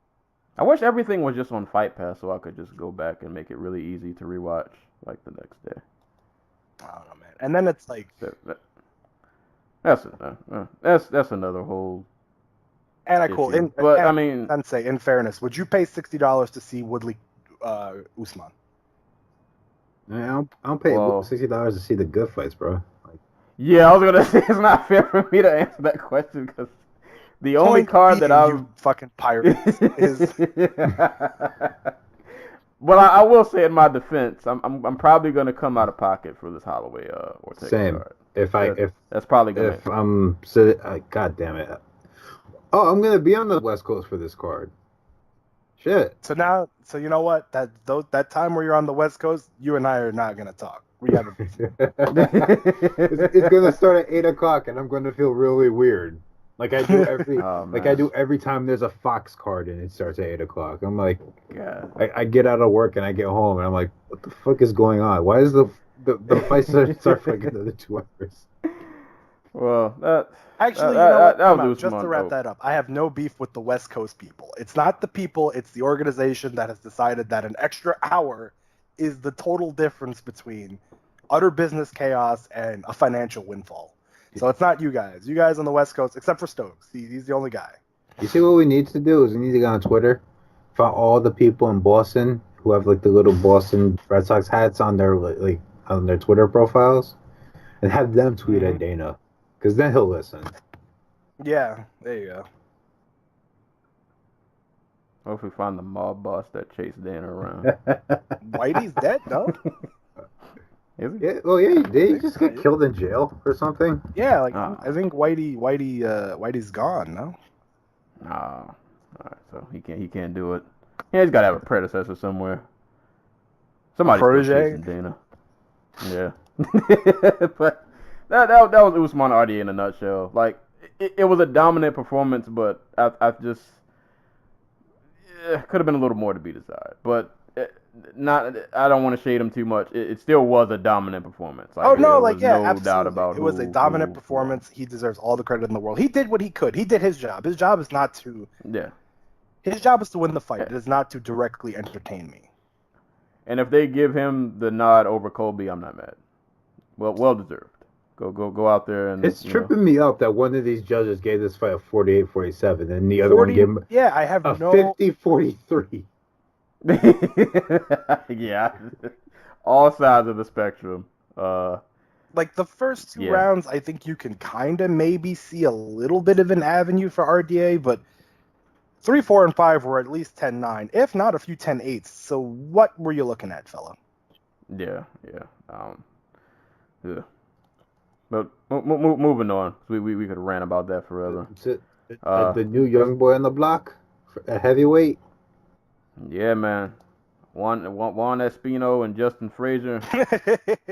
Speaker 4: I wish everything was just on Fight Pass so I could just go back and make it really easy to rewatch like the next day.
Speaker 6: I don't know, man. And then it's like
Speaker 4: that's another whole.
Speaker 6: And I cool.
Speaker 4: Sensei,
Speaker 6: in fairness, would you pay $60 to see Woodley Usman?
Speaker 5: I don't pay $60 to see the good fights, bro.
Speaker 4: Yeah, I was gonna say it's not fair for me to answer that question because the only card that
Speaker 6: you fucking pirate is.
Speaker 4: Well, I will say in my defense, I'm probably gonna come out of pocket for this Holloway Ortega
Speaker 5: Same.
Speaker 4: card.
Speaker 5: If
Speaker 4: that's probably gonna.
Speaker 5: If I'm God damn it. Oh, I'm gonna be on the West Coast for this card. Shit.
Speaker 6: So you know what? That time where you're on the West Coast, you and I are not gonna talk. We have
Speaker 5: it's gonna start at 8 o'clock, and I'm gonna feel really weird. Like I do every time there's a Fox card and it starts at 8 o'clock. I'm like,
Speaker 4: yeah.
Speaker 5: I get out of work and I get home and I'm like, what the fuck is going on? Why is the fight start for like another 2 hours?
Speaker 4: Well, that
Speaker 6: Actually,
Speaker 4: that,
Speaker 6: you know what?
Speaker 4: that
Speaker 6: Come
Speaker 4: was
Speaker 6: on, just
Speaker 4: Usman.
Speaker 6: to wrap that up, I have no beef with the West Coast people. It's not the people, it's the organization that has decided that an extra hour is the total difference between utter business chaos and a financial windfall. So it's not you guys. You guys on the West Coast, except for Stokes. He's the only guy.
Speaker 5: You see what we need to do is we need to go on Twitter, find all the people in Boston who have like the little Boston Red Sox hats on their like on their Twitter profiles, and have them tweet at Dana, because then he'll listen.
Speaker 6: Yeah, there you go.
Speaker 4: Hopefully, find the mob boss that chased Dana around.
Speaker 6: Whitey's dead, no?
Speaker 4: Is he?
Speaker 5: Yeah, well, yeah, did he just get killed in jail or something?
Speaker 6: Yeah, like I think Whitey's gone, no?
Speaker 4: All right, so he can't do it. Yeah, he's got to have a predecessor somewhere. Somebody's still
Speaker 6: protege?
Speaker 4: chasing Dana. Yeah, but that was Usman RDA in a nutshell. Like it was a dominant performance, but I just could have been a little more to be desired. But not. I don't want to shade him too much. It still was a dominant performance. Like,
Speaker 6: no
Speaker 4: absolutely. Doubt about
Speaker 6: it was a dominant performance. He deserves all the credit in the world. He did what he could. He did his job. His job is not to.
Speaker 4: Yeah.
Speaker 6: His job is to win the fight. It is not to directly entertain me.
Speaker 4: And if they give him the nod over Colby, I'm not mad. Well deserved. Go out there and.
Speaker 5: It's tripping me up that one of these judges gave this fight a 48-47, and the other one gave him
Speaker 6: I have
Speaker 5: a 50-43.
Speaker 4: Yeah, all sides of the spectrum.
Speaker 6: Like the first two rounds, I think you can kind of maybe see a little bit of an avenue for RDA, but 3, 4, and 5 were at least 10-9, if not a few 10-8s. So what were you looking at, fella?
Speaker 4: Yeah. But moving on, we could rant about that forever.
Speaker 5: The new young boy on the block, a heavyweight.
Speaker 4: Yeah, man. Juan Espino and Justin Frazier.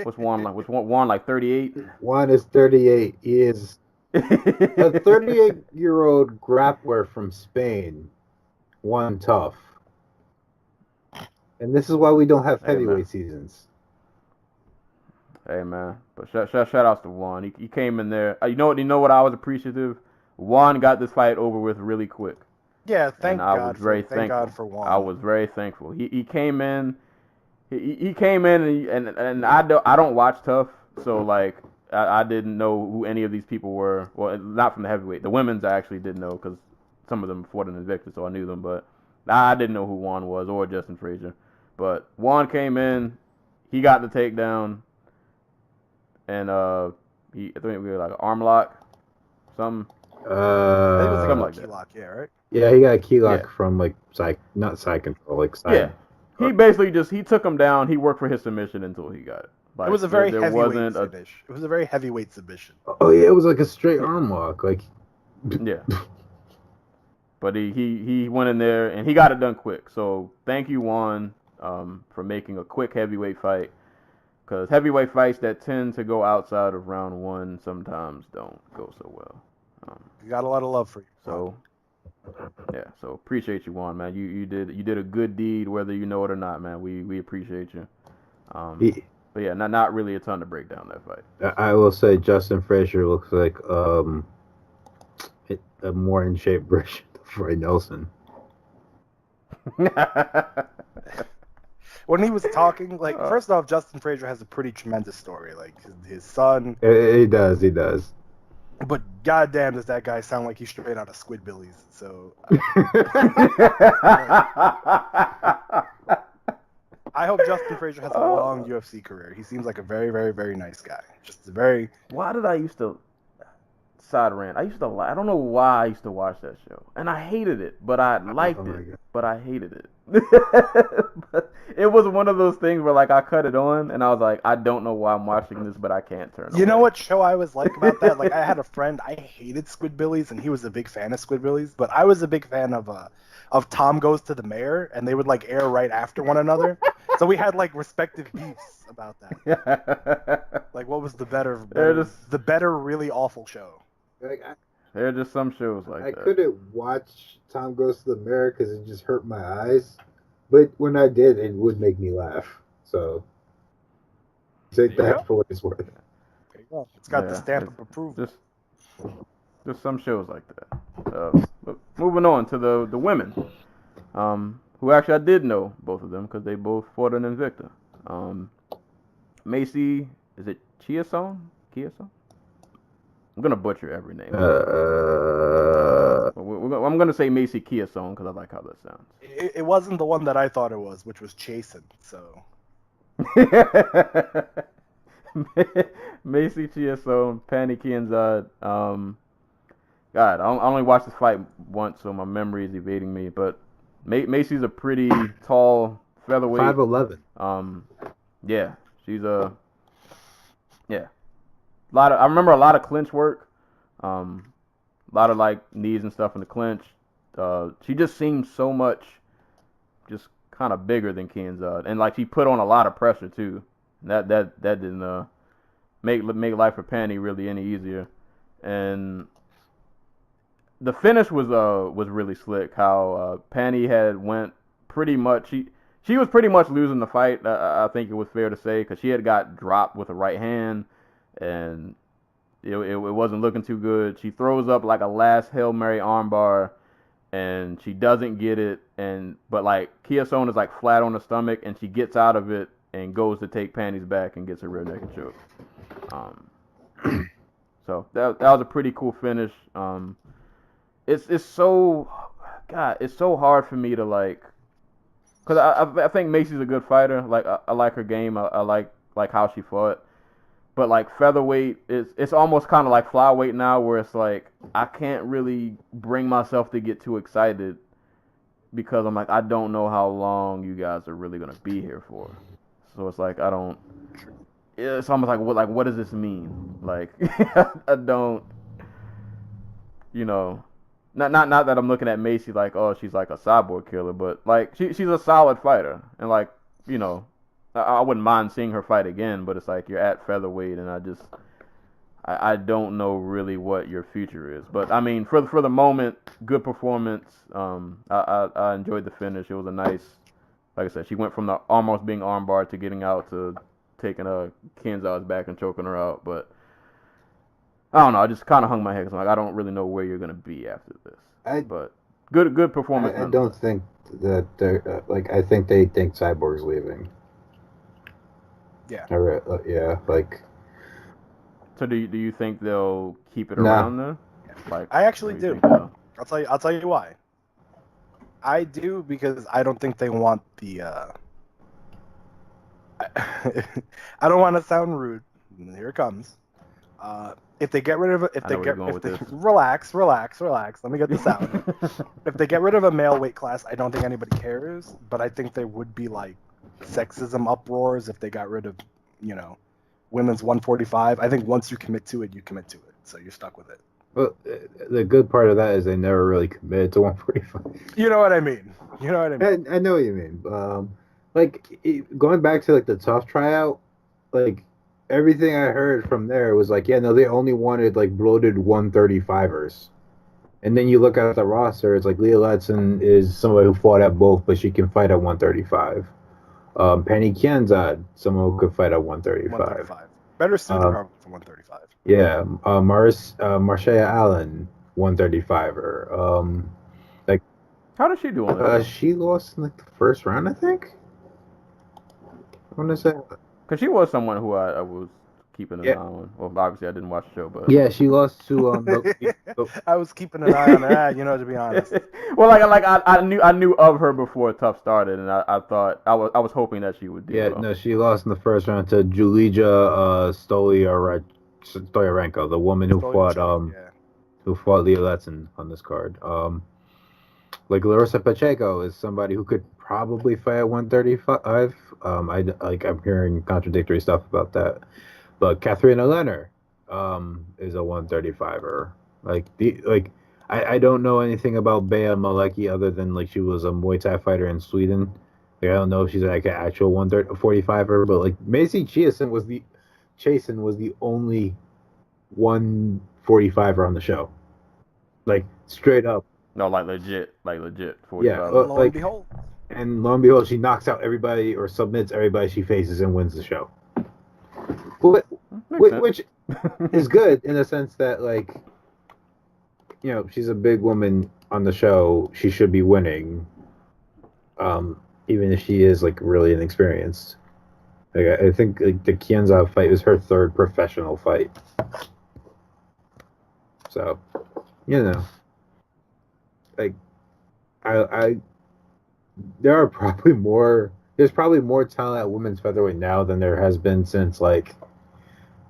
Speaker 4: What's Juan like 38?
Speaker 5: Juan is 38. He is a 38-year-old grappler from Spain. One tough. And this is why we don't have heavyweight seasons.
Speaker 4: Hey, man. But shout outs to Juan. He came in there. You know what I was appreciative? Juan got this fight over with really quick.
Speaker 6: Yeah, thank God for Juan.
Speaker 4: I was very thankful. He came in. He came in and I don't watch Tough, so like I didn't know who any of these people were. Well, not from the heavyweight. The women's I actually didn't know because some of them fought in Invictus, so I knew them. But I didn't know who Juan was or Justin Frazier. But Juan came in. He got the takedown, and I think we were like an arm lock, something.
Speaker 6: I think it was
Speaker 4: something
Speaker 6: like
Speaker 4: like
Speaker 6: key
Speaker 4: that.
Speaker 6: Lock, yeah, right?
Speaker 5: Yeah, he got a key lock from like not side control, like side.
Speaker 4: Yeah, he basically he took him down. He worked for his submission until he got it. Like,
Speaker 6: it was a very heavyweight
Speaker 4: submission.
Speaker 6: It was a very heavyweight submission.
Speaker 5: Oh yeah, it was like a straight arm lock, like.
Speaker 4: Yeah. But he went in there and he got it done quick. So thank you, Juan, for making a quick heavyweight fight. Because heavyweight fights that tend to go outside of round 1 sometimes don't go so well.
Speaker 6: We got a lot of love for you.
Speaker 4: So yeah, so appreciate you, Juan, man. You did a good deed, whether you know it or not, man. We appreciate you. But yeah, not really a ton to break down that fight.
Speaker 5: I will say Justin Frazier looks like a more in shape version of Roy Nelson.
Speaker 6: When he was talking, like first off, Justin Frazier has a pretty tremendous story. Like his son.
Speaker 5: He does.
Speaker 6: But goddamn, does that guy sound like he's straight out of Squidbillies? So I hope Justin Frazier has a long UFC career. He seems like a very, very, very nice guy. Just a very.
Speaker 4: Why did I used to side rant? I don't know why I used to watch that show, and I hated it, but I liked it, but I hated it. But it was one of those things where like I cut it on and I was like, I don't know why I'm watching this, but I can't turn it.
Speaker 6: You know what show I was like about that? Like I had a friend, I hated Squidbillies, and he was a big fan of Squidbillies, but I was a big fan of Tom Goes to the Mayor, and they would like air right after one another. So we had like respective beefs about that. Like what was the better really awful show?
Speaker 5: Like,
Speaker 4: there are just some shows like
Speaker 5: I
Speaker 4: that.
Speaker 5: couldn't watch Tom Goes to the Mayor because it just hurt my eyes. But when I did, it would make me laugh. So take that for what it's worth.
Speaker 6: There you go. It's got the stamp of approval.
Speaker 4: Just some shows like that. But moving on to the women, who actually I did know both of them because they both fought an Invicta. Macy, is it Chiasson? I'm gonna butcher every name. I'm gonna say Macy Chiasson because I like how that sounds.
Speaker 6: It wasn't the one that I thought it was, which was Chasen. So.
Speaker 4: Macy Chiasson, Pani Kianzad. God, I only watched this fight once, so my memory is evading me. But Macy's a pretty tall featherweight.
Speaker 5: 5'11".
Speaker 4: Yeah, she's I remember a lot of clinch work. A lot of like knees and stuff in the clinch. She just seemed so much, just kind of bigger than Kianzad, and like she put on a lot of pressure too. That didn't make life for Pani really any easier. And the finish was really slick. How Pani had went pretty much. She was pretty much losing the fight. I think it was fair to say because she had got dropped with a right hand, and it wasn't looking too good. She throws up like a last Hail Mary armbar, and she doesn't get it. But like Chiasson is like flat on the stomach, and she gets out of it and goes to take Panty's back and gets a rear naked choke. So that was a pretty cool finish. It's so hard for me to like, cause I think Macy's a good fighter. Like I like her game. I like how she fought. But like featherweight, it's almost kind of like flyweight now, where it's like I can't really bring myself to get too excited because I'm like I don't know how long you guys are really gonna be here for. So it's like I don't. It's almost like what does this mean? Like I don't. You know, not that I'm looking at Macy like, oh, she's like a cyborg killer, but like she's a solid fighter, and like, you know, I wouldn't mind seeing her fight again, but it's like you're at featherweight, and I don't know really what your future is. But I mean, for the moment, good performance. I enjoyed the finish. It was a nice, like I said, she went from the almost being armbarred to getting out to taking Kianzad's back and choking her out, but. I don't know. I just kind of hung my head because I'm like, I don't really know where you're gonna be after this. But good performance.
Speaker 5: I don't think that they're like. I think they think Cyborg's leaving.
Speaker 6: Yeah.
Speaker 5: Yeah. Like.
Speaker 4: So do you think they'll keep it around then? Like
Speaker 6: I actually do. I'll tell you why. I do because I don't think they want the. I don't want to sound rude. Here it comes. If they get rid of relax, let me get this out. If they get rid of a male weight class, I don't think anybody cares, but I think there would be like sexism uproars if they got rid of, women's 145. I think once you commit to it, you commit to it. So you're stuck with it.
Speaker 5: Well, the good part of that is they never really committed to 145.
Speaker 6: You know what I mean?
Speaker 5: I know what you mean. Going back to like the tough tryout, like everything I heard from there was like, yeah, no, they only wanted like bloated 135ers. And then you look at the roster, it's like Leah Ledson is somebody who fought at both, but she can fight at 135. Pani Kianzad, someone who could fight at 135.
Speaker 6: Better suited for 135.
Speaker 5: Yeah. Marcia Allen, 135er.
Speaker 4: How did she do on that?
Speaker 5: She lost in like the first round, I think. I want to say.
Speaker 4: Because she was someone who I was keeping an eye on. Well, obviously I didn't watch the show, but
Speaker 5: yeah, she lost to
Speaker 6: I was keeping an eye on that, to be honest.
Speaker 4: Well, I knew of her before Tough started, and I thought I was hoping that she would do.
Speaker 5: Yeah, no, she lost in the first round to Julija Stoyarenko, the woman who fought Leah Ledson on this card. Like Larissa Pacheco is somebody who could probably fight at 135. I'm hearing contradictory stuff about that, but Katharina Lenner is a 135er. I don't know anything about Bea Malecki other than like she was a Muay Thai fighter in Sweden. Like, I don't know if she's like an actual 145er, but like Macy Chiasson was the only 145er on the show, like straight up.
Speaker 4: No, like legit 45.
Speaker 5: Yeah,
Speaker 6: lo and behold.
Speaker 5: And lo and behold, she knocks out everybody or submits everybody she faces and wins the show. Which is good in the sense that, like, she's a big woman on the show. She should be winning, even if she is like really inexperienced. Like I think like the Kianza fight was her third professional fight. So, like I there's probably more talent at women's featherweight now than there has been since like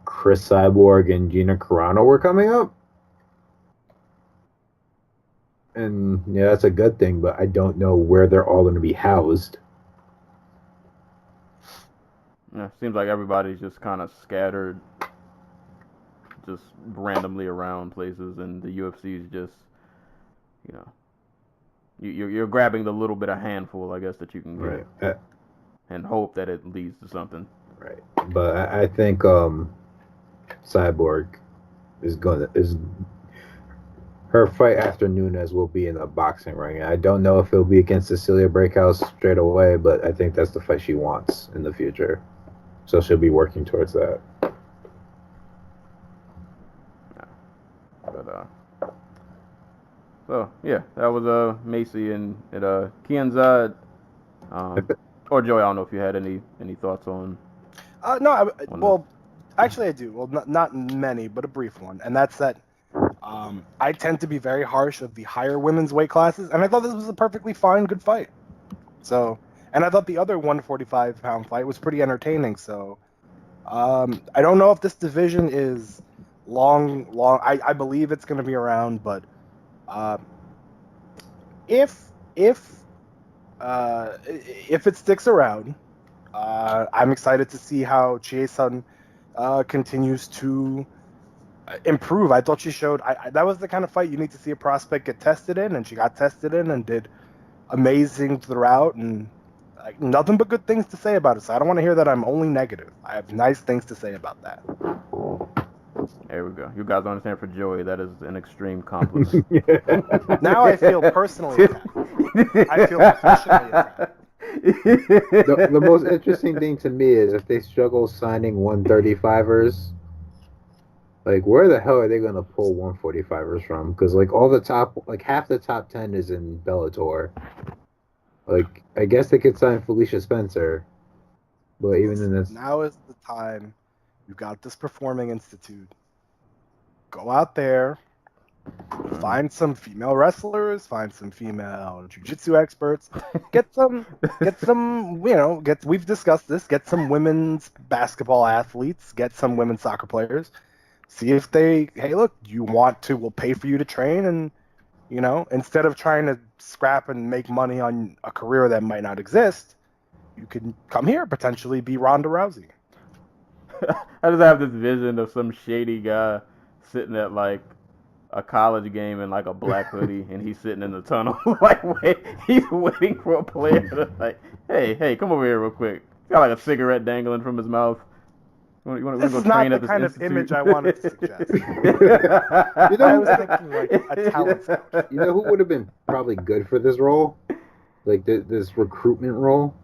Speaker 5: Chris Cyborg and Gina Carano were coming up. And yeah, that's a good thing, but I don't know where they're all going to be housed.
Speaker 4: Yeah, seems like everybody's just kind of scattered, just randomly around places, and the UFC is just, you're grabbing the little bit of handful, I guess, that you can get,
Speaker 5: Right.
Speaker 4: And hope that it leads to something.
Speaker 5: Right, but I think Cyborg is her fight after Nunes will be in a boxing ring. I don't know if it'll be against Cecilia Breakhouse straight away, but I think that's the fight she wants in the future. So she'll be working towards that.
Speaker 4: But so yeah, that was Macy and Kianzad. Or Joey, I don't know if you had any thoughts on.
Speaker 6: Actually I do. Well, not many, but a brief one, and that's that. I tend to be very harsh of the higher women's weight classes, and I thought this was a perfectly fine, good fight. So, and I thought the other 145-pound fight was pretty entertaining. So, I don't know if this division is long. I believe it's going to be around, but if it sticks around, I'm excited to see how Chie-Sun continues to improve. I thought she showed that was the kind of fight you need to see a prospect get tested in, and she got tested in and did amazing throughout, and nothing but good things to say about it. So I don't want to hear that I'm only negative. I have nice things to say about that.
Speaker 4: There we go. You guys don't understand, for Joey, that is an extreme compliment.
Speaker 6: Now I feel personally attacked. I feel professionally attacked.
Speaker 5: The most interesting thing to me is if they struggle signing 135ers, like where the hell are they going to pull 145ers from? Because like half the top 10 is in Bellator. Like I guess they could sign Felicia Spencer, but even in this,
Speaker 6: now is the time. You've got this Performing Institute. Go out there, find some female wrestlers, find some female jiu-jitsu experts, get some, we've discussed this, get some women's basketball athletes, get some women's soccer players, see if hey, look, we'll pay for you to train, and, instead of trying to scrap and make money on a career that might not exist, you can come here, potentially be Ronda Rousey.
Speaker 4: I just have this vision of some shady guy sitting at like a college game in like a black hoodie, and he's sitting in the tunnel, he's waiting for a player to hey, come over here real quick. He's got like a cigarette dangling from his mouth. You want to go train at this
Speaker 6: kind
Speaker 4: institute?
Speaker 6: Of image I wanted to suggest. I was thinking like a talent scout.
Speaker 5: You know who would have been probably good for this role? Like this recruitment role?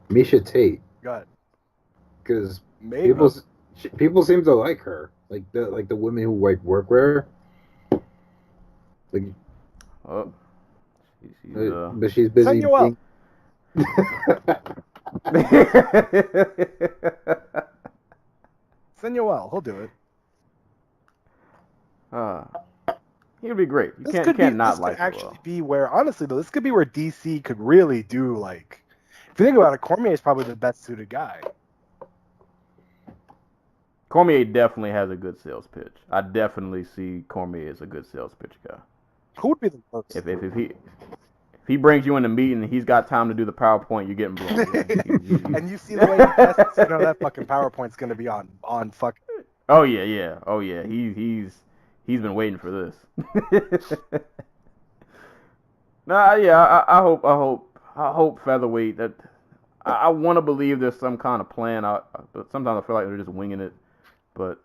Speaker 5: Misha Tate.
Speaker 6: Good.
Speaker 5: Because people seem to like her, like the women who work with her. Like, but she's busy.
Speaker 6: Being... Senuel, he'll do it.
Speaker 4: He'd be great. You can't not like her. This could actually
Speaker 6: be where, honestly though, this could be where DC could really do like. If you think about it, Cormier is probably the best suited guy.
Speaker 4: Cormier definitely has a good sales pitch. I definitely see Cormier as a good sales pitch guy.
Speaker 6: Who would be the first?
Speaker 4: If he brings you in the meeting and he's got time to do the PowerPoint, you're getting blown.
Speaker 6: And you see the way he tests, that fucking PowerPoint's gonna be on fucking.
Speaker 4: Oh yeah. He's been waiting for this. I hope featherweight. That I want to believe there's some kind of plan. But sometimes I feel like they're just winging it. But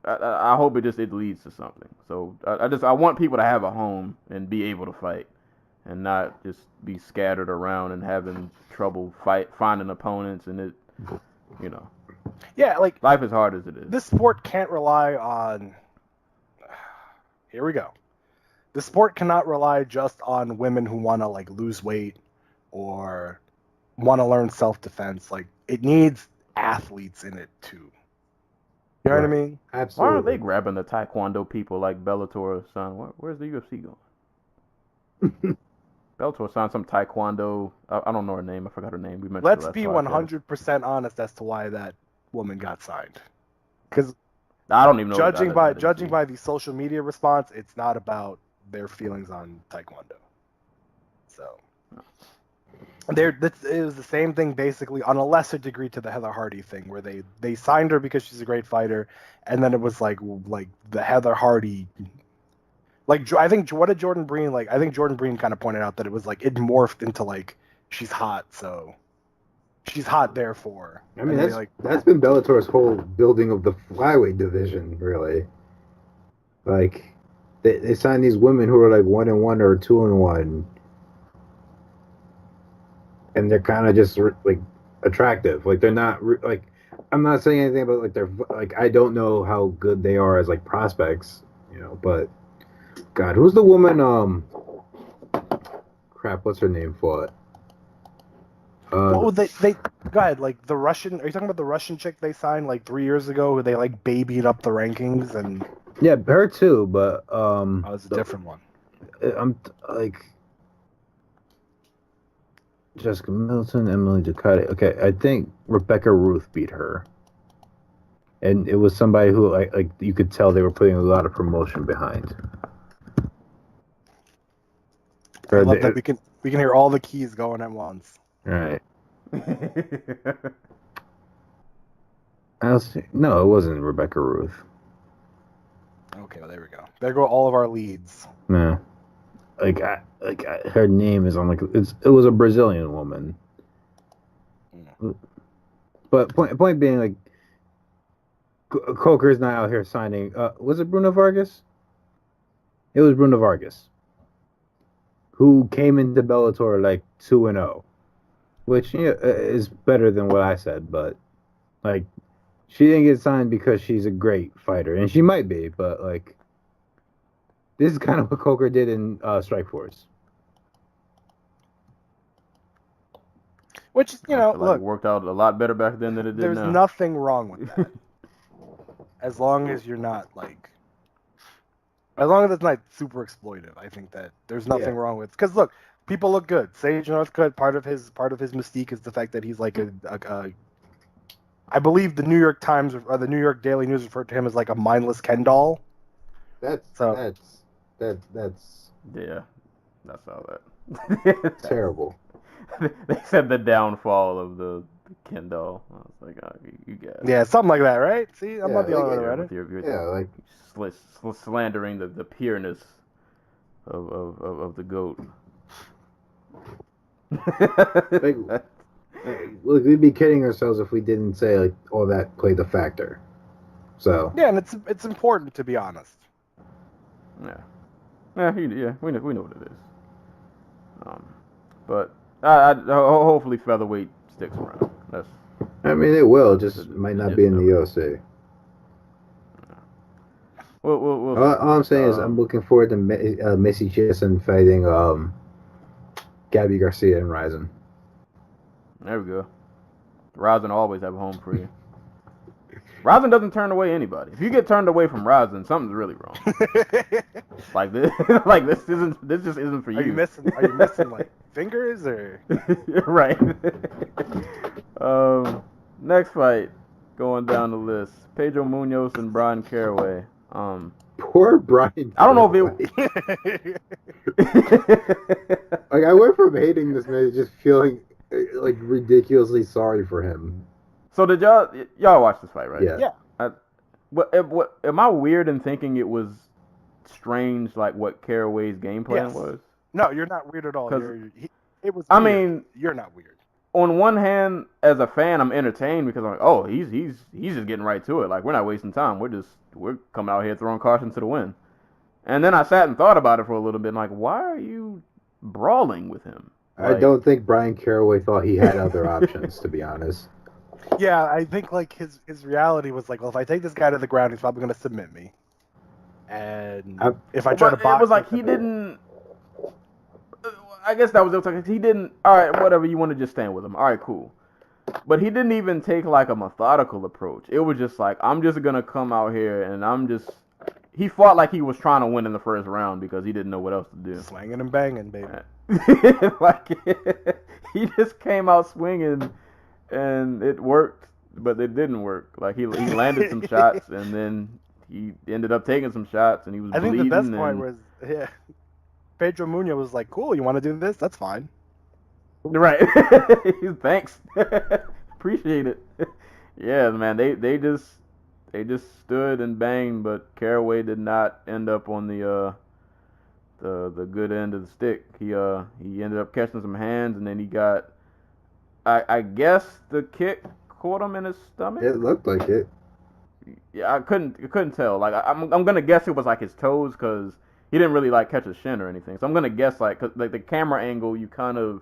Speaker 4: I hope it leads to something. So I want people to have a home and be able to fight, and not just be scattered around and having trouble finding opponents, and it.
Speaker 6: Yeah, like
Speaker 4: life is hard as it is.
Speaker 6: This sport can't rely on. Here we go. The sport cannot rely just on women who want to like lose weight or want to learn self-defense. Like it needs athletes in it too. You know what I mean?
Speaker 5: Absolutely.
Speaker 4: Why aren't they grabbing the Taekwondo people like Bellator signed? Where's the UFC going? Bellator signed some Taekwondo. I don't know her name. I forgot her name. We mentioned
Speaker 6: Let's
Speaker 4: it last
Speaker 6: be
Speaker 4: podcast.
Speaker 6: 100% honest as to why that woman got signed. Because
Speaker 4: I don't even know.
Speaker 6: judging
Speaker 4: I didn't
Speaker 6: by
Speaker 4: see.
Speaker 6: the social media response, it's not about their feelings on Taekwondo. So it was the same thing basically on a lesser degree to the Heather Hardy thing, where they signed her because she's a great fighter, and then it was like the Heather Hardy. Like I think what did Jordan Breen like? I think Jordan Breen kind of pointed out that it was like it morphed into like she's hot, so she's hot therefore.
Speaker 5: I mean,
Speaker 6: And
Speaker 5: that's been Bellator's whole building of the flyweight division, really. Like, they signed these women who are like 1-1 or 2-1, and they're kind of just like attractive. Like they're not like. I'm not saying anything about like they're like I don't know how good they are as like prospects, but God, who's the woman? Crap, what's her name for it?
Speaker 6: they go ahead. Like the Russian, are you talking about the Russian chick they signed like 3 years ago, who they like babied up the rankings and?
Speaker 5: Yeah, her too, but
Speaker 6: Oh, it's a different one.
Speaker 5: I'm like Jessica Middleton, Emily Ducati. Okay, I think Rebecca Ruth beat her, and it was somebody who like you could tell they were putting a lot of promotion behind.
Speaker 6: I love that we can hear all the keys going at once.
Speaker 5: Right. No, it wasn't Rebecca Ruth.
Speaker 6: Okay, well, there we go. There go all of our leads.
Speaker 5: No. Her name is on it was a Brazilian woman. But point being, like, Coker's not out here signing. Was it Bruno Vargas? It was Bruno Vargas, who came into Bellator like 2-0, which is better than what I said. But like, she didn't get signed because she's a great fighter, and she might be. But like, this is kind of what Coker did in Strikeforce.
Speaker 6: Which,
Speaker 4: Like
Speaker 6: look,
Speaker 4: it worked out a lot better back then than it did
Speaker 6: there's
Speaker 4: now.
Speaker 6: nothing wrong with that. As long as you're not like, as long as it's not super exploitive, I think that there's nothing wrong with. Because look, people look good. Sage Northcutt, part of his mystique is the fact that he's like I believe the New York Times or the New York Daily News referred to him as like a mindless Ken doll.
Speaker 5: That's
Speaker 4: Yeah, that's all that.
Speaker 5: terrible.
Speaker 4: They said the downfall of the Ken doll. I was like, oh, you guys.
Speaker 6: Yeah, something like that, right? See, I'm not the only one who read
Speaker 4: With
Speaker 6: it.
Speaker 4: your slandering the pureness of the goat.
Speaker 5: Look, we'd be kidding ourselves if we didn't say like all that played a factor. So
Speaker 6: Yeah, and it's important to be honest.
Speaker 4: Yeah, we know what it is. But hopefully featherweight sticks around.
Speaker 5: I mean, it will. Just might not be in the UFC.
Speaker 4: We'll
Speaker 5: All I'm saying is I'm looking forward to Missy Chison fighting Gabby Garcia and Ryzen.
Speaker 4: There we go. Ryzen always have a home for you. Ryzen doesn't turn away anybody. If you get turned away from Ryzen, something's really wrong. Like this just isn't for you.
Speaker 6: Are you missing like fingers or?
Speaker 4: Right. Next fight, going down the list: Pedro Munoz and Brian Caraway.
Speaker 5: Poor Brian.
Speaker 4: I don't know if it.
Speaker 5: Like, I went from hating this man to just feeling like ridiculously sorry for him.
Speaker 4: So did y'all watch this fight, right?
Speaker 5: Yeah.
Speaker 4: What am I weird in thinking it was strange, like what Caraway's game plan was?
Speaker 6: No, you're not weird at all. It was.
Speaker 4: I
Speaker 6: weird.
Speaker 4: mean,
Speaker 6: you're not weird.
Speaker 4: On one hand, as a fan, I'm entertained because I'm like, oh, he's just getting right to it. Like, we're not wasting time. We're coming out here throwing caution to the wind. And then I sat and thought about it for a little bit. And like, why are you brawling with him? Like,
Speaker 5: I don't think Brian Caraway thought he had other options, to be honest.
Speaker 6: Yeah, I think like his reality was like, well, if I take this guy to the ground, he's probably going to submit me. And if I try to
Speaker 4: But
Speaker 6: box,
Speaker 4: it was like he didn't. I guess that was it. He didn't. All right, whatever. You want to just stand with him. All right, cool. But he didn't even take like a methodical approach. It was just like, I'm just gonna come out here and I'm just. He fought like he was trying to win in the first round because he didn't know what else to do.
Speaker 6: Swinging and banging, baby.
Speaker 4: Like he just came out swinging, and it worked, but it didn't work. Like he landed some shots, and then he ended up taking some shots, and he was bleeding.
Speaker 6: I think the best part was Pedro Munoz was like, "Cool, you want to do this? That's fine."
Speaker 4: Right. Thanks. Appreciate it. Yeah, man. They just stood and banged, but Caraway did not end up on the good end of the stick. He ended up catching some hands, and then he got, I guess the kick caught him in his stomach.
Speaker 5: It looked like it.
Speaker 4: Yeah, I couldn't tell. Like I'm gonna guess it was like his toes, because he didn't really like catch his shin or anything. So I'm gonna guess like, 'cause like the camera angle, you kind of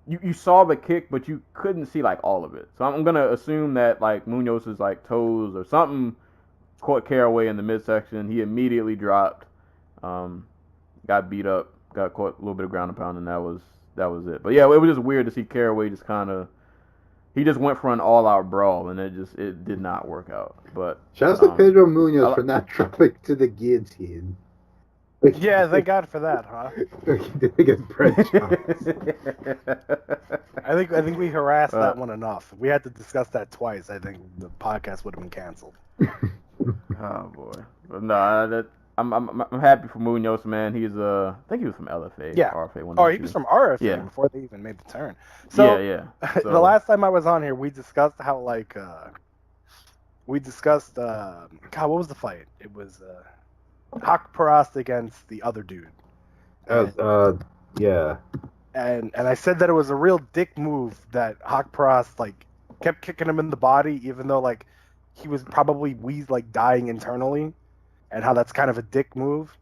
Speaker 4: you saw the kick, but you couldn't see like all of it. So I'm gonna assume that like Munoz's like toes or something caught Caraway in the midsection. He immediately dropped, got beat up, got caught a little bit of ground and pound, and that was it. But yeah, it was just weird to see Caraway just kind of. He just went for an all-out brawl, and it did not work out. But
Speaker 5: shouts to Pedro Munoz for not dropping to the guillotine.
Speaker 6: Yeah, thank God for that, huh? I think we harassed that one enough. If we had to discuss that twice, I think the podcast would have been canceled.
Speaker 4: Oh boy, but no, I'm happy for Munoz, man. He's I think he was from LFA.
Speaker 6: Yeah.
Speaker 4: RFA,
Speaker 6: he was from RFA before they even made the turn. So
Speaker 4: yeah. So,
Speaker 6: the last time I was on here, we discussed how God, what was the fight? It was Hak Parast against the other dude.
Speaker 5: Yeah.
Speaker 6: And I said that it was a real dick move that Hak Parast like kept kicking him in the body, even though like he was probably dying internally, and how that's kind of a dick move.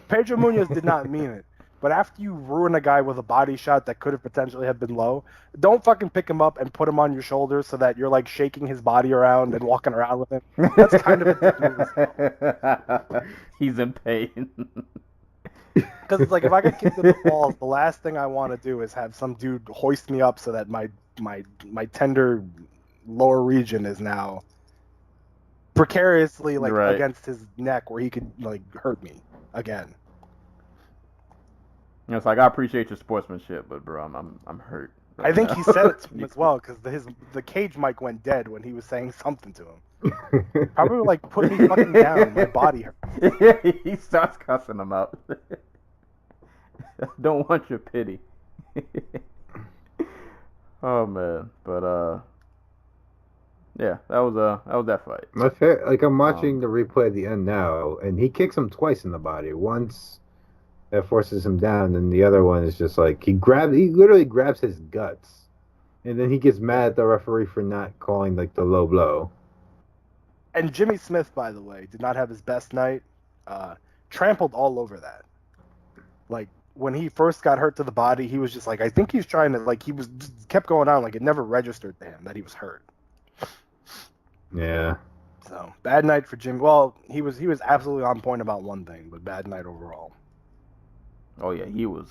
Speaker 6: Pedro Munoz did not mean it. But after you ruin a guy with a body shot that could have potentially have been low, don't fucking pick him up and put him on your shoulders so that you're like shaking his body around and walking around with him. That's kind of a dick move.
Speaker 4: He's in pain.
Speaker 6: Because it's like, if I get kicked in the balls, the last thing I want to do is have some dude hoist me up so that my tender lower region is now precariously against his neck where he could like hurt me again.
Speaker 4: It's like, I appreciate your sportsmanship, but bro, I'm hurt.
Speaker 6: Right, I think he said it to him as well, because the cage mic went dead when he was saying something to him. Probably like, put me fucking down, my body hurts.
Speaker 4: He starts cussing him out. Don't want your pity. Oh man, but yeah, that was that fight.
Speaker 5: I'm watching the replay at the end now, and he kicks him twice in the body. Once that forces him down, and the other one is just like he literally grabs his guts, and then he gets mad at the referee for not calling like the low blow.
Speaker 6: And Jimmy Smith, by the way, did not have his best night. Trampled all over that. Like when he first got hurt to the body, he was just like, I think he's trying to like, he was just kept going on, like it never registered to him that he was hurt.
Speaker 5: Yeah.
Speaker 6: So bad night for Jimmy. Well, he was absolutely on point about one thing, but bad night overall.
Speaker 4: Oh yeah, he was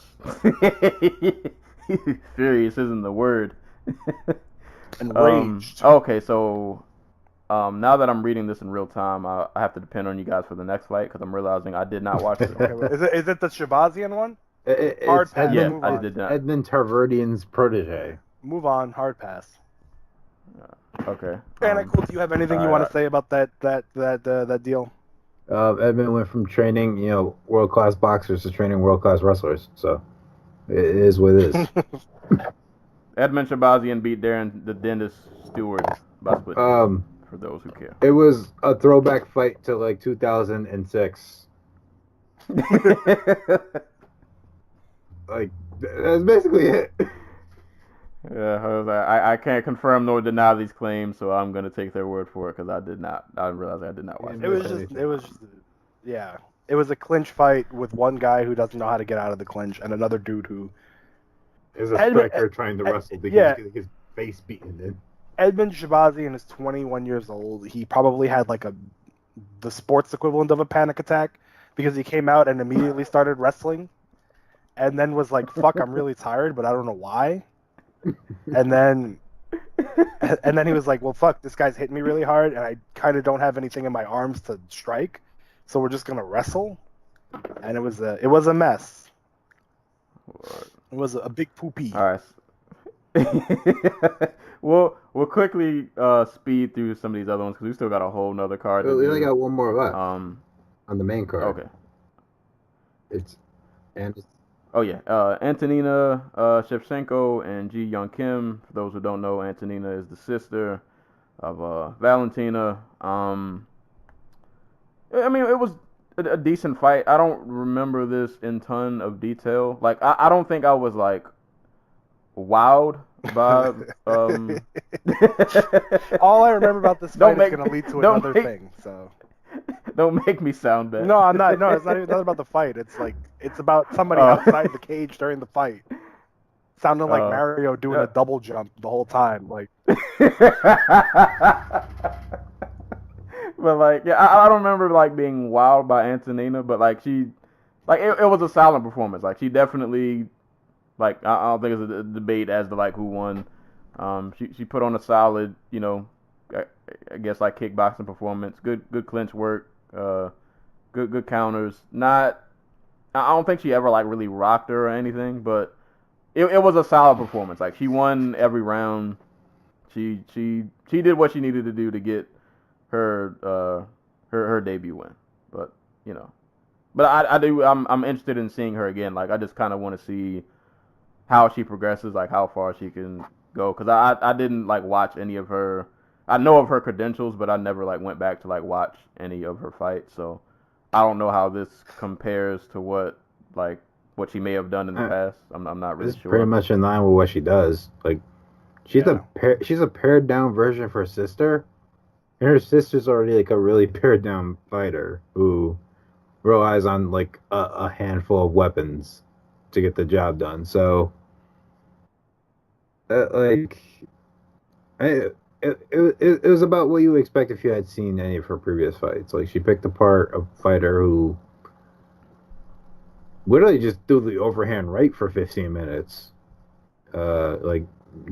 Speaker 4: furious isn't the word.
Speaker 6: Enraged.
Speaker 4: Okay, so now that I'm reading this in real time, I have to depend on you guys for the next fight because I'm realizing I did not watch it.
Speaker 6: Okay, is it the Shabazian one?
Speaker 5: Hard
Speaker 6: pass.
Speaker 4: Yeah, I did not.
Speaker 5: Edmund Tarverdian's protege.
Speaker 6: Move on. Hard pass.
Speaker 4: Okay.
Speaker 6: Cool. Do you have anything you want to say about that deal?
Speaker 5: Edmund went from training, world-class boxers to training world-class wrestlers. So it is what it is.
Speaker 4: Edmund Shabazian beat Darren the Dentist Stewart by split. For those who care.
Speaker 5: It was a throwback fight to like 2006. Like that's basically it.
Speaker 4: Yeah, I can't confirm nor deny these claims, so I'm gonna take their word for it because I did not. I realized I did not watch it.
Speaker 6: It was a clinch fight with one guy who doesn't know how to get out of the clinch and another dude who
Speaker 5: is a striker trying to wrestle because he's getting his face beaten in.
Speaker 6: Edmund Shabazian is 21 years old. He probably had like the sports equivalent of a panic attack because he came out and immediately started wrestling, and then was like, "Fuck, I'm really tired, but I don't know why." And then he was like, "Well, fuck, this guy's hitting me really hard, and I kind of don't have anything in my arms to strike, so we're just gonna wrestle." And it was a mess. It was a big poopy.
Speaker 4: All right. We'll quickly speed through some of these other ones because we still got a whole nother card.
Speaker 5: We only got one more left
Speaker 4: on
Speaker 5: the main card.
Speaker 4: Okay. Antonina Shevchenko and Ji Young Kim. For those who don't know, Antonina is the sister of Valentina. I mean, it was a decent fight. I don't remember this in ton of detail. Like, I don't think I was like wowed by.
Speaker 6: All I remember about this fight is going to lead to another thing. So
Speaker 4: don't make me sound bad.
Speaker 6: No, I'm not. No, it's not even about the fight. It's like it's about somebody outside the cage during the fight, sounding like Mario doing a double jump the whole time. Like,
Speaker 4: but like, yeah, I don't remember like being wowed by Antonina, but like it was a solid performance. Like she definitely, like I don't think it's a debate as to like who won. She put on a solid, you know, I guess like kickboxing performance. Good clinch work. Good counters. I don't think she ever like really rocked her or anything, but it was a solid performance. Like she won every round. She did what she needed to do to get her debut win. But you know, but I'm interested in seeing her again. Like I just kind of want to see how she progresses, like how far she can go. Because I didn't like watch any of her. I know of her credentials, but I never like went back to like watch any of her fights. So I don't know how this compares to what she may have done in the past. I'm not really sure.
Speaker 5: Pretty much in line with what she does. Like she's a pared down version of her sister. And her sister's already like a really pared down fighter who relies on like a handful of weapons to get the job done. So it was about what you would expect if you had seen any of her previous fights. Like she picked apart a fighter who literally just threw the overhand right for 15 minutes. Like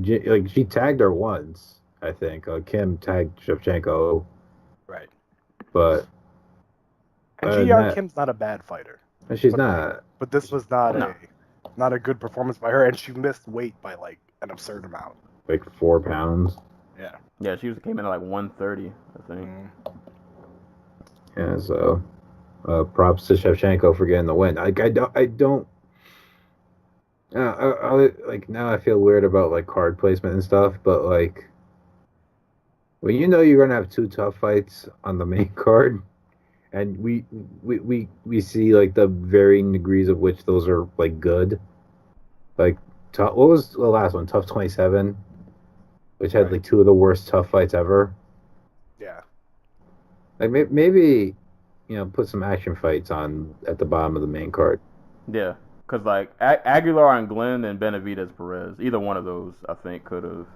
Speaker 5: she tagged her once, I think. Kim tagged Shevchenko.
Speaker 6: Right.
Speaker 5: But
Speaker 6: and Ji Kim's not a bad fighter.
Speaker 5: She's not.
Speaker 6: But this was not a good performance by her, and she missed weight by like an absurd amount.
Speaker 5: Like 4 pounds.
Speaker 6: Yeah.
Speaker 4: Yeah, she came in at like 130, I think.
Speaker 5: Yeah, so props to Shevchenko for getting the win. I don't. Like now I feel weird about like card placement and stuff, but like when you know you're gonna have 2 tough fights on the main card, and we see like the varying degrees of which those are like good. Like, what was the last one? Tough 27. Which had like 2 of the worst tough fights ever.
Speaker 6: Yeah.
Speaker 5: Like maybe, you know, put some action fights on at the bottom of the main card.
Speaker 4: Yeah, because like Aguilar and Glenn and Benavidez Perez, either one of those I think could have.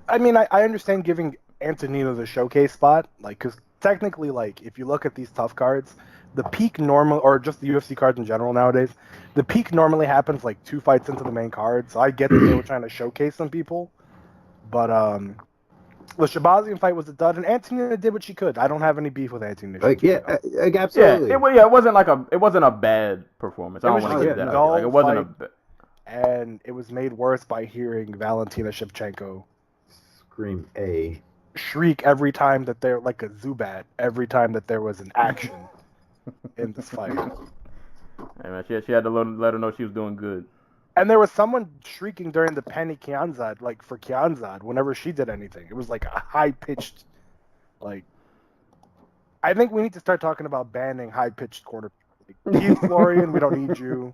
Speaker 6: I mean, I understand giving Antonina the showcase spot, like, because technically, like, if you look at these tough cards, the peak or just the UFC cards in general nowadays, the peak normally happens like 2 fights into the main card. So I get that they were trying to showcase some people. But the Shabazian fight was a dud, and Antonina did what she could. I don't have any beef with Antonina.
Speaker 5: Like, like absolutely.
Speaker 4: Yeah, it wasn't a bad performance. I don't want to give that. Like, it wasn't
Speaker 6: and it was made worse by hearing Valentina Shevchenko
Speaker 5: scream
Speaker 6: shriek every time that they're like a Zubat every time that there was an action in this fight.
Speaker 4: Hey man, she had to let her know she was doing good.
Speaker 6: And there was someone shrieking during the Penny Kianzad, like for Kianzad, whenever she did anything. It was like a high-pitched, like... I think we need to start talking about banning high-pitched corner. Like, Keith Florian, we don't need you.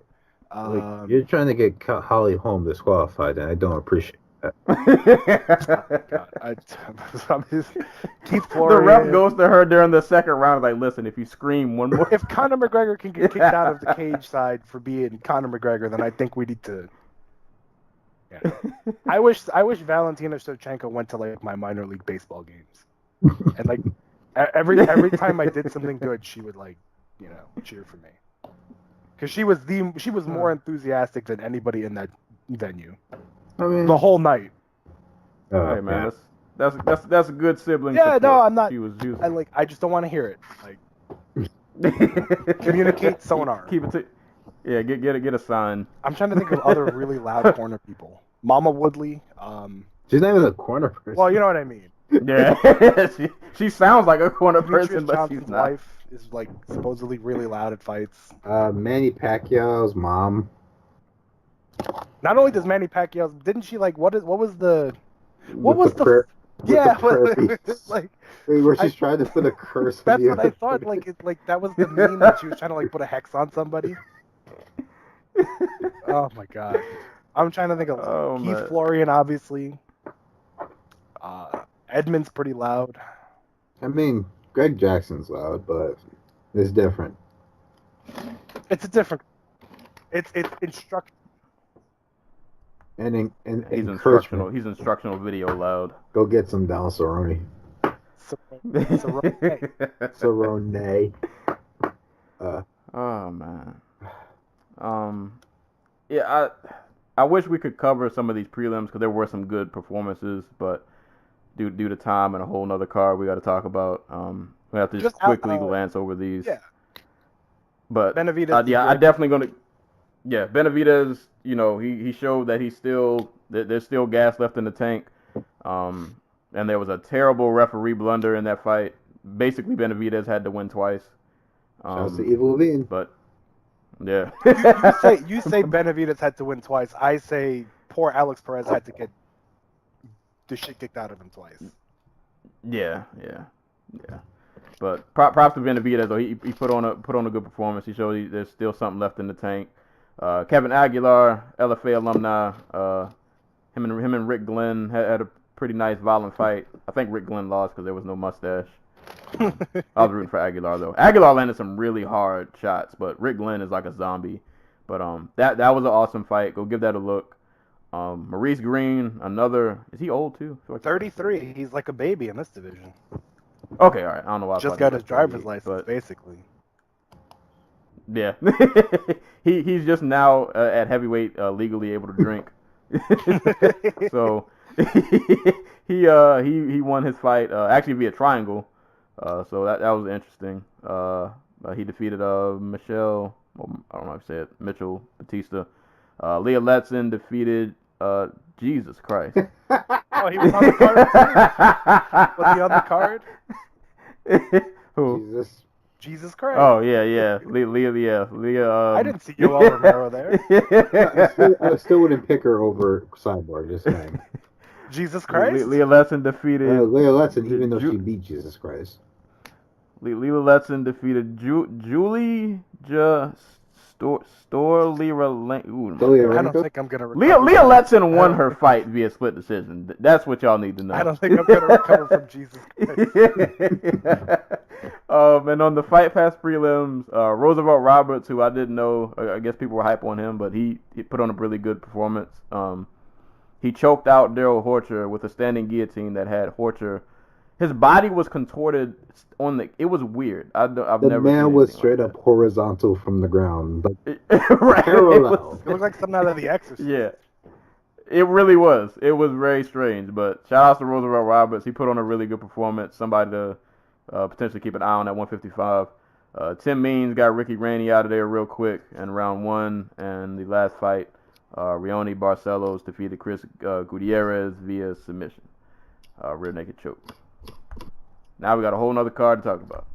Speaker 5: You're trying to get Holly Holm disqualified, and I don't appreciate that.
Speaker 6: Keith Florian.
Speaker 4: The ref goes to her during the second round, like, listen, if you scream one more...
Speaker 6: If Conor McGregor can get kicked out of the cage side for being Conor McGregor, then I think we need to... Yeah. I wish Valentina Shevchenko went to, like, my minor league baseball games. And, like, Every time I did something good, she would cheer for me. Because she was more enthusiastic than anybody in that venue.
Speaker 5: I mean,
Speaker 6: The whole night.
Speaker 4: Hey man, that's a good sibling.
Speaker 6: Yeah,
Speaker 4: support.
Speaker 6: no, I'm not.
Speaker 4: She was
Speaker 6: I just don't want to hear it. Communicate sonar.
Speaker 4: Keep it to. Yeah, get a sign.
Speaker 6: I'm trying to think of other really loud corner people. Mama Woodley.
Speaker 5: She's not even a corner person.
Speaker 6: Well, you know what I mean.
Speaker 4: Yeah, she sounds like a corner person, but
Speaker 6: Johnson's
Speaker 4: she's not.
Speaker 6: wife is supposedly really loud at fights.
Speaker 5: Manny Pacquiao's mom.
Speaker 6: Not only does Manny Pacquiao, didn't she where she's trying to put a curse.
Speaker 5: That's
Speaker 6: what I thought. That was the meme that she was trying to put a hex on somebody. Oh my god! I'm trying to think of Keith Florian, obviously. Edmund's pretty loud.
Speaker 5: I mean, Greg Jackson's loud, but it's different.
Speaker 6: It's instructional.
Speaker 5: And
Speaker 4: he's instructional. He's instructional video loud.
Speaker 5: Go get some Don Cerrone. Cerrone.
Speaker 4: Oh man. Yeah, I wish we could cover some of these prelims because there were some good performances, but due to time and a whole nother card we got to talk about, we have to just quickly glance over these.
Speaker 6: Yeah.
Speaker 4: But
Speaker 6: Benavidez.
Speaker 4: I definitely gonna. Yeah, Benavidez. He showed that there's still gas left in the tank. And there was a terrible referee blunder in that fight. Basically, Benavidez had to win twice.
Speaker 5: That's the evil being.
Speaker 4: But yeah,
Speaker 6: you say Benavidez had to win twice. I say poor Alex Perez had to get the shit kicked out of him twice.
Speaker 4: Yeah. But props to Benavidez though. He put on a good performance. He showed there's still something left in the tank. Kevin Aguilar, LFA alumni. Him and Rick Glenn had a pretty nice violent fight. I think Rick Glenn lost because there was no mustache. I was rooting for Aguilar though. Aguilar landed some really hard shots, but Rick Glenn is like a zombie. But that was an awesome fight. Go give that a look. Maurice Green, is he old too?
Speaker 6: 33. He's like a baby in this division.
Speaker 4: Okay, all right. I don't know why.
Speaker 6: Just got his driver's license, basically.
Speaker 4: Yeah, he's just now at heavyweight legally able to drink. So he won his fight actually via triangle. So that was interesting. He defeated Mitchell Batista. Leah Letson defeated Jesus Christ.
Speaker 6: Oh, he was on the card. Was he on the card?
Speaker 4: Who?
Speaker 6: Jesus Christ.
Speaker 4: Oh yeah. Leah.
Speaker 6: I didn't see Yoel Romero there.
Speaker 5: I still wouldn't pick her over Cyborg. Just saying.
Speaker 6: Jesus Christ.
Speaker 4: Leah Letson defeeted.
Speaker 5: Leah Letson, even though she beat Jesus Christ.
Speaker 4: Leah Letson defeated Julie
Speaker 6: I don't think I'm gonna recover.
Speaker 4: Leah Letson won her fight via split decision. That's what y'all need to know.
Speaker 6: I don't think I'm gonna recover from Jesus Christ.
Speaker 4: And on the Fight Pass prelims, Roosevelt Roberts, who I didn't know, I guess people were hype on him, but he put on a really good performance. He choked out Daryl Horcher with a standing guillotine that had Horcher. His body was contorted it was weird. I've never seen
Speaker 5: the man was straight
Speaker 4: like
Speaker 5: up horizontal from the ground, but
Speaker 4: right.
Speaker 5: parallel.
Speaker 6: It looked like something out of The Exorcist.
Speaker 4: Yeah, it really was. It was very strange. But shout out to Roosevelt Roberts. He put on a really good performance. Somebody to potentially keep an eye on at 155. Tim Means got Ricky Rainey out of there real quick in round 1. And the last fight, Rioni Barcelos defeated Chris Gutierrez via submission. Rear naked choke. Now we got a whole nother card to talk about.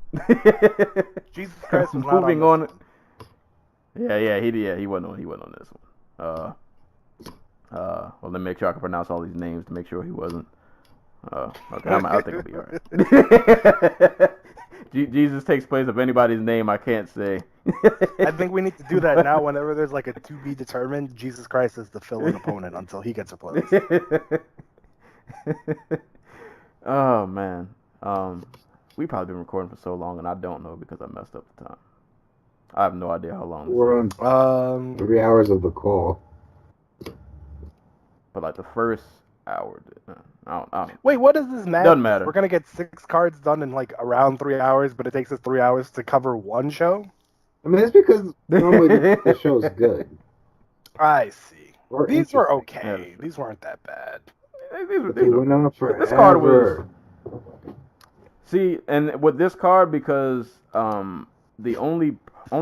Speaker 6: Jesus Christ was
Speaker 4: moving
Speaker 6: on.
Speaker 4: He wasn't on this one. Well, let me make sure I can pronounce all these names to make sure he wasn't. Okay, I think it'll be all right. Jesus takes place of anybody's name I can't say.
Speaker 6: I think we need to do that now. Whenever there's like a to be determined, Jesus Christ is the fill-in opponent until he gets replaced.
Speaker 4: Oh man. We've probably been recording for so long, and I don't know because I messed up the time. I have no idea how long.
Speaker 5: We're on 3 hours of the call.
Speaker 4: But like the first hour. I don't.
Speaker 6: Wait, what is this madness?
Speaker 4: Doesn't matter.
Speaker 6: We're gonna get 6 cards done in like around 3 hours, but it takes us 3 hours to cover one show.
Speaker 5: I mean, it's because normally the show's good.
Speaker 6: I see.
Speaker 5: Or
Speaker 6: These were
Speaker 5: interesting.
Speaker 6: okay.
Speaker 4: Yeah.
Speaker 6: These weren't that bad.
Speaker 5: They went on forever.
Speaker 4: This card was. See, and with this card, because the only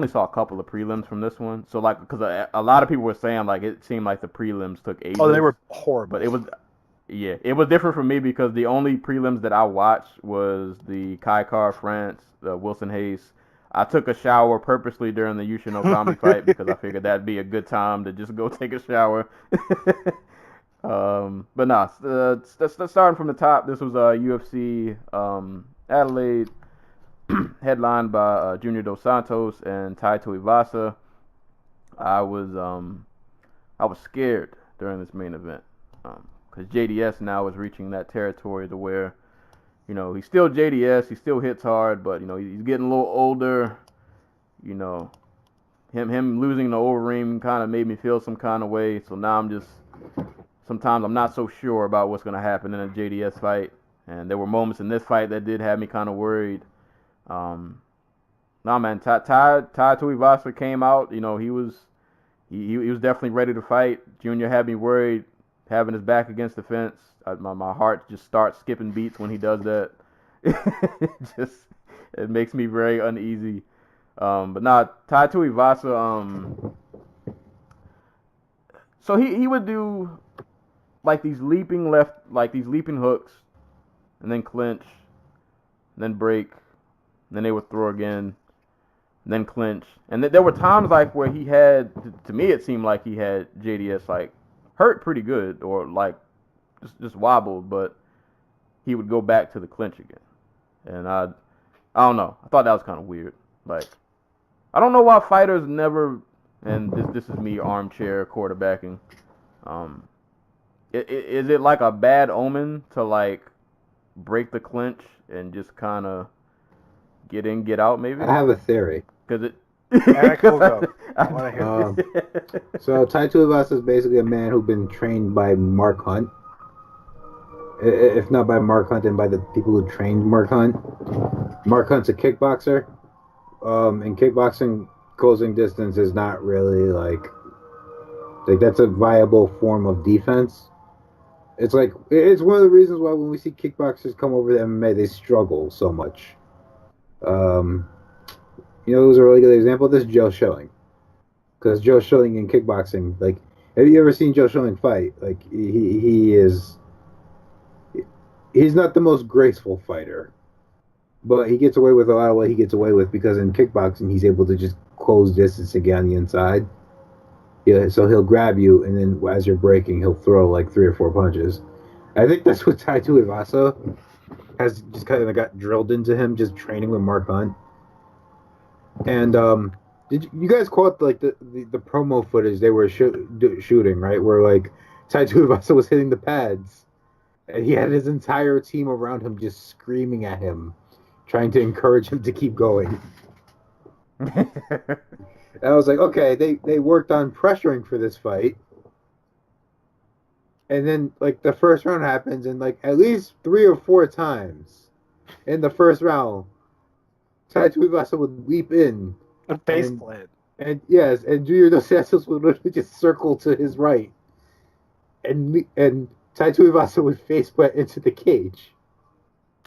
Speaker 4: saw a couple of prelims from this one, so like because a lot of people were saying like it seemed like the prelims took ages.
Speaker 6: Oh, they were horrible.
Speaker 4: But it was different for me because the only prelims that I watched was the Kai Car France, the Wilson Hayes. I took a shower purposely during the Yushin Okami fight because I figured that'd be a good time to just go take a shower. But nah, starting from the top, this was UFC Adelaide, headlined by Junior Dos Santos and Tuivasa. I was scared during this main event because JDS now is reaching that territory to where, you know, he's still JDS, he still hits hard, but you know he's getting a little older. You know, him losing the Overeem kind of made me feel some kind of way. So now sometimes I'm not so sure about what's going to happen in a JDS fight. And there were moments in this fight that did have me kind of worried. Nah, man, Ty Tuivasa came out. You know, he was definitely ready to fight. Junior had me worried, having his back against the fence. My heart just starts skipping beats when he does that. It makes me very uneasy. But nah, Ty Tuivasa. So he would do like these leaping hooks, and then clinch, and then break, and then they would throw again, and then clinch. And there were times like where he had, to me it seemed like he had JDS like hurt pretty good, or like just wobbled, but he would go back to the clinch again. And I don't know. I thought that was kind of weird. Like, I don't know why fighters never, and this is me armchair quarterbacking. Is it like a bad omen to like break the clinch and just kind of get in, get out maybe?
Speaker 5: I have a theory.
Speaker 4: Because it.
Speaker 6: I want to hear
Speaker 5: So Tai Tuivasa is basically a man who's been trained by Mark Hunt. If not by Mark Hunt, then by the people who trained Mark Hunt. Mark Hunt's a kickboxer. In kickboxing, closing distance is not really like that's a viable form of defense. It's like it's one of the reasons why when we see kickboxers come over to MMA, they struggle so much. You know, it was a really good example of this, Joe Schilling. Because Joe Schilling in kickboxing, like, have you ever seen Joe Schilling fight? Like, he's not the most graceful fighter, but he gets away with a lot of what he gets away with because in kickboxing, he's able to just close distance and get on the inside. Yeah, so he'll grab you, and then as you're breaking, he'll throw like 3 or 4 punches. I think that's what Tai Tuivasa has just kind of got drilled into him, just training with Mark Hunt. And did you guys caught like the promo footage they were shooting, right? Where like Tai Tuivasa was hitting the pads, and he had his entire team around him just screaming at him, trying to encourage him to keep going. And I was like, okay, they worked on pressuring for this fight. And then, like, the first round happens, and, like, at least 3 or 4 times in the first round, Tai Tuivasa would leap in.
Speaker 6: And faceplant.
Speaker 5: And, yes, and Junior Dos Santos would literally just circle to his right. And Tai Tuivasa would faceplant into the cage.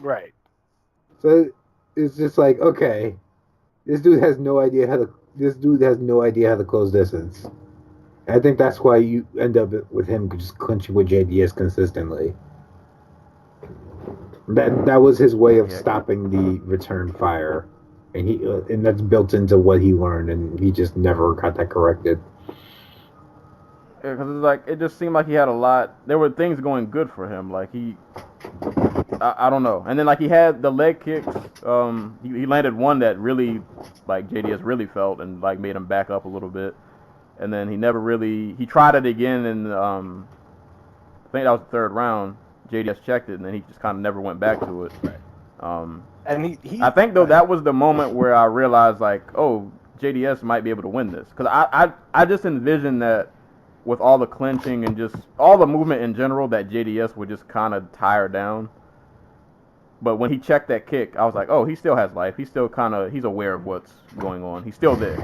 Speaker 6: Right.
Speaker 5: So it's just like, okay, this dude has no idea how to close distance. I think that's why you end up with him just clinching with JDS consistently. That was his way of stopping the return fire, and that's built into what he learned, and he just never got that corrected.
Speaker 4: Yeah, because it's like it just seemed like he had a lot. There were things going good for him, like I don't know. And then like he had the leg kicks. He landed one that really, like JDS really felt and like made him back up a little bit. And then he tried it again, and I think that was the 3rd round. JDS checked it, and then he just kind of never went back to it.
Speaker 6: And
Speaker 4: I think though that was the moment where I realized like, oh, JDS might be able to win this, because I just envisioned that with all the clinching and just all the movement in general, that JDS would just kind of tire down. But when he checked that kick, I was like, oh, he still has life. He's still he's aware of what's going on. He's still there.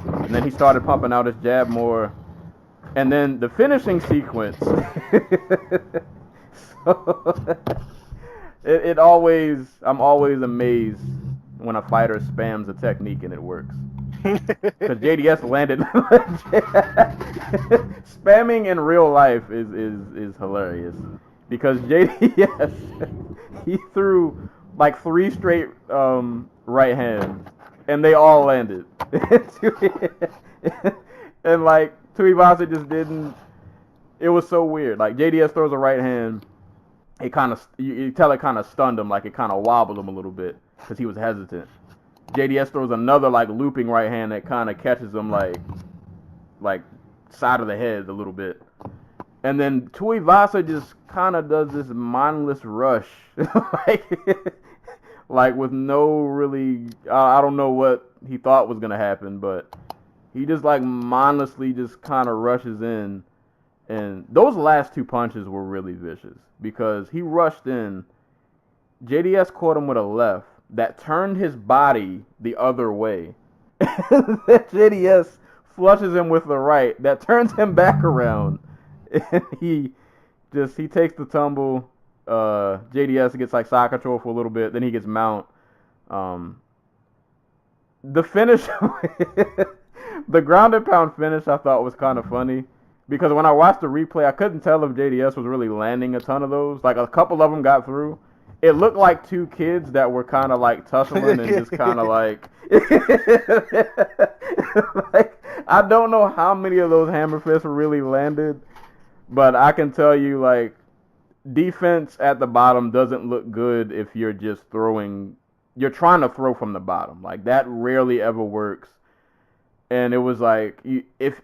Speaker 4: And then he started pumping out his jab more. And then the finishing sequence, so I'm always amazed when a fighter spams a technique and it works. Because JDS landed. Spamming in real life is hilarious. Because JDS, he threw like 3 straight right hands, and they all landed. And like Tuivasa just didn't. It was so weird. Like JDS throws a right hand, it kind of you tell it kind of stunned him, like it kind of wobbled him a little bit because he was hesitant. JDS throws another like looping right hand that kind of catches him like side of the head a little bit. And then Tuivasa just kind of does this mindless rush, like with no really, I don't know what he thought was gonna happen, but he just like mindlessly just kind of rushes in, and those last 2 punches were really vicious because he rushed in. JDS caught him with a left that turned his body the other way. JDS flushes him with the right that turns him back around. And he takes the tumble. JDS gets like side control for a little bit. Then he gets mount. The finish, the ground and pound finish, I thought was kind of funny because when I watched the replay, I couldn't tell if JDS was really landing a ton of those. Like a couple of them got through. It looked like 2 kids that were kind of like tussling and just kind of like, like I don't know how many of those hammer fists really landed. But I can tell you, like, defense at the bottom doesn't look good if you're just trying to throw from the bottom. Like, that rarely ever works. And it was like,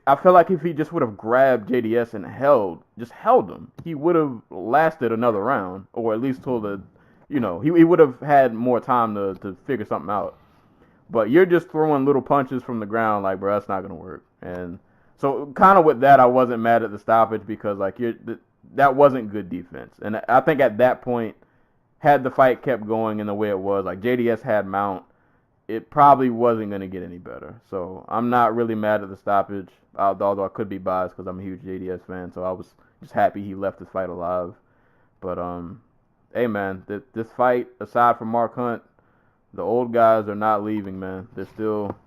Speaker 4: I feel like if he just would have grabbed JDS and held him, he would have lasted another round, or at least till he would have had more time to figure something out. But you're just throwing little punches from the ground, like, bro, that's not going to work. And so kind of with that, I wasn't mad at the stoppage because like that wasn't good defense. And I think at that point, had the fight kept going in the way it was, like JDS had mount, it probably wasn't going to get any better. So I'm not really mad at the stoppage, although I could be biased because I'm a huge JDS fan. So I was just happy he left this fight alive. But hey man, this fight, aside from Mark Hunt, the old guys are not leaving, man. They're still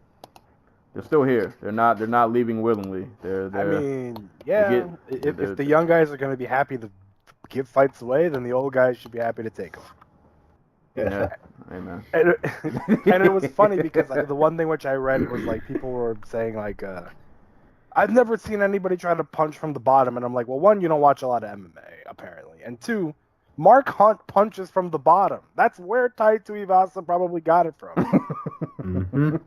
Speaker 4: here. They're not leaving willingly.
Speaker 6: I mean, yeah. If the young guys are going to be happy to give fights away, then the old guys should be happy to take them.
Speaker 4: Yeah. Amen.
Speaker 6: And it was funny because like, the one thing which I read was like people were saying like, I've never seen anybody try to punch from the bottom, and I'm like, well, 1, you don't watch a lot of MMA apparently, and 2, Mark Hunt punches from the bottom. That's where Tuivasa probably got it from.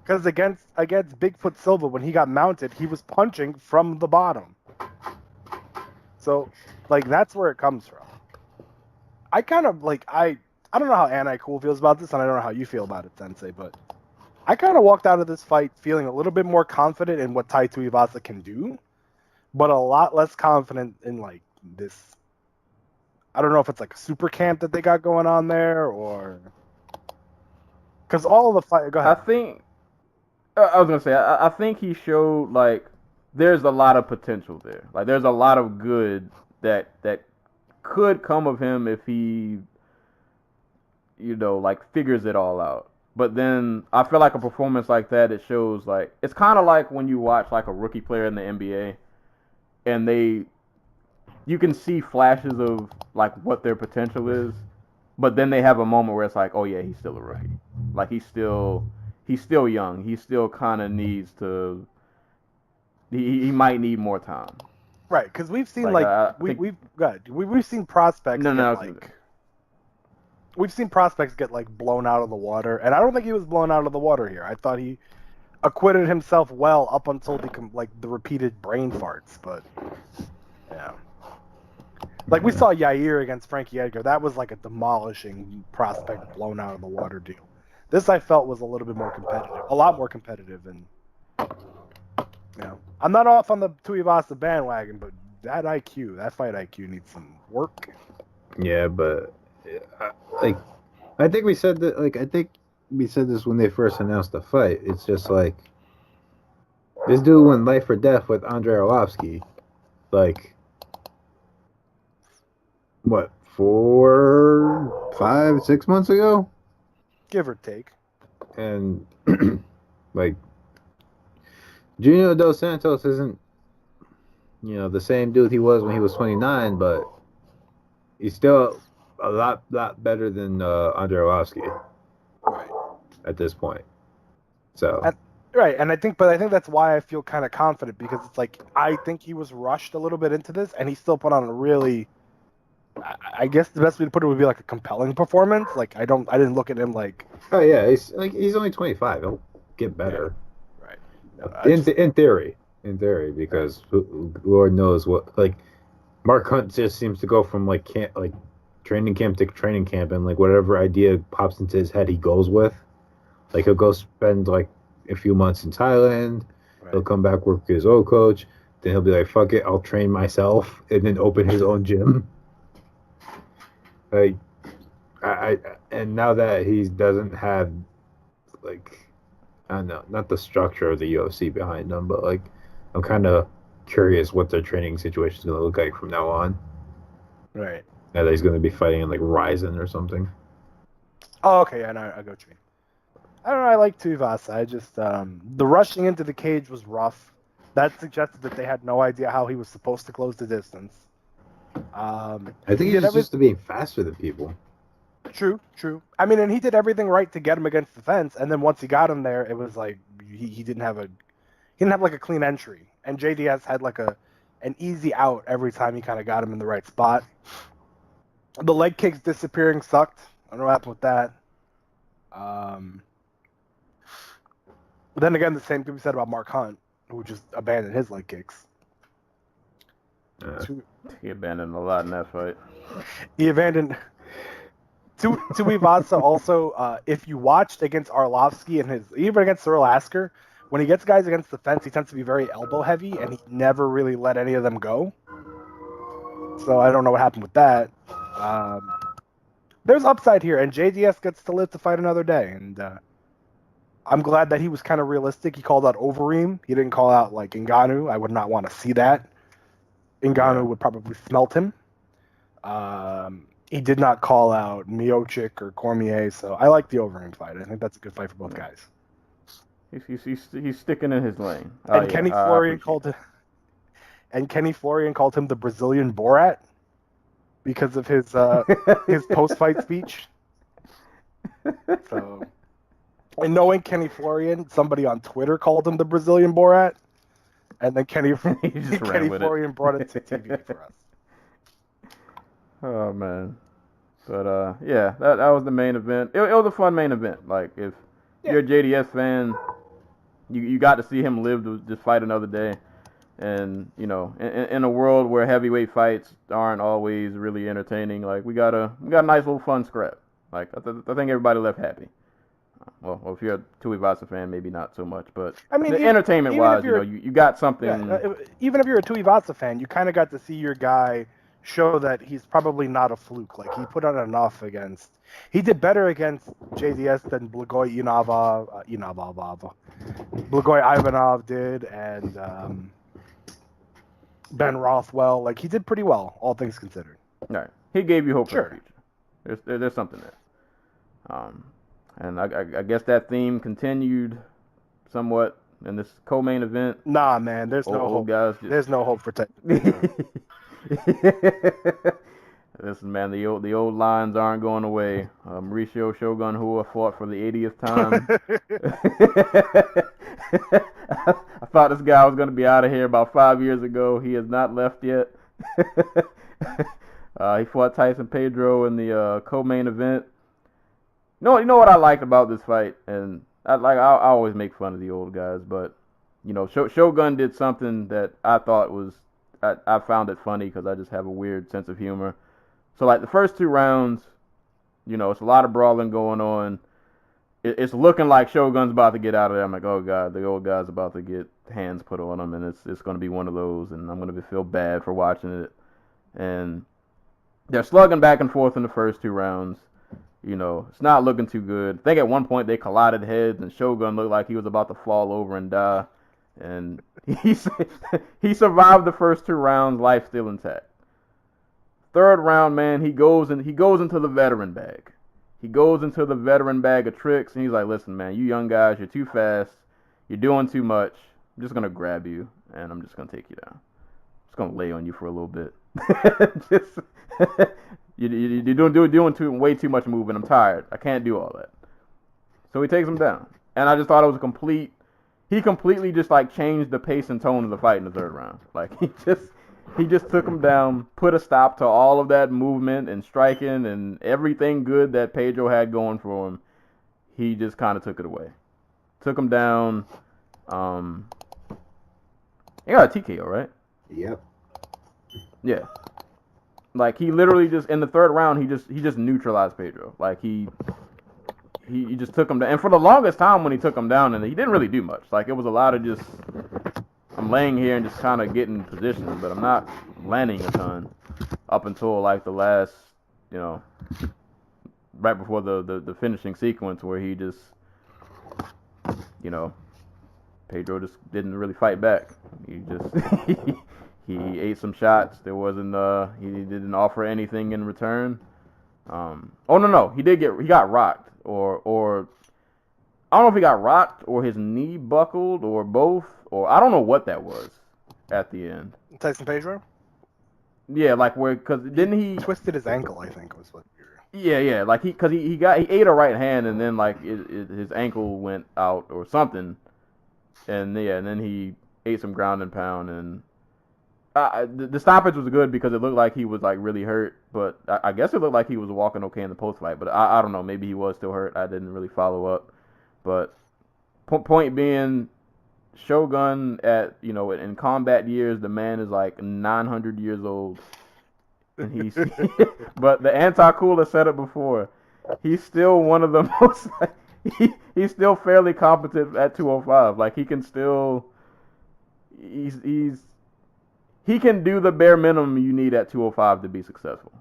Speaker 6: Because against Bigfoot Silva, when he got mounted, he was punching from the bottom. So, like, that's where it comes from. I kind of, like, I don't know how Anti-Cool feels about this, and I don't know how you feel about it, Sensei, but I kind of walked out of this fight feeling a little bit more confident in what Tai Tuivasa can do, but a lot less confident in, like, this. I don't know if it's like a super camp that they got going on there, or because all of the fight. Go ahead.
Speaker 4: I think I was gonna say I think he showed like there's a lot of potential there. Like there's a lot of good that could come of him if he, like figures it all out. But then I feel like a performance like that, it shows like it's kind of like when you watch like a rookie player in the NBA, and you can see flashes of like what their potential is, but then they have a moment where it's like, oh yeah, he's still a rookie. Like he's still young. He still kind of needs to. He might need more time.
Speaker 6: Right, because we've seen we've seen prospects. We've seen prospects get like blown out of the water, and I don't think he was blown out of the water here. I thought he acquitted himself well up until the repeated brain farts, but yeah. Like, we saw Yair against Frankie Edgar. That was like a demolishing prospect blown out of the water deal. This, I felt, was a little bit more competitive. A lot more competitive. And, I'm not off on the Tuivasa bandwagon, but that fight IQ needs some work.
Speaker 5: Yeah, but I think we said that. I think we said this when they first announced the fight. It's just like this dude went life or death with Andrei Arlovsky. What, 4, 5, 6 months ago?
Speaker 6: Give or take.
Speaker 5: And Junior Dos Santos isn't, the same dude he was when he was 29, but he's still a lot better than Andrei Arlovsky
Speaker 6: Right.
Speaker 5: at this point. So.
Speaker 6: Right, and I think that's why I feel kind of confident, because it's like I think he was rushed a little bit into this, and he still put on a really, I guess the best way to put it would be like a compelling performance. Like I didn't look at him like,
Speaker 5: Oh yeah, he's only 25. He'll get better.
Speaker 6: Yeah. Right.
Speaker 5: In theory, because Lord knows what. Mark Hunt just seems to go from training camp to training camp, and whatever idea pops into his head, he goes with. He'll go spend a few months in Thailand. Right. He'll come back, work with his old coach. Then he'll be like, "Fuck it, I'll train myself," and then open his own gym. And now that he doesn't have I don't know, not the structure of the UFC behind him, but I'm kind of curious what their training situation is going to look like from now on.
Speaker 6: Right.
Speaker 5: Now that he's going to be fighting in Ryzen or something.
Speaker 6: Oh, okay. Yeah, I go to you. I don't know. I like Tuivasa. I just the rushing into the cage was rough. That suggested that they had no idea how he was supposed to close the distance.
Speaker 5: I think he's just used to being faster than people.
Speaker 6: True. I mean, and he did everything right to get him against the fence, and then once he got him there, it was like he didn't have a clean entry, and JDS had an easy out every time he kind of got him in the right spot. The leg kicks disappearing sucked. I don't know what happened with that. But then again, the same could be said about Mark Hunt, who just abandoned his leg kicks.
Speaker 4: He abandoned a lot in that fight.
Speaker 6: He abandoned. Tuivasa also, if you watched against Arlovsky and even against Cyril Asker, when he gets guys against the fence, he tends to be very elbow heavy, and he never really let any of them go. So I don't know what happened with that. There's upside here, and JDS gets to live to fight another day, and I'm glad that he was kind of realistic. He called out Overeem. He didn't call out Ngannou. I would not want to see that. Ngannou would probably smelt him. He did not call out Miocic or Cormier, so I like the Overeem fight. I think that's a good fight for both guys.
Speaker 4: He's sticking in his lane.
Speaker 6: And Kenny Florian called him the Brazilian Borat because of his post-fight speech. So, and knowing Kenny Florian, somebody on Twitter called him the Brazilian Borat, and then Kenny Florian brought it to TV for us.
Speaker 4: Oh man, but yeah, that was the main event. It was a fun main event. If you're a JDS fan, you got to see him live to just fight another day. And in a world where heavyweight fights aren't always really entertaining, we got a nice little fun scrap. I think everybody left happy. Well, if you're a Tuivasa fan, maybe not so much, but I mean, entertainment-wise, you got something.
Speaker 6: Yeah, even if you're a Tuivasa fan, you kind of got to see your guy show that he's probably not a fluke. He put on enough against. He did better against JDS than Blagoy Ivanov did, and Ben Rothwell. He did pretty well, all things considered.
Speaker 4: Right. He gave you hope for the future. There's something there. And I guess that theme continued somewhat in this co-main event.
Speaker 6: Nah, man, there's no hope. Guys there's no hope for Tyson.
Speaker 4: Listen, man, the old lines aren't going away. Mauricio Shogun Hua fought for the 80th time. I thought this guy was going to be out of here about 5 years ago. He has not left yet. He fought Tyson Pedro in the co-main event. You know what I liked about this fight, and I always make fun of the old guys, but Shogun did something that I thought was I found it funny because I just have a weird sense of humor. So the first two rounds, it's a lot of brawling going on. it's looking like Shogun's about to get out of there. I'm like, oh god, the old guy's about to get hands put on him, and it's going to be one of those, and I'm going to feel bad for watching it. And they're slugging back and forth in the first 2 rounds. You know, it's not looking too good. I think at one point they collided heads, and Shogun looked like he was about to fall over and die. And he survived the first 2 rounds, life still intact. 3rd round, man, he goes into the veteran bag. He goes into the veteran bag of tricks, and he's like, listen, man, you young guys, you're too fast. You're doing too much. I'm just going to grab you, and I'm just going to take you down. I'm just going to lay on you for a little bit. You're doing way too much moving. I'm tired. I can't do all that. So he takes him down. And I just thought it was he completely just like changed the pace and tone of the fight in the 3rd round. Like he just took him down, put a stop to all of that movement and striking and everything good that Pedro had going for him. He just kind of took it away. Took him down. He got a TKO, right?
Speaker 5: Yep.
Speaker 4: Yeah. Like he literally just in the 3rd round he just neutralized Pedro. Like he just took him down. And for the longest time when he took him down, and he didn't really do much. Like it was a lot of just I'm laying here and just kind of getting position, but I'm not landing a ton up until like the last, you know, right before the finishing sequence where he just, you know, Pedro just didn't really fight back. He just he ate some shots. There wasn't he didn't offer anything in return. No, he got rocked or I don't know if he got rocked or his knee buckled or both, or I don't know what that was at the end.
Speaker 6: Tyson Pedro?
Speaker 4: Yeah, like because didn't he
Speaker 6: twisted his ankle? I think was what.
Speaker 4: Yeah, like he ate a right hand and then like his ankle went out or something, and then he ate some ground and pound, and the stoppage was good because it looked like he was like really hurt, but I guess it looked like he was walking okay in the post fight, but I don't know, maybe he was still hurt. I didn't really follow up, but point being, Shogun at in combat years, the man is like 900 years old. And he's, but the anti-cooler said it before. He's still one of the most. He's still fairly competent at 205. Like he can still. He can do the bare minimum you need at 205 to be successful.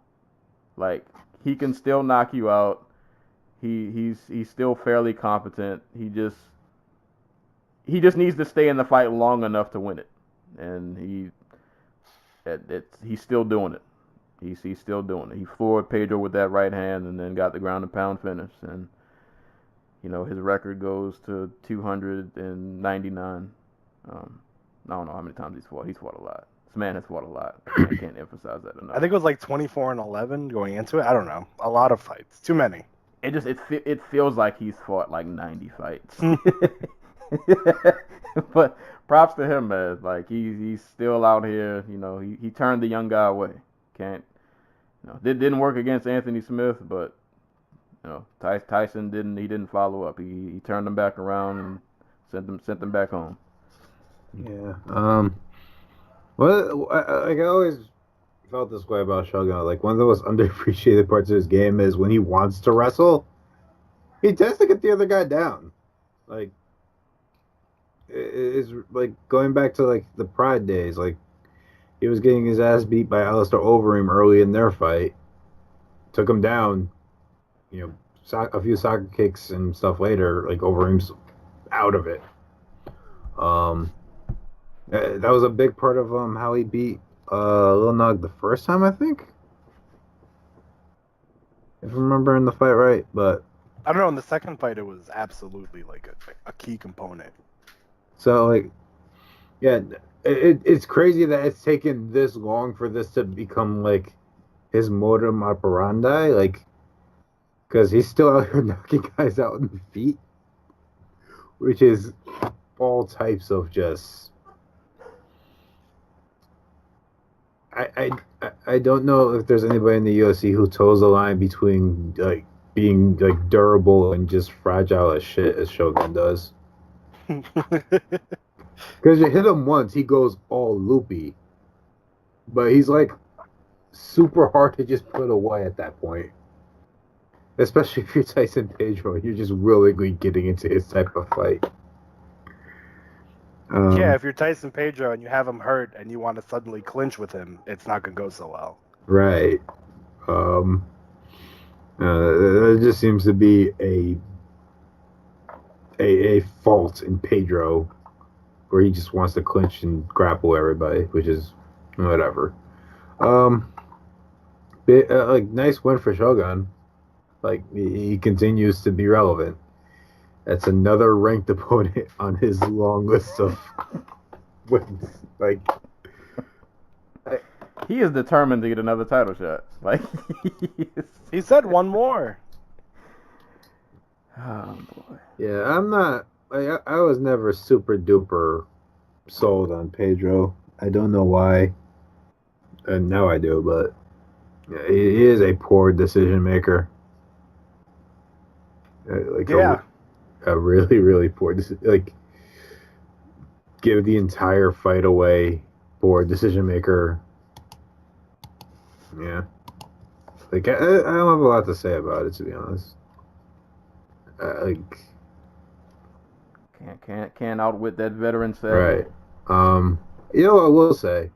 Speaker 4: Like he can still knock you out. He's still fairly competent. He just needs to stay in the fight long enough to win it, and he's still doing it. He's still doing it. He floored Pedro with that right hand and then got the ground and pound finish. And, his record goes to 299. I don't know how many times he's fought. He's fought a lot. This man has fought a lot. I can't emphasize that enough.
Speaker 6: I think it was like 24-11 going into it. I don't know. A lot of fights. Too many.
Speaker 4: It feels like he's fought like 90 fights. But props to him, man. Like he's still out here. He turned the young guy away. Didn't work against Anthony Smith, but Tyson didn't follow up. He turned him back around and sent them back home.
Speaker 5: Yeah. Well, I always felt this way about Shogun. Like one of the most underappreciated parts of his game is when he wants to wrestle, he tends to get the other guy down. Like it's like going back to like the Pride days. Like he was getting his ass beat by Alistair Overeem early in their fight. Took him down. A few soccer kicks and stuff later. Like Overeem's out of it. That was a big part of how he beat Lil Nog the first time, I think. If I'm remembering the fight right, but
Speaker 6: I don't know. In the second fight, it was absolutely like a key component.
Speaker 5: So like, yeah, it's crazy that it's taken this long for this to become like his modus operandi, like, because he's still out here knocking guys out in the feet, which is all types of just. I don't know if there's anybody in the UFC who toes the line between like being like durable and just fragile as shit as Shogun does. Because you hit him once, he goes all loopy, but he's like super hard to just put away at that point. Especially if you're Tyson Pedro, you're just willingly getting into his type of fight.
Speaker 6: Yeah, if you're Tyson Pedro and you have him hurt and you want to suddenly clinch with him, it's not going to go so well.
Speaker 5: Right. There just seems to be a fault in Pedro where he just wants to clinch and grapple everybody, which is whatever. Nice win for Shogun. Like, he continues to be relevant. That's another ranked opponent on his long list of wins. Like,
Speaker 4: he is determined to get another title shot. Like,
Speaker 6: he said one more.
Speaker 4: Oh boy.
Speaker 5: Yeah, I'm not. Like, I was never super duper sold on Pedro. I don't know why. And now I do, but yeah, he is a poor decision maker. A really, really poor decision. Like, give the entire fight away. Poor decision maker. Yeah. Like, I don't have a lot to say about it, to be honest.
Speaker 4: Can't outwit that veteran set.
Speaker 5: Right. You know what I will say?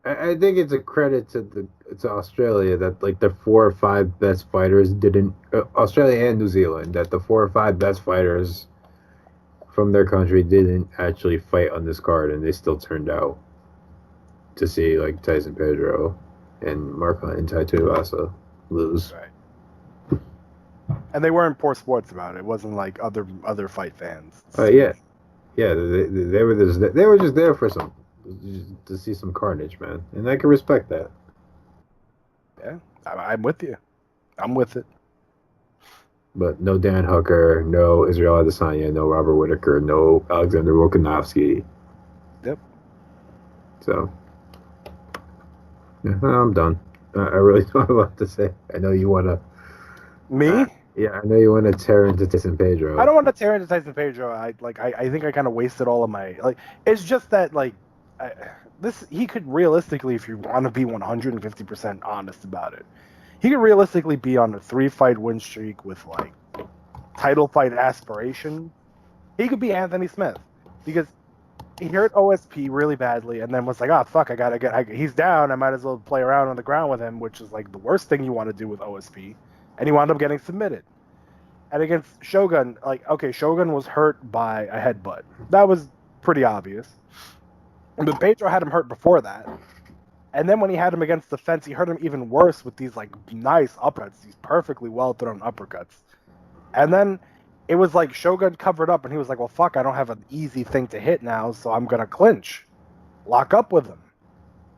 Speaker 5: I think it's a credit to Australia that, like, the 4 or 5 best fighters didn't Australia and New Zealand, that the 4 or 5 best fighters from their country didn't actually fight on this card, and they still turned out to see, like, Tyson Pedro and Mark Hunt and Tito Vs lose.
Speaker 6: Right. And they weren't poor sports about it. It wasn't like other fight fans.
Speaker 5: Yeah. They were just there for to see some carnage, man, and I can respect that.
Speaker 6: Yeah, I'm with you. I'm with it.
Speaker 5: But no Dan Hooker, no Israel Adesanya, no Robert Whittaker, no Alexander Volkanovski.
Speaker 6: Yep.
Speaker 5: So, yeah, I'm done. I really don't have a lot to say. I know you want to...
Speaker 6: Me?
Speaker 5: Yeah, I know you want to tear into Tyson Pedro.
Speaker 6: I don't want to tear into Tyson Pedro. I think I kind of wasted all of my... Like, it's just that, like, he could realistically, if you want to be 150% honest about it, he could realistically be on a 3-fight win streak with, like, title fight aspiration. He could be Anthony Smith, because he hurt OSP really badly and then was like, oh, fuck, he's down, I might as well play around on the ground with him, which is, like, the worst thing you want to do with OSP, and he wound up getting submitted. And against Shogun, like, okay, Shogun was hurt by a headbutt. That was pretty obvious. But Pedro had him hurt before that. And then when he had him against the fence, he hurt him even worse with these, like, nice uppercuts, these perfectly well-thrown uppercuts. And then it was like Shogun covered up, and he was like, well, fuck, I don't have an easy thing to hit now, so I'm going to clinch. Lock up with him.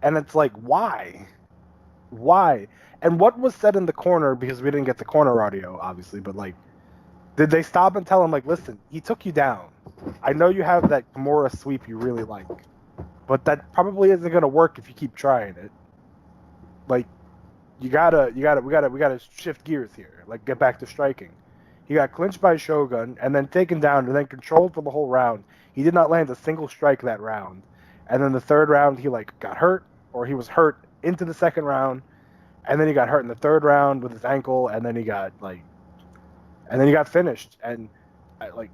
Speaker 6: And it's like, why? Why? And what was said in the corner, because we didn't get the corner audio, obviously, but, like, did they stop and tell him, like, listen, he took you down. I know you have that Kimura sweep you really like, but that probably isn't going to work if you keep trying it. Like, we gotta shift gears here. Like, get back to striking. He got clinched by Shogun and then taken down and then controlled for the whole round. He did not land a single strike that round. And then the third round, he, like, got hurt, or he was hurt into the second round, and then he got hurt in the third round with his ankle, and then he got finished. And, like,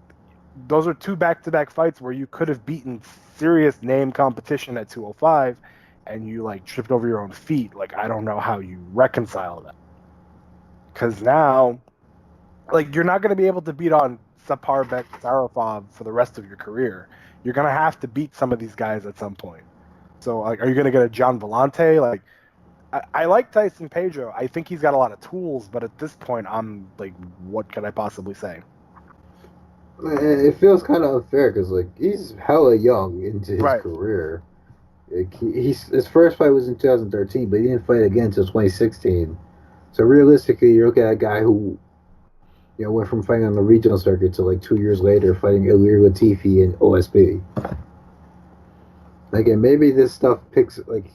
Speaker 6: those are 2 back-to-back fights where you could have beaten serious name competition at 205, and you, like, tripped over your own feet. Like, I don't know how you reconcile that. Because now, like, you're not going to be able to beat on Saparbek Sarafov for the rest of your career. You're going to have to beat some of these guys at some point. So, like, are you going to get a John Vellante? Like, I like Tyson Pedro. I think he's got a lot of tools, but at this point, I'm like, what can I possibly say?
Speaker 5: It feels kind of unfair because, like, he's hella young into his career. Like, his first fight was in 2013, but he didn't fight again until 2016. So realistically, you're looking at a guy who, you know, went from fighting on the regional circuit to, like, 2 years later fighting Ilir Latifi and OSP. Like, and maybe this stuff picks, like,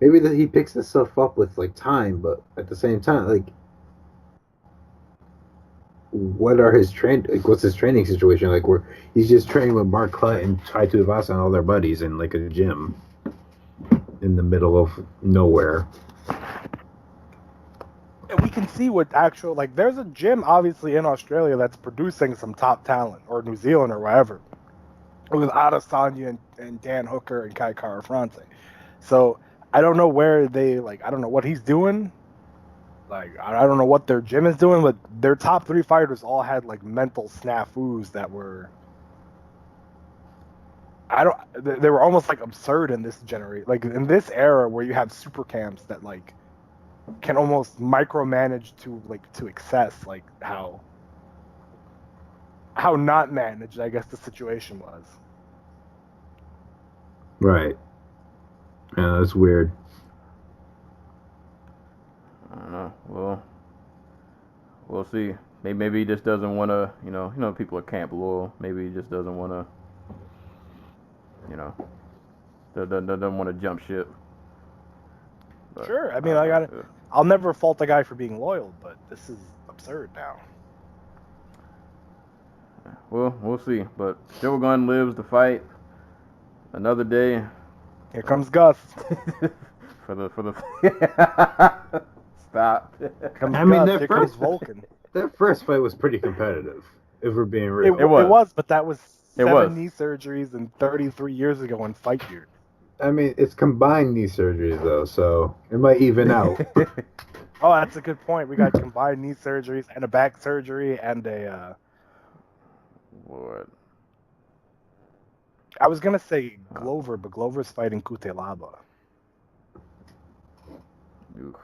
Speaker 5: maybe that he picks this stuff up with, like, time, but at the same time, like, what's his training situation like? Where he's just training with Mark Hunt and Tito Vs and all their buddies in, like, a gym in the middle of nowhere.
Speaker 6: can see what actual, like, there's a gym obviously in Australia that's producing some top talent, or New Zealand or wherever, with Adesanya and Dan Hooker and Kai Kara France. So I don't know where they, like, I don't know what he's doing. Like, I don't know what their gym is doing, but their top 3 fighters all had, like, mental snafus that were, they were almost, like, absurd in this generation. Like, in this era where you have super camps that, like, can almost micromanage to excess, like, how not managed, I guess, the situation was.
Speaker 5: Right. Yeah, that's weird.
Speaker 4: I don't know. Well, we'll see. Maybe he just doesn't want to, you know, people are camp loyal. Maybe he just doesn't want to, you know, doesn't want to jump ship. But,
Speaker 6: sure. I mean, I'll never fault a guy for being loyal, but this is absurd now.
Speaker 4: Well, we'll see. But Shogun lives to fight another day.
Speaker 6: Here comes Gus.
Speaker 4: for the stop.
Speaker 5: I mean,
Speaker 6: Here comes Vulcan.
Speaker 5: That first fight was pretty competitive, if we're being real.
Speaker 4: It was,
Speaker 6: but that was 7 knee surgeries and 33 years ago in fight year.
Speaker 5: I mean, it's combined knee surgeries, though, so it might even out.
Speaker 6: Oh, that's a good point. We got combined knee surgeries and a back surgery and a...
Speaker 4: What?
Speaker 6: I was going to say Glover, but Glover's fighting Kutelaba.
Speaker 4: Oof.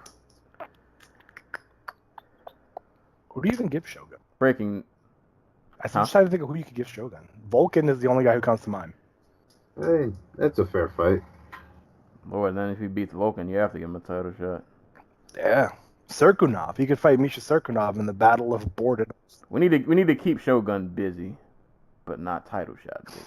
Speaker 6: Who do you even give Shogun?
Speaker 4: Breaking.
Speaker 6: I'm just trying to think of who you could give Shogun. Vulcan is the only guy who comes to mind.
Speaker 5: Hey, that's a fair fight.
Speaker 4: Lord, then if he beats Vulcan, you have to give him a title shot.
Speaker 6: Yeah. Serkunov. He could fight Misha Serkunov in the Battle of Borden.
Speaker 4: We need to keep Shogun busy, but not title shot busy.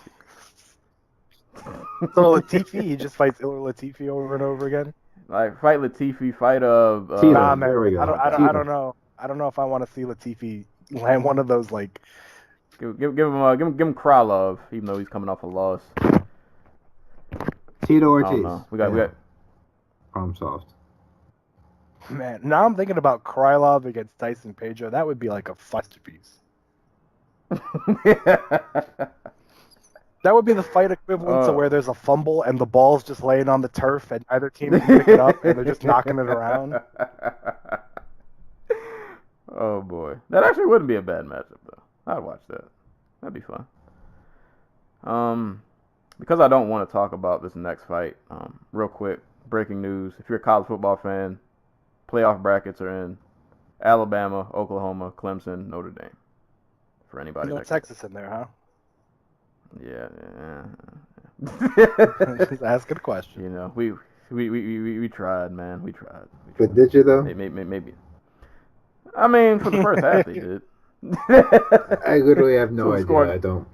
Speaker 6: So Latifi, he just fights Ilir Latifi over and over again.
Speaker 4: Like fight Latifi, fight
Speaker 6: Nah, man,
Speaker 5: there we go.
Speaker 6: I don't know. I don't know if I want to see Latifi land one of those, like.
Speaker 4: Give him Krylov, even though he's coming off a loss.
Speaker 5: Tito Ortiz.
Speaker 4: I don't know. We got.
Speaker 5: Arm soft.
Speaker 6: Man, now I'm thinking about Krylov against Tyson Pedro. That would be like a masterpiece. That would be the fight equivalent to where there's a fumble and the ball's just laying on the turf and either team can pick it up and they're just knocking it around.
Speaker 4: Oh boy, that actually wouldn't be a bad matchup though. I'd watch that. That'd be fun. Because I don't want to talk about this next fight. Real quick, breaking news: if you're a college football fan, playoff brackets are in. Alabama, Oklahoma, Clemson, Notre Dame. For anybody.
Speaker 6: No Texas in there, huh?
Speaker 4: Yeah.
Speaker 6: Just asking a question.
Speaker 4: You know, we tried, man. We tried.
Speaker 5: But did you though?
Speaker 4: Maybe. I mean, for the first half, they did.
Speaker 5: I literally have no idea.
Speaker 4: Score.
Speaker 5: I don't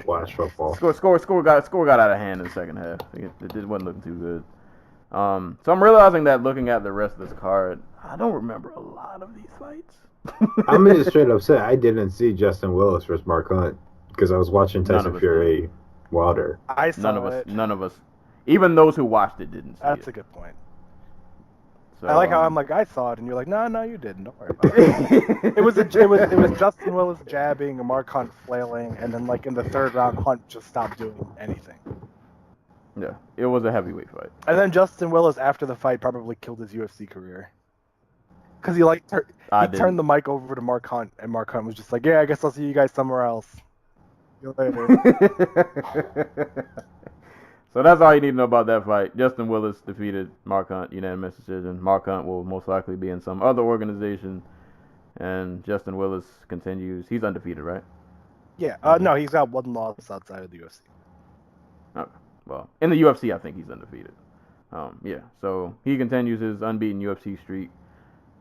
Speaker 5: watch football.
Speaker 4: Score got out of hand in the second half. It wasn't looking too good. So I'm realizing that looking at the rest of this card, I don't remember a lot of these fights.
Speaker 5: I'm just straight upset. I didn't see Justin Willis versus Mark Hunt because I was watching Tyson Fury Wilder.
Speaker 6: I saw
Speaker 4: None of us. Even those who watched it didn't see it.
Speaker 6: That's a good point.
Speaker 4: So,
Speaker 6: I like how I'm like, I saw it, and you're like, no, you didn't. Don't worry about it. it was Justin Willis jabbing, Mark Hunt flailing, and then like in the third round, Hunt just stopped doing anything.
Speaker 4: Yeah, it was a heavyweight fight.
Speaker 6: And then Justin Willis, after the fight, probably killed his UFC career. Because he turned the mic over to Mark Hunt, and Mark Hunt was just like, yeah, I guess I'll see you guys somewhere else. See you later.
Speaker 4: So that's all you need to know about that fight. Justin Willis defeated Mark Hunt, unanimous decision. Mark Hunt will most likely be in some other organization, and Justin Willis continues. He's undefeated, right?
Speaker 6: Yeah. No, he's got one loss outside of the UFC.
Speaker 4: Okay. Well, in the UFC, I think he's undefeated. Yeah. So he continues his unbeaten UFC streak,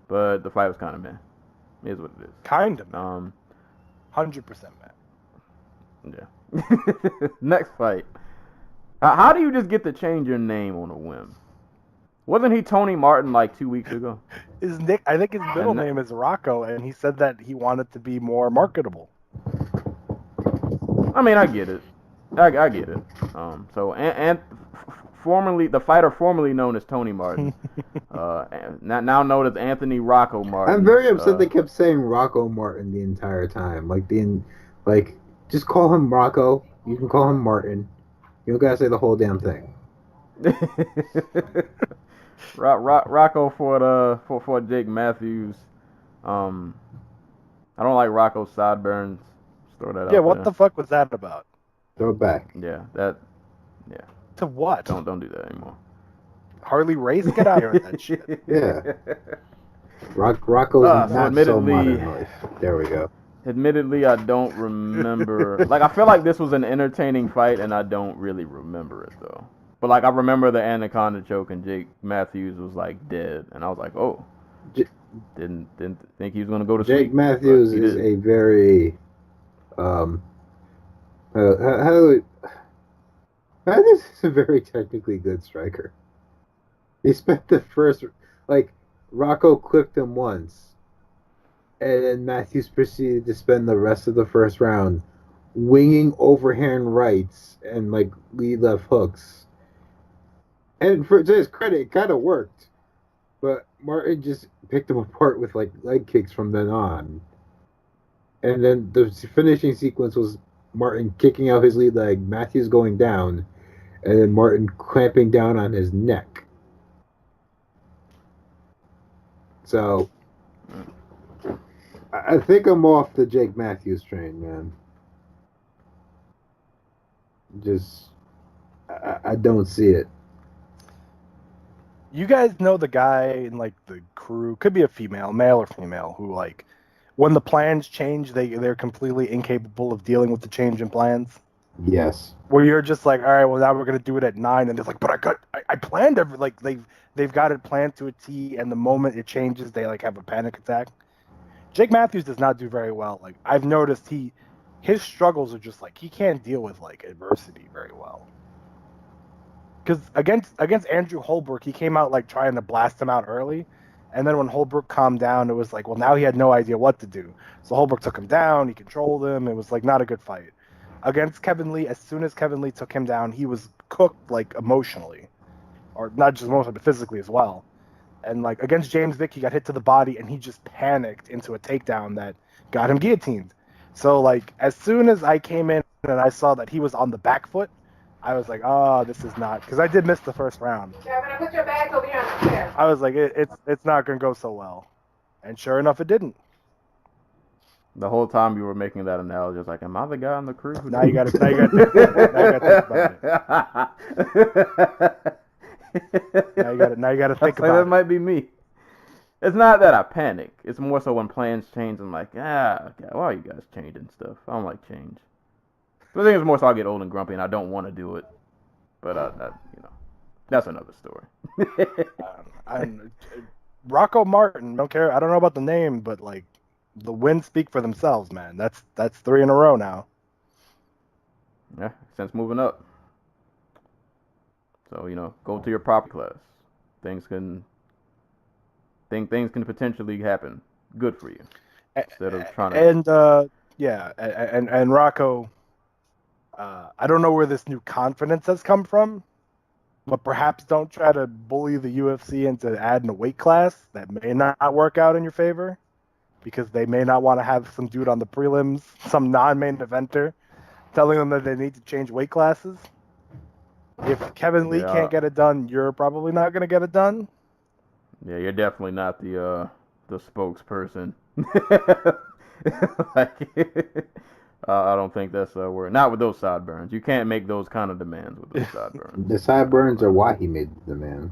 Speaker 4: but the fight was kind of meh. It is what it is.
Speaker 6: Kind of meh. 100% meh.
Speaker 4: Yeah. Next fight. How do you just get to change your name on a whim? Wasn't he Tony Martin like 2 weeks ago?
Speaker 6: I think his middle name is Rocco, and he said that he wanted to be more marketable.
Speaker 4: I mean, I get it. I get it. So, and the fighter formerly known as Tony Martin, now known as Anthony Rocco Martin.
Speaker 5: I'm very upset they kept saying Rocco Martin the entire time. Just call him Rocco. You can call him Martin. You don't gotta say the whole damn thing.
Speaker 4: Rocco for Jake Matthews. I don't like Rocco's sideburns. Just throw that out
Speaker 6: Yeah, what
Speaker 4: there.
Speaker 6: the fuck was that about?
Speaker 5: Throw it back.
Speaker 4: Yeah,
Speaker 6: To what?
Speaker 4: don't do that anymore.
Speaker 6: Harley Race? Get out of here with that shit.
Speaker 5: Yeah. Rocco's not so
Speaker 4: admittedly-
Speaker 5: modern life. There we go.
Speaker 4: Admittedly, I don't remember. Like, I feel like this was an entertaining fight, and I don't really remember it though. But like, I remember the Anaconda choke, and Jake Matthews was like dead, and I was like, oh, didn't think he was gonna go to sleep.
Speaker 5: Jake Matthews
Speaker 4: but he
Speaker 5: is
Speaker 4: did.
Speaker 5: a very this is a very technically good striker. He spent the first Rocco clipped him once, and then Matthews proceeded to spend the rest of the first round winging overhand rights and lead left hooks. And to his credit, it kind of worked, but Martin just picked him apart with leg kicks from then on. And then the finishing sequence was Martin kicking out his lead leg, Matthews going down, and then Martin clamping down on his neck. So I think I'm off the Jake Matthews train, man. I don't see it.
Speaker 6: You guys know the guy in the crew, could be a female, male or female, who when the plans change, they're completely incapable of dealing with the change in plans.
Speaker 5: Yes.
Speaker 6: Where you're just like, all right, well now we're gonna do it at 9, and they're like, but I planned they've got it planned to a T, and the moment it changes, they have a panic attack. Jake Matthews does not do very well. I've noticed his struggles are just he can't deal with adversity very well. Because against Andrew Holbrook, he came out trying to blast him out early, and then when Holbrook calmed down, it was well, now he had no idea what to do. So Holbrook took him down, he controlled him. It was not a good fight. Against Kevin Lee, as soon as Kevin Lee took him down, he was cooked emotionally, or not just emotionally, but physically as well. And against James Vick, he got hit to the body, and he just panicked into a takedown that got him guillotined. So as soon as I came in and I saw that he was on the back foot, I was like, oh, this is not, because I did miss the first round.
Speaker 7: Kevin, put your bag over here on the chair.
Speaker 6: I was like, it's not gonna go so well, and sure enough, it didn't.
Speaker 4: The whole time you were making that analogy, I was like, am I the guy on the crew?
Speaker 6: Now you got to think about it. Now you got to think about
Speaker 4: that
Speaker 6: it.
Speaker 4: might be me. It's not that I panic. It's more so when plans change, I'm like, okay, why are you guys changing stuff? I don't like change. But I think it's more so I get old and grumpy and I don't want to do it. But that's another story.
Speaker 6: Rocco Martin, don't care. I don't know about the name, but the wins speak for themselves, man. That's 3 in a row now.
Speaker 4: Yeah, since moving up. So, go to your proper class. Things can potentially happen. Good for you. Instead of trying to...
Speaker 6: And Rocco, I don't know where this new confidence has come from, but perhaps don't try to bully the UFC into adding a weight class that may not work out in your favor, because they may not want to have some dude on the prelims, some non-main eventer, telling them that they need to change weight classes. If Kevin Lee can't get it done, you're probably not going to get it done.
Speaker 4: Yeah, you're definitely not the spokesperson. I don't think that's a word. Not with those sideburns. You can't make those kind of demands with those sideburns.
Speaker 5: The sideburns are why he made the demand.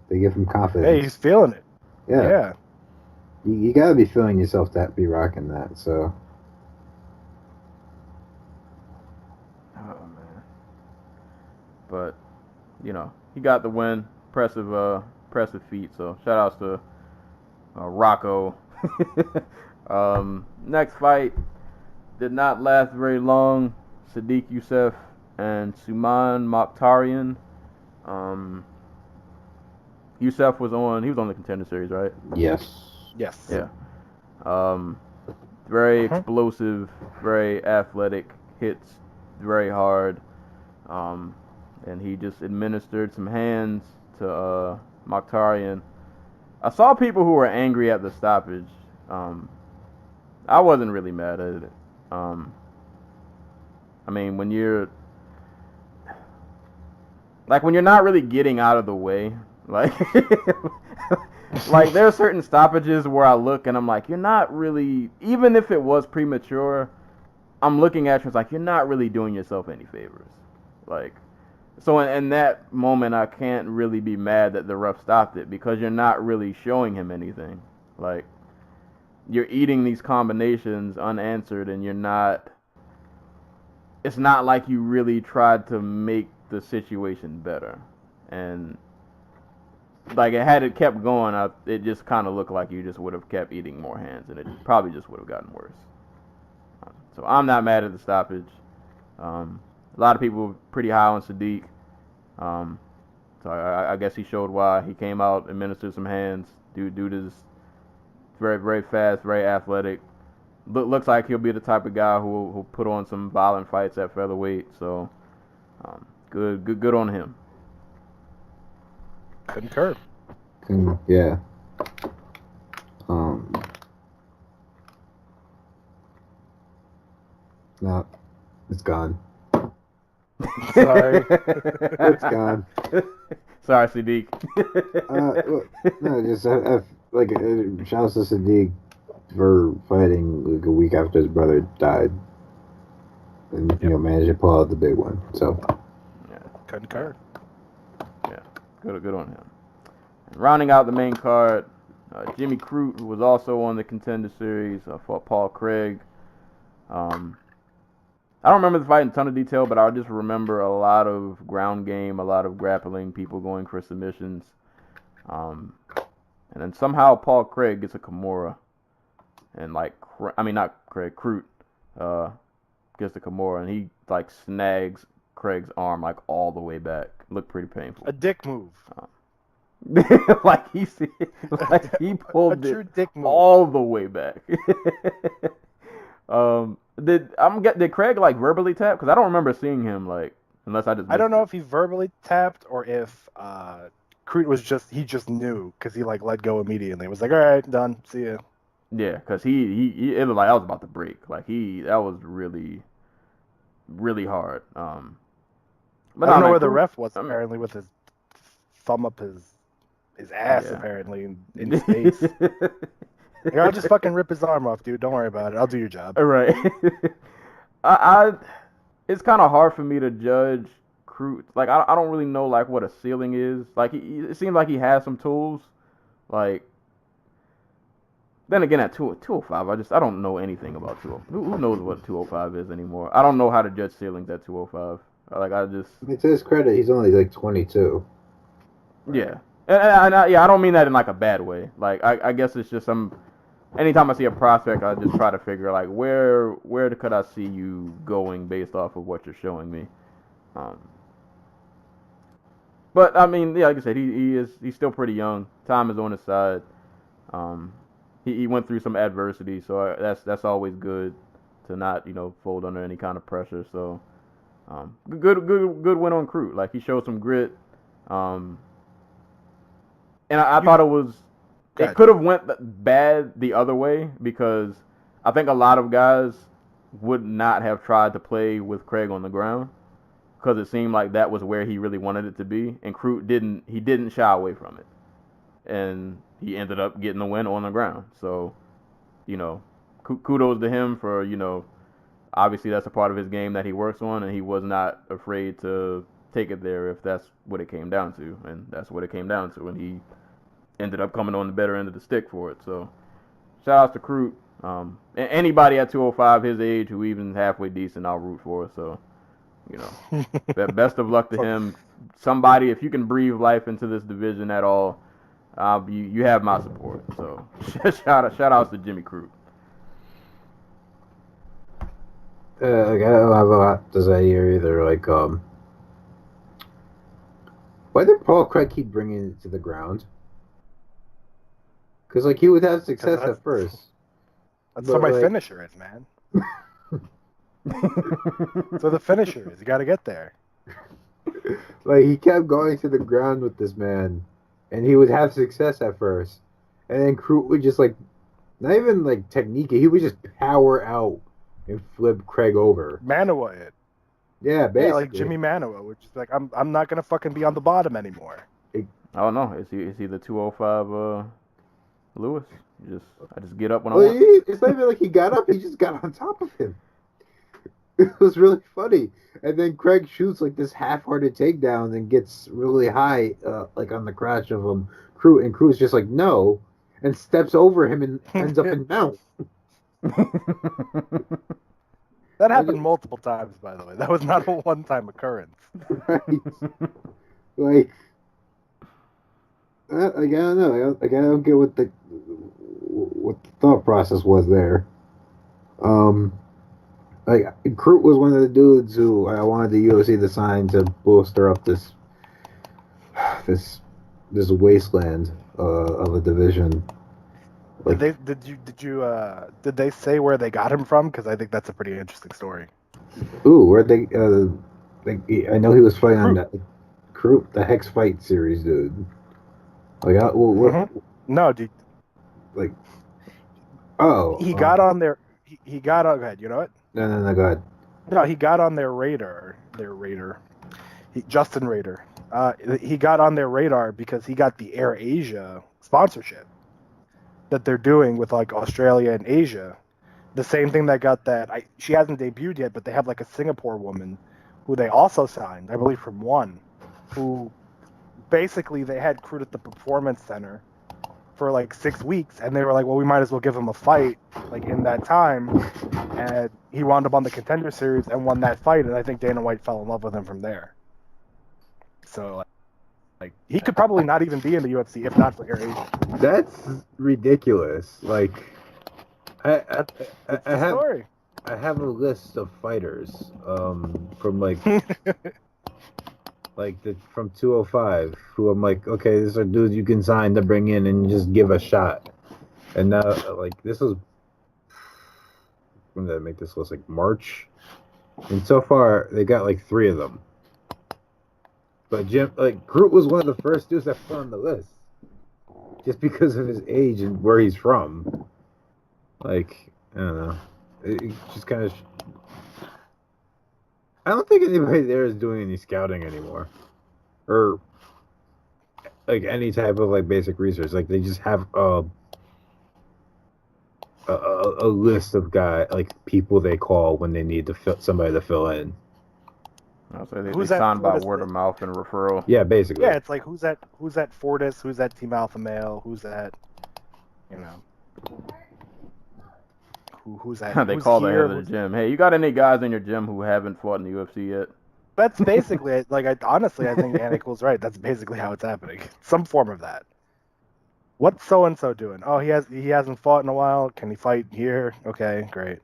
Speaker 5: They give him confidence.
Speaker 6: Hey, he's feeling it.
Speaker 5: Yeah. You gotta be feeling yourself to be rocking that. So.
Speaker 4: Oh man. But he got the win. Impressive feat. So shout outs to Rocco. Next fight did not last very long. Sadiq Youssef and Suman Mokhtarian. Youssef was on the Contender Series, right?
Speaker 5: Yes.
Speaker 6: Yes.
Speaker 4: Yeah. Very explosive, very athletic, hits very hard. and he just administered some hands to Mokhtarian. I saw people who were angry at the stoppage. I wasn't really mad at it. I mean, when you're not really getting out of the way, like like there are certain stoppages where I look and I'm like, you're not really, even if it was premature, I'm looking at you, it's like, you're not really doing yourself any favors. Like, so in that moment, I can't really be mad that the ref stopped it because you're not really showing him anything. Like, you're eating these combinations unanswered and you're not, it's not like you really tried to make the situation better. And like, had it kept going, it just kind of looked like you just would have kept eating more hands, and it probably just would have gotten worse. So I'm not mad at the stoppage. A lot of people were pretty high on Sadiq. So I guess he showed why. He came out, administered some hands. Dude is very, very fast, very athletic. Looks like he'll be the type of guy who'll put on some violent fights at featherweight. So good on him.
Speaker 6: Concur.
Speaker 5: Yeah. No, it's gone.
Speaker 6: Sorry.
Speaker 5: It's gone.
Speaker 4: Sorry, Sadiq.
Speaker 5: No, just like shout out to Sadiq for fighting like a week after his brother died, and managed to pull out the big one. So,
Speaker 4: yeah,
Speaker 6: concur.
Speaker 4: Yeah, good on him. And rounding out the main card, Jimmy Crute, who was also on the Contender Series, fought Paul Craig. I don't remember the fight in a ton of detail, but I just remember a lot of ground game, a lot of grappling, people going for submissions. And then somehow Paul Craig gets a Kimura. And Crute gets the Kimura, and he like snags Craig's arm like all the way back. Looked pretty painful.
Speaker 6: A dick move.
Speaker 4: like he pulled
Speaker 6: a true
Speaker 4: it
Speaker 6: dick move.
Speaker 4: all the way back. Did Craig like verbally tap? Because I don't remember seeing him like, unless I just.
Speaker 6: I don't know if he verbally tapped or if Crute was just knew because he like let go immediately. It was like, all right, done, see ya.
Speaker 4: Yeah, because he it looked like I was about to break. Like that was really, really hard. But
Speaker 6: I don't know where the ref was apparently with his thumb up his ass apparently in his face. Like, I'll just fucking rip his arm off, dude. Don't worry about it. I'll do your job.
Speaker 4: Right. It's kind of hard for me to judge Crute. Like, I don't really know, like, what a ceiling is. Like, it seems like he has some tools. Like, then again, at 205, I don't know anything about 205. Who knows what 205 is anymore? I don't know how to judge ceilings at 205. Like, I mean,
Speaker 5: to his credit, he's only like 22.
Speaker 4: Yeah. And I don't mean that in, like, a bad way. Like, I guess it's just anytime I see a prospect, I just try to figure like where could I see you going based off of what you're showing me. But I mean, yeah, like I said, he's still pretty young. Time is on his side. He went through some adversity, so that's always good to not fold under any kind of pressure. So good win on Crute. Like he showed some grit. And I thought it could have went bad the other way because I think a lot of guys would not have tried to play with Craig on the ground because it seemed like that was where he really wanted it to be, and Crute didn't shy away from it, and he ended up getting the win on the ground. So, kudos to him for obviously that's a part of his game that he works on, and he was not afraid to take it there if that's what it came down to, and that's what it came down to, and he ended up coming on the better end of the stick for it. So, shout outs to Crute. Anybody at 205 his age who even halfway decent, I'll root for. So, best of luck to him. Somebody, if you can breathe life into this division at all, you have my support. So, shout outs to Jimmy Crute.
Speaker 5: I don't have a lot to say here either. Like, why did Paul Craig keep bringing it to the ground? Because, like, he would have success at first.
Speaker 6: That's what my finisher is, man. So the finisher is. You got to get there.
Speaker 5: Like, he kept going to the ground with this man, and he would have success at first. And then Crute would just, like, not even, like, technique, he would just power out and flip Craig over.
Speaker 6: Manoa it.
Speaker 5: Yeah, basically.
Speaker 6: Yeah, like Jimmy Manoa, which is like, I'm not going to fucking be on the bottom anymore.
Speaker 4: I don't know. Is he the 205 Lewis? I just get up when I want.
Speaker 5: It's not even like he got up, he just got on top of him. It was really funny. And then Craig shoots like this half-hearted takedown and gets really high, like on the crotch of him. And Crute's just like, no, and steps over him and ends up in mount.
Speaker 6: That happened multiple times, by the way. That was not a one-time occurrence.
Speaker 5: Right. Like, I don't know. I don't get what the thought process was there. Like, Crute was one of the dudes who I wanted the UFC to sign to bolster up this wasteland of a division. Like,
Speaker 6: did they say where they got him from? Because I think that's a pretty interesting story.
Speaker 5: Ooh, where they? I know he was fighting on that Crute, the Hex Fight series, dude. Like,
Speaker 6: No, dude.
Speaker 5: Like,
Speaker 6: he got on their. He got on. Go ahead. You know what?
Speaker 5: No, go ahead.
Speaker 6: No, he got on their radar. Justin Raider. He got on their radar because he got the Air Asia sponsorship that they're doing with like Australia and Asia. The same thing that got that. She hasn't debuted yet, but they have like a Singapore woman who they also signed, I believe, from One, who basically they had Crute at the Performance Center for like 6 weeks, and they were like, well, we might as well give him a fight like in that time, and he wound up on the Contender Series and won that fight, and I think Dana White fell in love with him from there. So like he could probably not even be in the UFC if not for Air Asia.
Speaker 5: That's ridiculous. Like, I have a list of fighters from like from 205 who I'm like, okay, these are dudes you can sign to bring in and just give a shot. And now, like, this was, when did I make this list? Like March, and so far they got like 3 of them. But Crute was one of the first dudes that put on the list, just because of his age and where he's from. Like, I don't know, it just kind of. I don't think anybody there is doing any scouting anymore, or like any type of like basic research. Like, they just have a list of people they call when they need somebody to fill in.
Speaker 4: So they signed by word of mouth and referral.
Speaker 5: Yeah, basically.
Speaker 6: Yeah, it's like who's that Fortis? Who's that Team Alpha Male? Who's that? You know. Who's that?
Speaker 4: They call the head of the gym. Hey, you got any guys in your gym who haven't fought in the UFC yet?
Speaker 6: That's basically honestly, I think Annickle's right. That's basically how it's happening. Some form of that. What's so and so doing? Oh, he hasn't fought in a while. Can he fight here? Okay, great.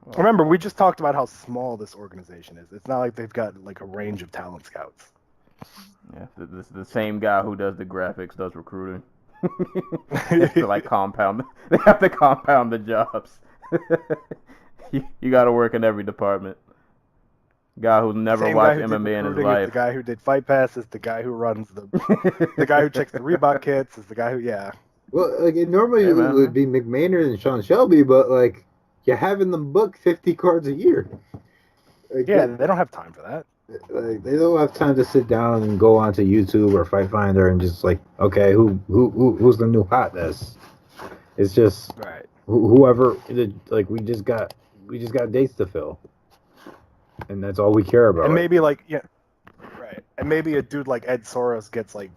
Speaker 6: Well, remember, we just talked about how small this organization is. It's not like they've got like a range of talent scouts.
Speaker 4: Yeah, the same guy who does the graphics does recruiting. They have to compound. They have to compound the jobs. you got to work in every department. Guy who's never watched MMA in his life.
Speaker 6: The guy who did Fight Pass is the guy who runs the guy who checks the Reebok kits is the guy who
Speaker 5: Well, like, normally it would be McMaynard and Sean Shelby, but like, you're having them book 50 cards a year. Like,
Speaker 6: they don't have time for that.
Speaker 5: Like, they don't have time to sit down and go onto YouTube or Fight Finder and just like, okay, who's the new hotness? It's just
Speaker 6: right.
Speaker 5: Whoever. Like, we just got dates to fill, and that's all we care about.
Speaker 6: And maybe right. And maybe a dude like Ed Soros gets like,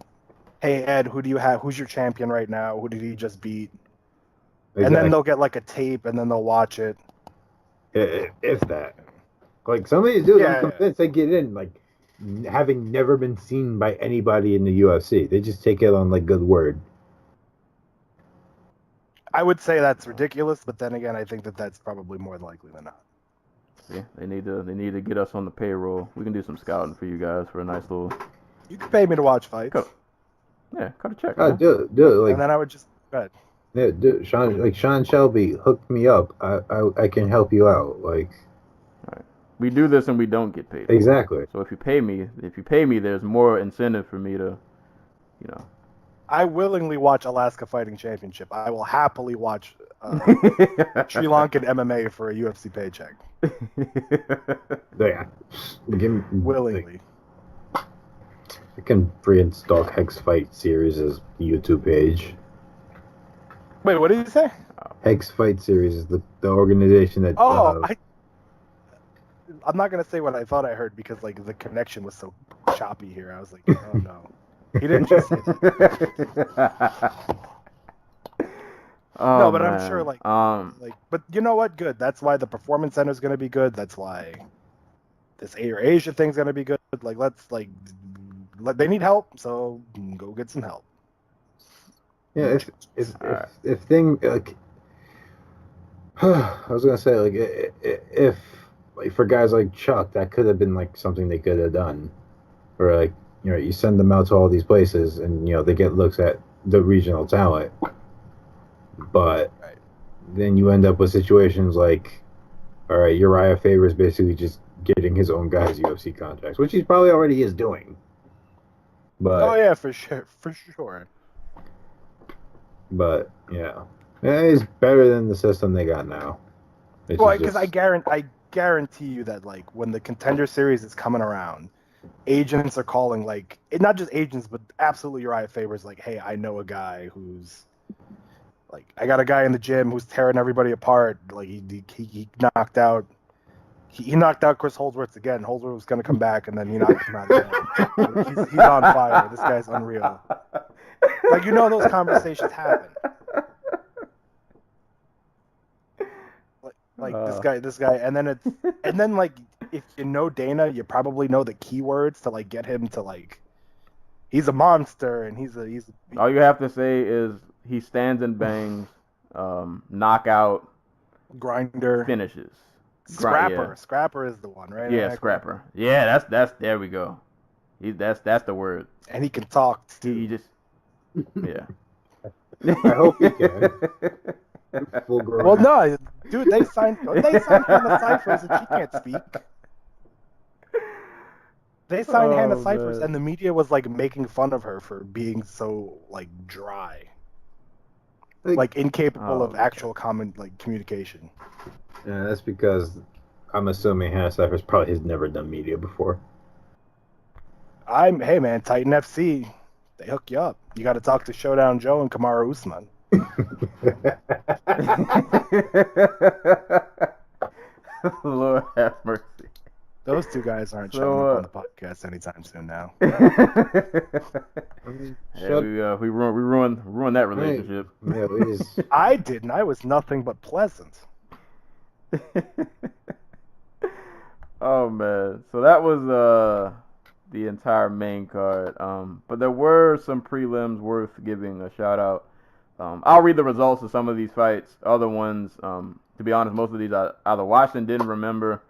Speaker 6: hey Ed, who do you have? Who's your champion right now? Who did he just beat? Exactly. And then they'll get like a tape, and then they'll watch it.
Speaker 5: If that. Like, some of these dudes, I'm convinced they get in, like, having never been seen by anybody in the UFC. They just take it on, like, good word.
Speaker 6: I would say that's ridiculous, but then again, I think that's probably more likely than not.
Speaker 4: Yeah, they need to get us on the payroll. We can do some scouting for you guys for a nice little.
Speaker 6: You can pay me to watch fights.
Speaker 4: Cut a check.
Speaker 5: Do it. Like,
Speaker 6: and then I would just go ahead.
Speaker 5: Yeah, Sean Shelby hooked me up. I can help you out. Like.
Speaker 4: All right. We do this and we don't get paid.
Speaker 5: Exactly.
Speaker 4: So if you pay me, there's more incentive for me to, you know.
Speaker 6: I willingly watch Alaska Fighting Championship. I will happily watch Sri Lankan MMA for a UFC paycheck.
Speaker 5: Yeah.
Speaker 6: Willingly.
Speaker 5: I can pre-install Hex Fight Series as YouTube page.
Speaker 6: Wait, what did you say?
Speaker 5: Hex Fight Series is the organization that.
Speaker 6: I'm not gonna say what I thought I heard because like the connection was so choppy here. I was like, oh no, he didn't just say that. No, but I'm sure like, but you know what? Good. That's why the Performance Center is gonna be good. That's why this Asia thing's gonna be good. Like, they need help, so go get some help.
Speaker 5: Yeah, if thing like, I was gonna say like if like for guys like Chuck, that could have been like something they could have done, or like you send them out to all these places and they get looks at the regional talent, but then you end up with situations like, all right, Uriah Faber is basically just getting his own guys UFC contracts, which he probably already is doing. But
Speaker 6: oh yeah, for sure.
Speaker 5: But yeah, it's better than the system they got now.
Speaker 6: Well, because I guarantee you that like when the Contender Series is coming around, agents are calling like not just agents, but absolutely Uriah Faber's like, hey, I know a guy who's like, I got a guy in the gym who's tearing everybody apart. Like he knocked out. He knocked out Chris Holdsworth again. Holdsworth was going to come back, and then he knocked him out again. He's on fire. This guy's unreal. Like, those conversations happen. Like this guy, and then like if you know Dana, you probably know the keywords to like get him to like, he's a monster, and he's.
Speaker 4: All you have to say is he stands and bangs, knockout,
Speaker 6: grinder,
Speaker 4: finishes.
Speaker 6: Scrapper is the one, right?
Speaker 4: Yeah, Scrapper. Yeah, that's there we go. That's the word.
Speaker 6: And he can talk too.
Speaker 4: He just yeah.
Speaker 5: I hope he can. Full grown.
Speaker 6: Well, no, dude, they signed Hannah Cyphers and she can't speak. They signed Hannah Cyphers and the media was like making fun of her for being so like dry, like incapable of actual common like communication.
Speaker 5: Yeah, that's because I'm assuming Hannah Cyphers probably has never done media before.
Speaker 6: Hey man, Titan FC, they hook you up. You got to talk to Showdown Joe and Kamaru Usman.
Speaker 4: Lord have mercy.
Speaker 6: Those two guys aren't showing up on the podcast anytime soon now.
Speaker 4: We ruined that relationship.
Speaker 5: Yeah,
Speaker 6: I didn't. I was nothing but pleasant.
Speaker 4: Oh man, so that was the entire main card. But there were some prelims worth giving a shout out. I'll read the results of some of these fights. Other ones, to be honest, most of these I either watched and didn't remember.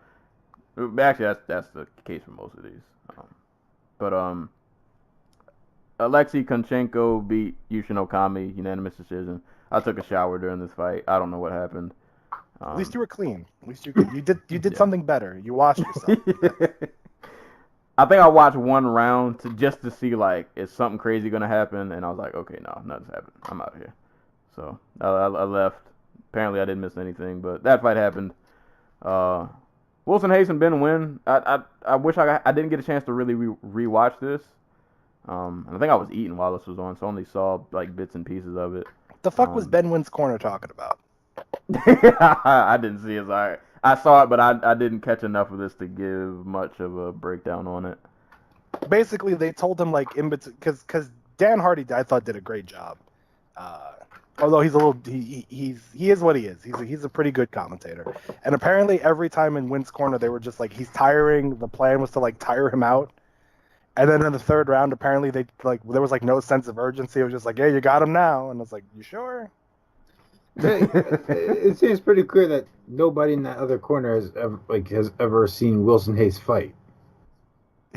Speaker 4: Actually, that's the case for most of these. But Alexei Konchenko beat Yushin Okami, unanimous decision. I took a shower during this fight. I don't know what happened.
Speaker 6: At least you were clean. At least you did something better. You washed yourself.
Speaker 4: I think I watched one round just to see like, is something crazy gonna happen? And I was like, okay, no, nothing's happening. I'm out of here. So I left. Apparently I didn't miss anything, but that fight happened. Wilson Hayes and Ben Wynn. I wish I didn't get a chance to really rewatch this. And I think I was eating while this was on, so I only saw like bits and pieces of it.
Speaker 6: The fuck was Ben Wynn's corner talking about?
Speaker 4: I didn't see it. I saw it, but I didn't catch enough of this to give much of a breakdown on it.
Speaker 6: Basically, they told him like in between, because Dan Hardy I thought did a great job. Although he's a little he is what he is. He's a pretty good commentator. And apparently every time in Wynn's corner they were just like, he's tiring. The plan was to like tire him out. And then in the third round, apparently they like there was like no sense of urgency. It was just like, yeah, you got him now. And I was like, you sure?
Speaker 5: It seems pretty clear that nobody in that other corner has ever seen Wilson Hayes fight.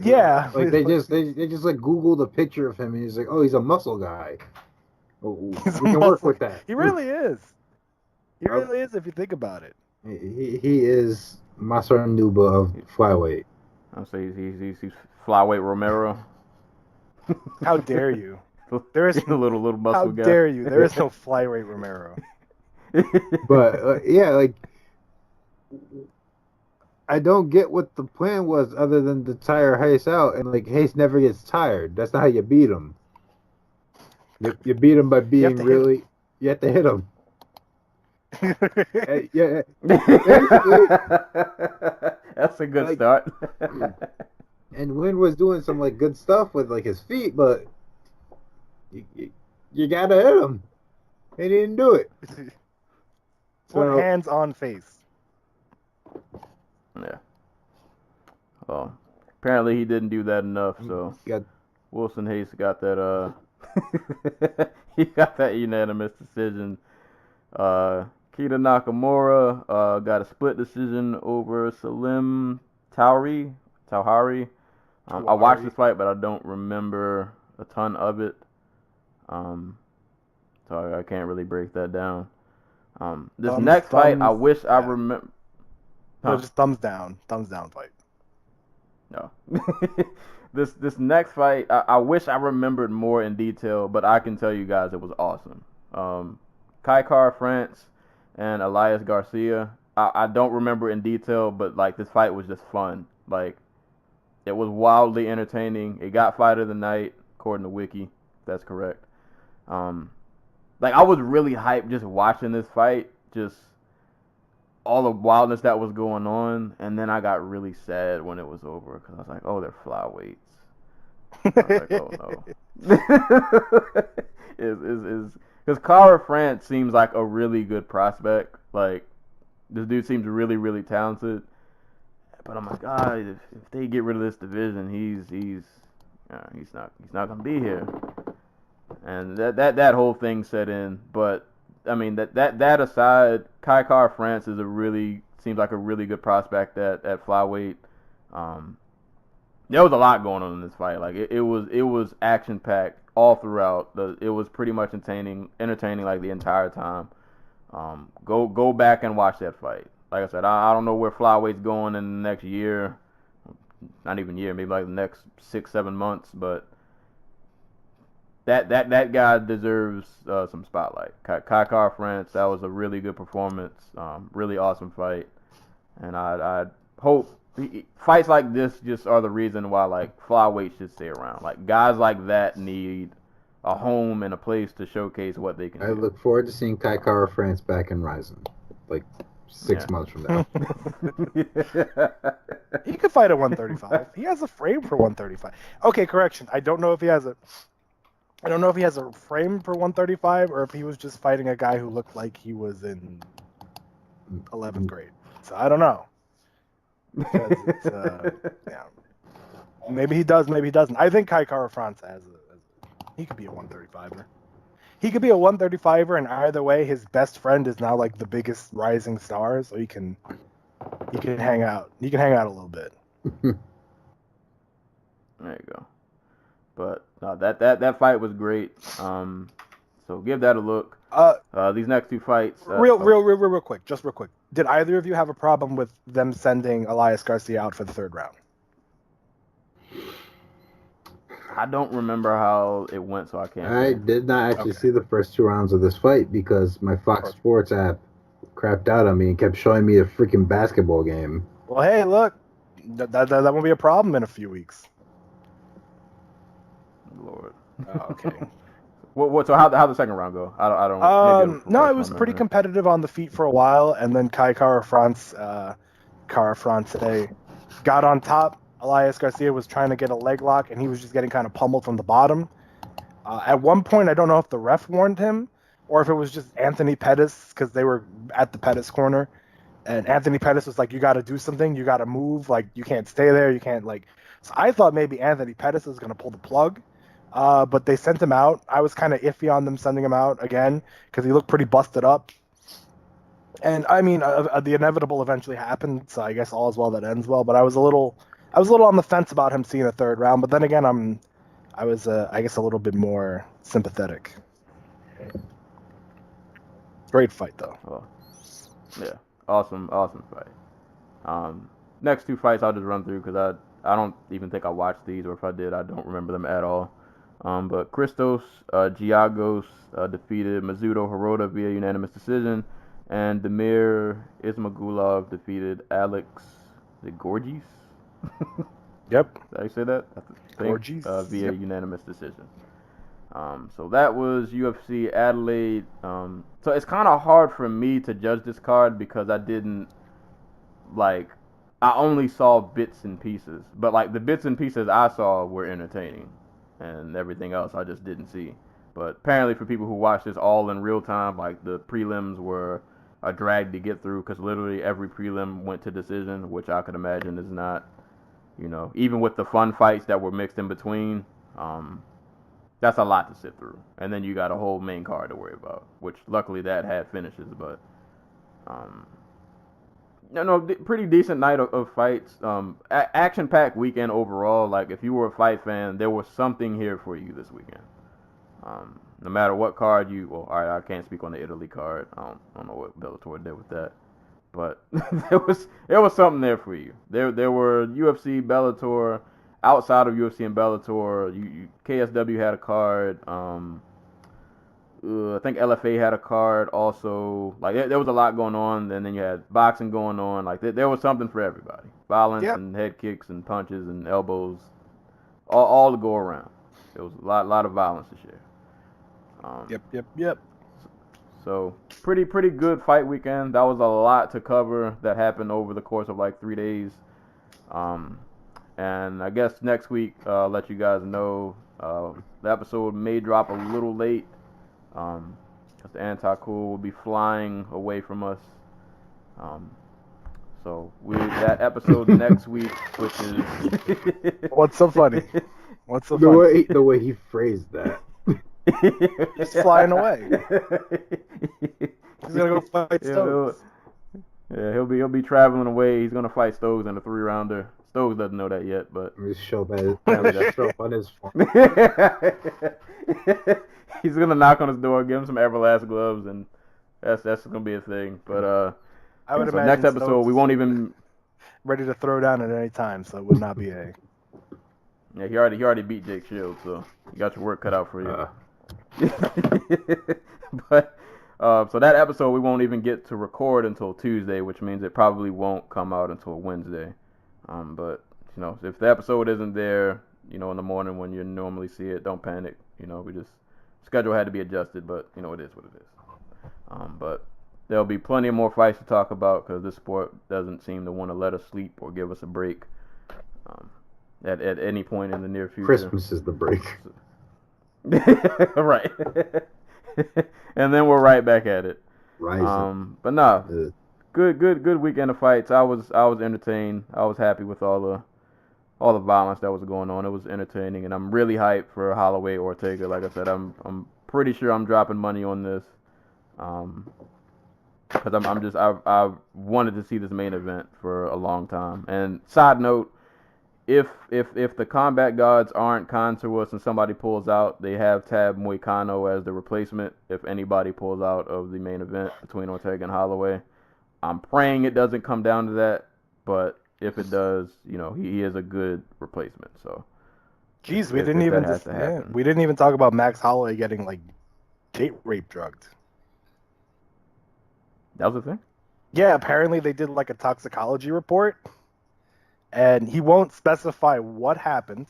Speaker 6: Yeah,
Speaker 5: like they just like Googled a picture of him and he's like, oh, he's a muscle guy. We can work with that.
Speaker 6: He really is. He really is if you think about it.
Speaker 5: He is Nuba of flyweight.
Speaker 4: I'll say he's flyweight Romero.
Speaker 6: How dare you? There is
Speaker 4: a little muscle
Speaker 6: how
Speaker 4: guy.
Speaker 6: dare you? There is no flyweight Romero.
Speaker 5: But yeah, like I don't get what the plan was other than to tire Hayes out, and like Hayes never gets tired. That's not how you beat him. You beat him by being really. You have to hit him. Yeah, basically.
Speaker 4: That's a good start.
Speaker 5: And Wynn was doing some like good stuff with like his feet, but you gotta hit him. He didn't do it.
Speaker 6: Put hands on face.
Speaker 4: Yeah. Well, apparently he didn't do that enough, so Wilson Hayes got that he got that unanimous decision. Kita Nakamura got a split decision over Salim Tauhari. I watched this fight, but I don't remember a ton of it. So I can't really break that down. This next fight, I wish I remember.
Speaker 6: No, just thumbs down fight.
Speaker 4: No. This next fight, I wish I remembered more in detail, but I can tell you guys it was awesome. Kai Kara France and Elias Garcia. I don't remember in detail, but like this fight was just fun. Like it was wildly entertaining. It got fight of the night according to Wiki. If that's correct. Like I was really hyped just watching this fight. Just all the wildness that was going on, and then I got really sad when it was over because I was like, "Oh, they're flyweights." I was like, "Oh no." is because Kara France seems like a really good prospect. Like this dude seems really, really talented. But I'm like, if they get rid of this division, he's not gonna be here. And that whole thing set in. But I mean that aside, Kai Kara France seems like a really good prospect at flyweight. There was a lot going on in this fight. Like it was action packed all throughout. It was pretty much entertaining like the entire time. Go back and watch that fight. Like I said, I don't know where flyweight's going in the next year. Not even year, maybe like the next 6-7 months. But that guy deserves some spotlight. Kai Kara France, that was a really good performance. Really awesome fight. And I hope fights like this just are the reason why like flyweight should stay around. Like guys like that need a home and a place to showcase what they can do.
Speaker 5: I look forward to seeing Kai Kara France back in Rising, like 6 months from now.
Speaker 6: He could fight at 135. He has a frame for 135. Okay, correction. I don't know if he has a frame for 135 or if he was just fighting a guy who looked like he was in 11th grade. So I don't know. Because yeah. Maybe he does, maybe he doesn't. I think Kai Kara France he could be a 135er. He could be a 135er, and either way, his best friend is now like the biggest rising star, so he can hang out. He can hang out a little bit.
Speaker 4: There you go. But no, that fight was great. So give that a look. These next two fights.
Speaker 6: Real quick. Did either of you have a problem with them sending Elias Garcia out for the third round?
Speaker 4: I don't remember how it went, so I can't.
Speaker 5: I did not actually see the first 2 rounds of this fight because my Fox Sports app crapped out on me and kept showing me a freaking basketball game.
Speaker 6: Well, hey, look, that won't be a problem in a few weeks.
Speaker 4: Lord.
Speaker 6: Oh, okay.
Speaker 4: What? So how the second round go? I don't.
Speaker 6: No, it was pretty competitive on the feet for a while, and then Kai Kara France got on top. Elias Garcia was trying to get a leg lock, and he was just getting kind of pummeled from the bottom. At one point, I don't know if the ref warned him or if it was just Anthony Pettis because they were at the Pettis corner, and Anthony Pettis was like, "You got to do something. You got to move. Like you can't stay there. You can't like." So I thought maybe Anthony Pettis was going to pull the plug. But they sent him out. I was kind of iffy on them sending him out again because he looked pretty busted up. And I mean, the inevitable eventually happened, so I guess all is well that ends well. But I was a little on the fence about him seeing a third round. But then again, I was I guess a little bit more sympathetic. Great fight though.
Speaker 4: Oh, yeah, awesome fight. Next two fights I'll just run through because I don't even think I watched these, or if I did, I don't remember them at all. But Christos Giagos defeated Mizuto Hirota via unanimous decision, and Damir Ismagulov defeated Alex Gorgis.
Speaker 6: Yep.
Speaker 4: Did I say that? I think,
Speaker 6: Gorgis.
Speaker 4: via unanimous decision. So that was UFC Adelaide. So it's kind of hard for me to judge this card because I only saw bits and pieces. But like the bits and pieces I saw were entertaining, and everything else I just didn't see. But apparently for people who watch this all in real time, like the prelims were a drag to get through because literally every prelim went to decision, which I could imagine is not, even with the fun fights that were mixed in between. That's a lot to sit through. And then you got a whole main card to worry about, which luckily that had finishes, but pretty decent night of fights. Action-packed weekend overall. Like if you were a fight fan, there was something here for you this weekend. No matter what card all right, I can't speak on the Italy card. I don't know what Bellator did with that, but there was something there for you. There were UFC, Bellator. Outside of UFC and Bellator, KSW had a card. I think LFA had a card also. Like there was a lot going on, and then you had boxing going on. Like there was something for everybody. Violence and head kicks and punches and elbows, all to go around. There was a lot of violence this year.
Speaker 6: Yep.
Speaker 4: So pretty good fight weekend. That was a lot to cover that happened over the course of like 3 days. And I guess next week, I'll let you guys know. The episode may drop a little late. Because the Anti-Cool will be flying away from us. So that episode next week, which is...
Speaker 6: What's so funny?
Speaker 5: The way he phrased that.
Speaker 6: He's flying away. He's gonna go fight Stokes.
Speaker 4: He'll be traveling away. He's gonna fight Stokes in a 3-rounder. Stokes doesn't know that yet, but
Speaker 5: just show that stuff on his phone.
Speaker 4: He's gonna knock on his door, give him some Everlast gloves, and that's gonna be a thing. But
Speaker 6: I would imagine
Speaker 4: next episode
Speaker 6: Stokes
Speaker 4: we won't even
Speaker 6: ready to throw down at any time, so it would not be a.
Speaker 4: Yeah, he already beat Jake Shields, so you got your work cut out for you. But so that episode we won't even get to record until Tuesday, which means it probably won't come out until Wednesday. But if the episode isn't there, in the morning when you normally see it, don't panic. We just schedule had to be adjusted, but it is what it is. But there'll be plenty more fights to talk about because this sport doesn't seem to want to let us sleep or give us a break at any point in the near future.
Speaker 5: Christmas is the break.
Speaker 4: Right. And then we're right back at it.
Speaker 5: Rising.
Speaker 4: But no. Good weekend of fights. I was entertained. I was happy with all the violence that was going on. It was entertaining, and I'm really hyped for Holloway Ortega. Like I said, I'm pretty sure I'm dropping money on this, because I wanted to see this main event for a long time. And side note, if the combat gods aren't kind to us and somebody pulls out, they have Tab Moicano as the replacement if anybody pulls out of the main event between Ortega and Holloway. I'm praying it doesn't come down to that, but if it does, he is a good replacement. So,
Speaker 6: jeez, we didn't even talk about Max Holloway getting like date rape drugged.
Speaker 4: That was the thing?
Speaker 6: Yeah, apparently they did like a toxicology report, and he won't specify what happened,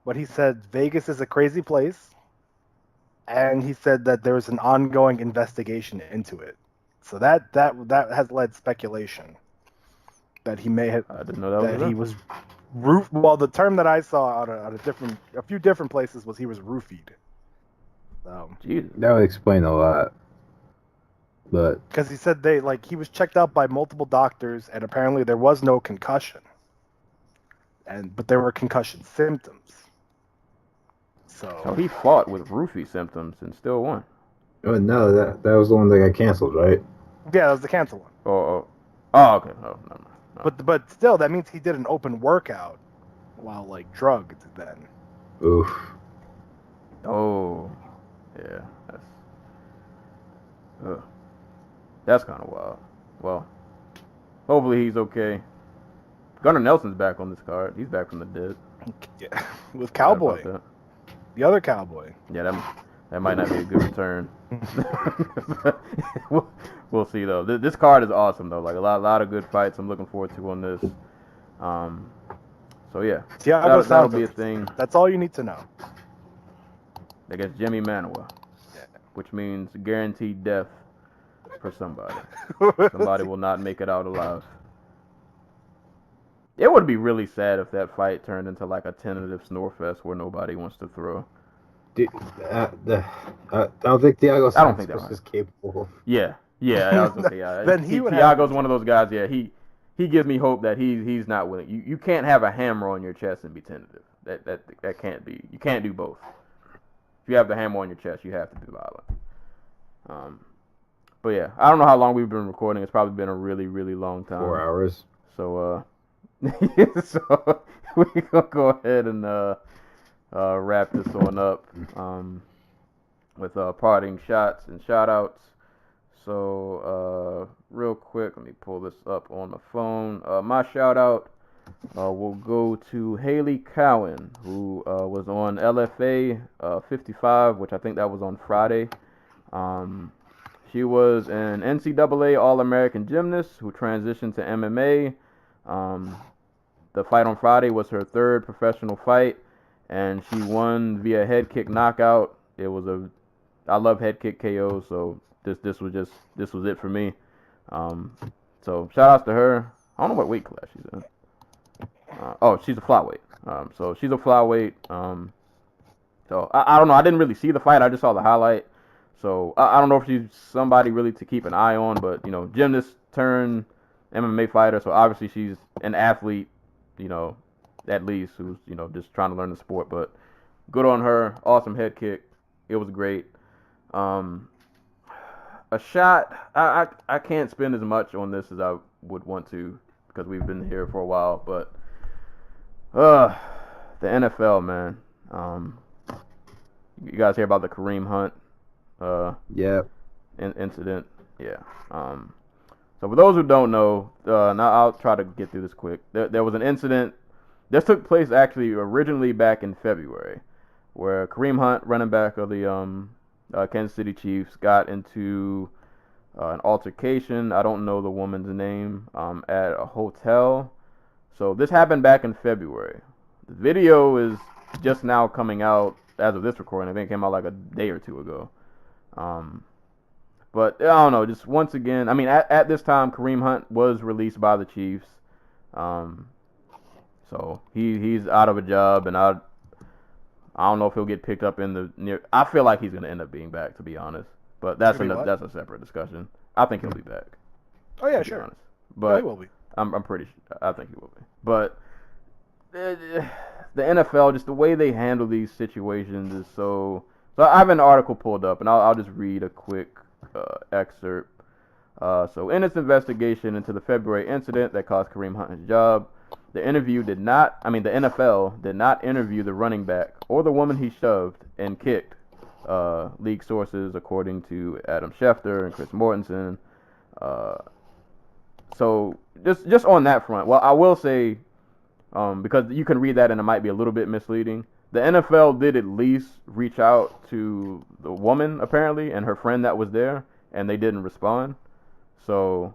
Speaker 6: but he said Vegas is a crazy place, and he said that there was an ongoing investigation into it. So that has led speculation that he may have.
Speaker 4: I didn't know that
Speaker 6: he was Well, the term that I saw out of a few different places was he was roofied.
Speaker 4: Jesus.
Speaker 5: That would explain a lot. But
Speaker 6: because he said he was checked out by multiple doctors, and apparently there was no concussion, but there were concussion symptoms. So
Speaker 4: he fought with roofie symptoms and still won.
Speaker 5: oh no, that was the one that got canceled, right?
Speaker 6: Yeah, that was the canceled one.
Speaker 4: Oh, okay. Oh, no.
Speaker 6: But still, that means he did an open workout while drugged. Then.
Speaker 5: Oof.
Speaker 4: Oh, yeah. That's kind of wild. Well, hopefully he's okay. Gunnar Nelson's back on this card. He's back from the dead.
Speaker 6: Yeah. With
Speaker 4: Sorry
Speaker 6: Cowboy,
Speaker 4: about
Speaker 6: the other Cowboy.
Speaker 4: that. Yeah, that might not be a good return. We'll see though. This card is awesome though. Like a lot of good fights. I'm looking forward to on this. So yeah, that'll be a thing.
Speaker 6: That's all you need to know.
Speaker 4: Against Jimmy Manuwa, which means guaranteed death for somebody. Somebody will not make it out alive. It would be really sad if that fight turned into like a tentative snore fest where nobody wants to throw.
Speaker 5: I don't think Thiago Santos is capable.
Speaker 4: Yeah. I was gonna say, yeah.
Speaker 6: Then he would
Speaker 4: Thiago's one of those guys. Yeah, he gives me hope that he's not willing. You can't have a hammer on your chest and be tentative. That can't be. You can't do both. If you have the hammer on your chest, you have to be violent. But yeah, I don't know how long we've been recording. It's probably been a really, really long time.
Speaker 5: 4 hours.
Speaker 4: So so we gonna go ahead and wrap this one up with parting shots and shout outs. So real quick, let me pull this up on the phone. My shout out will go to Haley Cowan, who was on LFA 55, which I think that was on Friday. She was an NCAA All-American gymnast who transitioned to MMA. The fight on Friday was her third professional fight, and she won via head kick knockout. I love head kick KOs, so this was it for me. So shout outs to her. I don't know what weight class she's in. She's a flyweight. So she's a flyweight. So I don't know. I didn't really see the fight. I just saw the highlight. So I don't know if she's somebody really to keep an eye on, but gymnast turned MMA fighter. So obviously she's an athlete, at least who's just trying to learn the sport. But good on her. Awesome head kick. It was great. A shot. I can't spend as much on this as I would want to because we've been here for a while. But the NFL, man. You guys hear about the Kareem Hunt? Incident. Yeah. So for those who don't know, now I'll try to get through this quick. There was an incident. This took place actually originally back in February, where Kareem Hunt, running back of the Kansas City Chiefs, got into an altercation. I don't know the woman's name, at a hotel. So this happened back in February. The video is just now coming out as of this recording. I think it came out like a day or two ago. But I don't know. Just once again, I mean, at this time, Kareem Hunt was released by the Chiefs. So he's out of a job, and I don't know if he'll get picked up in the near. I feel like he's going to end up being back, to be honest. But that's a separate discussion. I think he'll be back.
Speaker 6: Oh yeah, sure.
Speaker 4: Honest. But
Speaker 6: he will be.
Speaker 4: I'm pretty sure. I think he will be. But the NFL, just the way they handle these situations is so. So I have an article pulled up, and I'll just read a quick excerpt. So in its investigation into the February incident that cost Kareem Hunt his job, the NFL did not interview the running back or the woman he shoved and kicked. League sources, according to Adam Schefter and Chris Mortensen. So just on that front, well, I will say, because you can read that and it might be a little bit misleading. The NFL did at least reach out to the woman, apparently, and her friend that was there, and they didn't respond. So,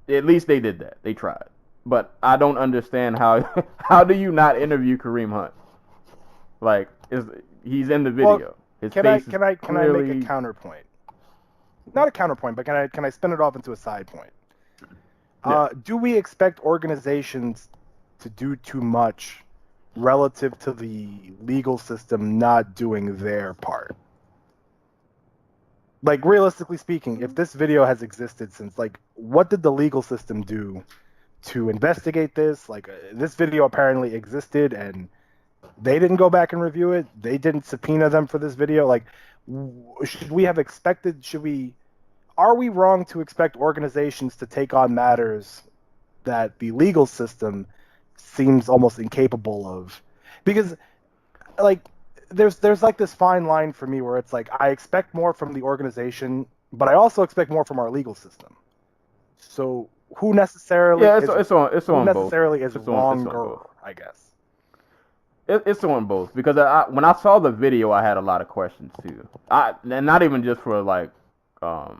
Speaker 4: at least they did that. They tried. But I don't understand how do you not interview Kareem Hunt? Like, he's in the video.
Speaker 6: Well, can I make a counterpoint? Not a counterpoint, but can I spin it off into a side point?
Speaker 4: Yeah.
Speaker 6: Do we expect organizations to do too much relative to the legal system not doing their part? Like, realistically speaking, if this video has existed since, what did the legal system do to investigate this? This video apparently existed, and they didn't go back and review it. They didn't subpoena them for this video. Are we wrong to expect organizations to take on matters that the legal system seems almost incapable of? Because there's this fine line for me where it's I expect more from the organization, but I also expect more from our legal system. So who necessarily
Speaker 4: Yeah,
Speaker 6: is,
Speaker 4: it's on
Speaker 6: who
Speaker 4: both.
Speaker 6: necessarily is
Speaker 4: It's on
Speaker 6: longer,
Speaker 4: both.
Speaker 6: I guess.
Speaker 4: It's on both because when I saw the video, I had a lot of questions too. And not even just for like, I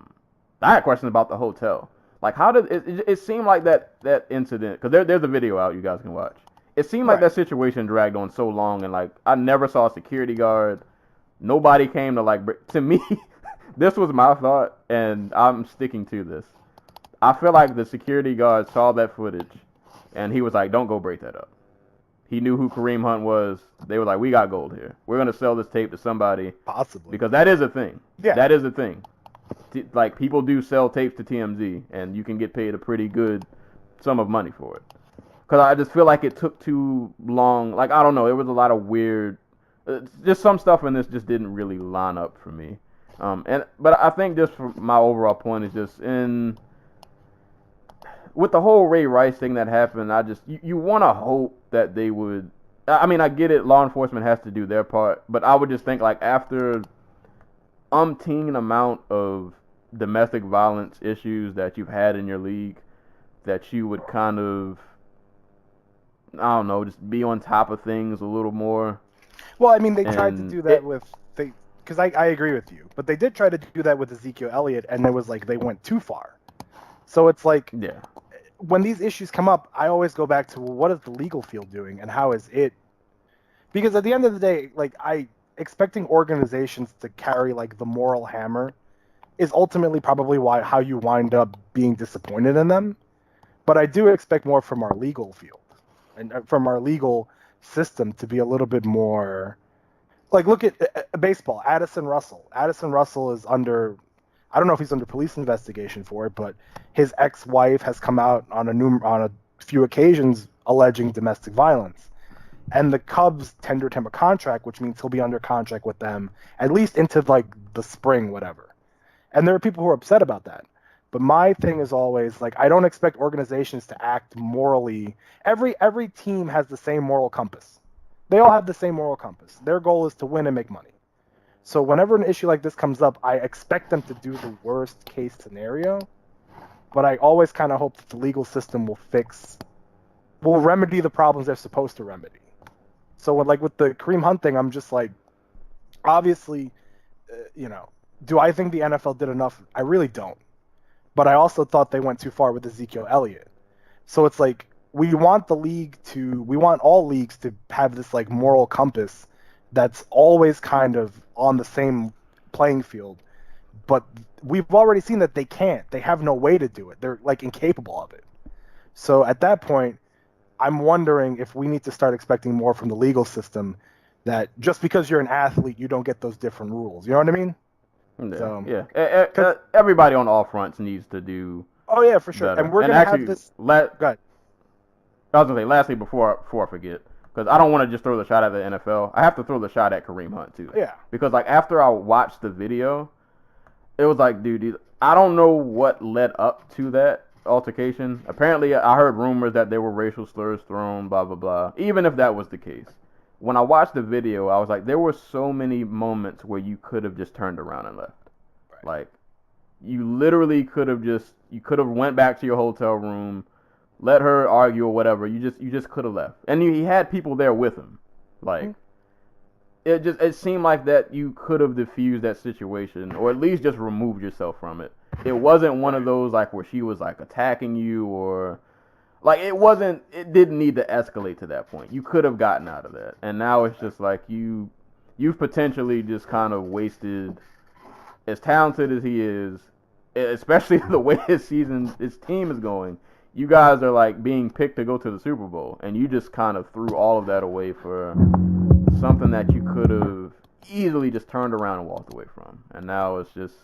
Speaker 4: had questions about the hotel. Like, how did it seemed like that incident? Because there's a video out you guys can watch. It seemed like that situation dragged on so long, and like I never saw a security guard. Nobody came to like to me. This was my thought, and I'm sticking to this. I feel like the security guard saw that footage, and he was like, "Don't go break that up." He knew who Kareem Hunt was. They were like, "We got gold here. We're gonna sell this tape to somebody."
Speaker 6: Possibly.
Speaker 4: Because that is a thing.
Speaker 6: Yeah.
Speaker 4: That is a thing. Like, people do sell tapes to TMZ, and you can get paid a pretty good sum of money for it. Because I just feel like it took too long. Like, I don't know. It was a lot of weird. Just some stuff in this just didn't really line up for me. But I think just for my overall point is just with the whole Ray Rice thing that happened, you want to hope that they would. I mean, I get it. Law enforcement has to do their part, but I would just think like after umpteen amount of domestic violence issues that you've had in your league, that you would kind of, I don't know, just be on top of things a little more.
Speaker 6: Well, I mean, they tried to do that because I agree with you, but they did try to do that with Ezekiel Elliott, and it was like they went too far. So it's like,
Speaker 4: Yeah.
Speaker 6: When these issues come up, I always go back to, well, what is the legal field doing, and how is it? Because at the end of the day, like, expecting organizations to carry like the moral hammer is ultimately probably how you wind up being disappointed in them. But I do expect more from our legal field and from our legal system to be a little bit more. Like, look at baseball. Addison Russell. Addison Russell is under. I don't know if he's under police investigation for it, but his ex-wife has come out on a few occasions alleging domestic violence. And the Cubs tendered him a contract, which means he'll be under contract with them at least into like the spring, whatever. And there are people who are upset about that. But my thing is always like, I don't expect organizations to act morally. Every team has the same moral compass. They all have the same moral compass. Their goal is to win and make money. So whenever an issue like this comes up, I expect them to do the worst case scenario. But I always kind of hope that the legal system will remedy the problems they're supposed to remedy. So with the Kareem Hunt thing, I'm just like, obviously, do I think the NFL did enough? I really don't. But I also thought they went too far with Ezekiel Elliott. So it's like, we want all leagues to have this like moral compass that's always kind of on the same playing field. But we've already seen that they can't. They have no way to do it. They're like incapable of it. So at that point, I'm wondering if we need to start expecting more from the legal system, that just because you're an athlete, you don't get those different rules. You know what I mean?
Speaker 4: Yeah.
Speaker 6: So,
Speaker 4: Everybody on all fronts needs to do.
Speaker 6: Oh yeah, for sure.
Speaker 4: better.
Speaker 6: And we're gonna
Speaker 4: actually,
Speaker 6: have this.
Speaker 4: Go
Speaker 6: ahead.
Speaker 4: I was gonna say, lastly, before I forget, because I don't want to just throw the shot at the NFL. I have to throw the shot at Kareem Hunt too.
Speaker 6: Yeah.
Speaker 4: Because like after I watched the video, it was like, dude, I don't know what led up to that altercation. Apparently, I heard rumors that there were racial slurs thrown, blah blah blah. Even if that was the case, when I watched the video, I was like, there were so many moments where you could have just turned around and left. Right. Like, you literally could have went back to your hotel room, let her argue or whatever. You just could have left, and he had people there with him. Like, it seemed like that you could have diffused that situation, or at least just removed yourself from it. It wasn't one of those like where she was like attacking you, or like it didn't need to escalate to that point. You could have gotten out of that, and now it's just like you've potentially just kind of wasted. As talented as he is, especially the way his team is going, you guys are like being picked to go to the Super Bowl, and you just kind of threw all of that away for something that you could have easily just turned around and walked away from. And now it's just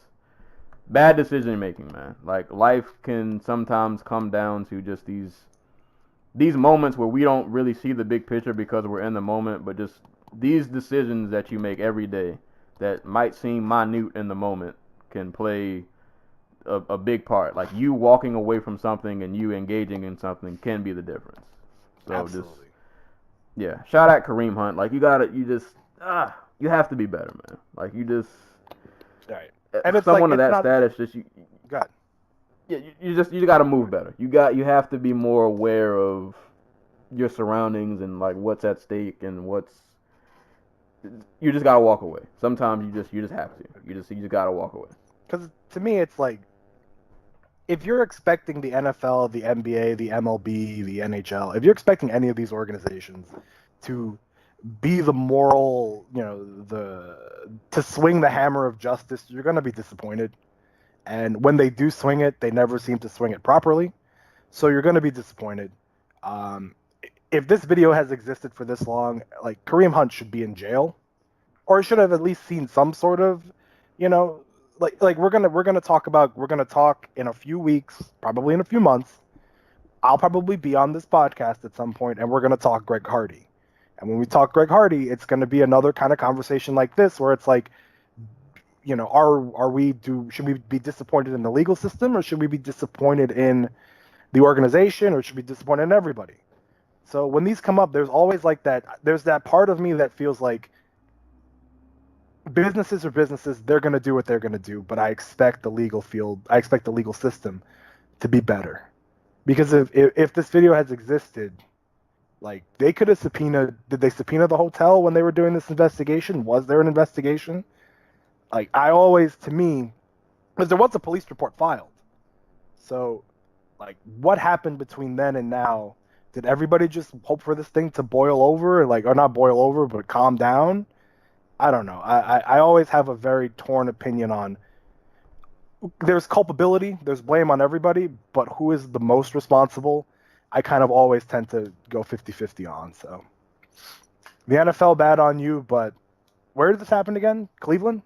Speaker 4: bad decision making, man. Like, life can sometimes come down to just these moments where we don't really see the big picture because we're in the moment, but just these decisions that you make every day that might seem minute in the moment can play a big part. Like, you walking away from something and you engaging in something can be the difference. So
Speaker 6: Absolutely.
Speaker 4: Shout out Kareem Hunt. Like, you have to be better, man. Like, you just
Speaker 6: Right. And it's
Speaker 4: someone
Speaker 6: like,
Speaker 4: of that status, just you.
Speaker 6: God.
Speaker 4: Yeah, you got to move better. You have to be more aware of your surroundings and like what's at stake and you just gotta walk away. Sometimes you just have to. You just gotta walk away.
Speaker 6: Because to me, it's like, if you're expecting the NFL, the NBA, the MLB, the NHL, if you're expecting any of these organizations to be the moral, to swing the hammer of justice, you're gonna be disappointed. And when they do swing it, they never seem to swing it properly. So you're gonna be disappointed. If this video has existed for this long, like, Kareem Hunt should be in jail, or should have at least seen some sort of, like we're gonna talk in a few weeks, probably in a few months. I'll probably be on this podcast at some point, and we're gonna talk Greg Hardy. And when we talk Greg Hardy, it's gonna be another kind of conversation like this, where it's like, should we be disappointed in the legal system, or should we be disappointed in the organization, or should we be disappointed in everybody? So when these come up, there's always like that. There's that part of me that feels like businesses are businesses. They're going to do what they're going to do, but I expect the legal system to be better. Because if this video has existed, like, they could have subpoenaed. Did they subpoena the hotel when they were doing this investigation? Was there an investigation? Like, because there was a police report filed. So, like, what happened between then and now? Did everybody just hope for this thing to boil over, or not boil over, but calm down? I don't know. I always have a very torn opinion on. There's culpability, there's blame on everybody, but who is the most responsible? I kind of always tend to go 50-50 on. So, the NFL, bad on you, but where did this happen again? Cleveland?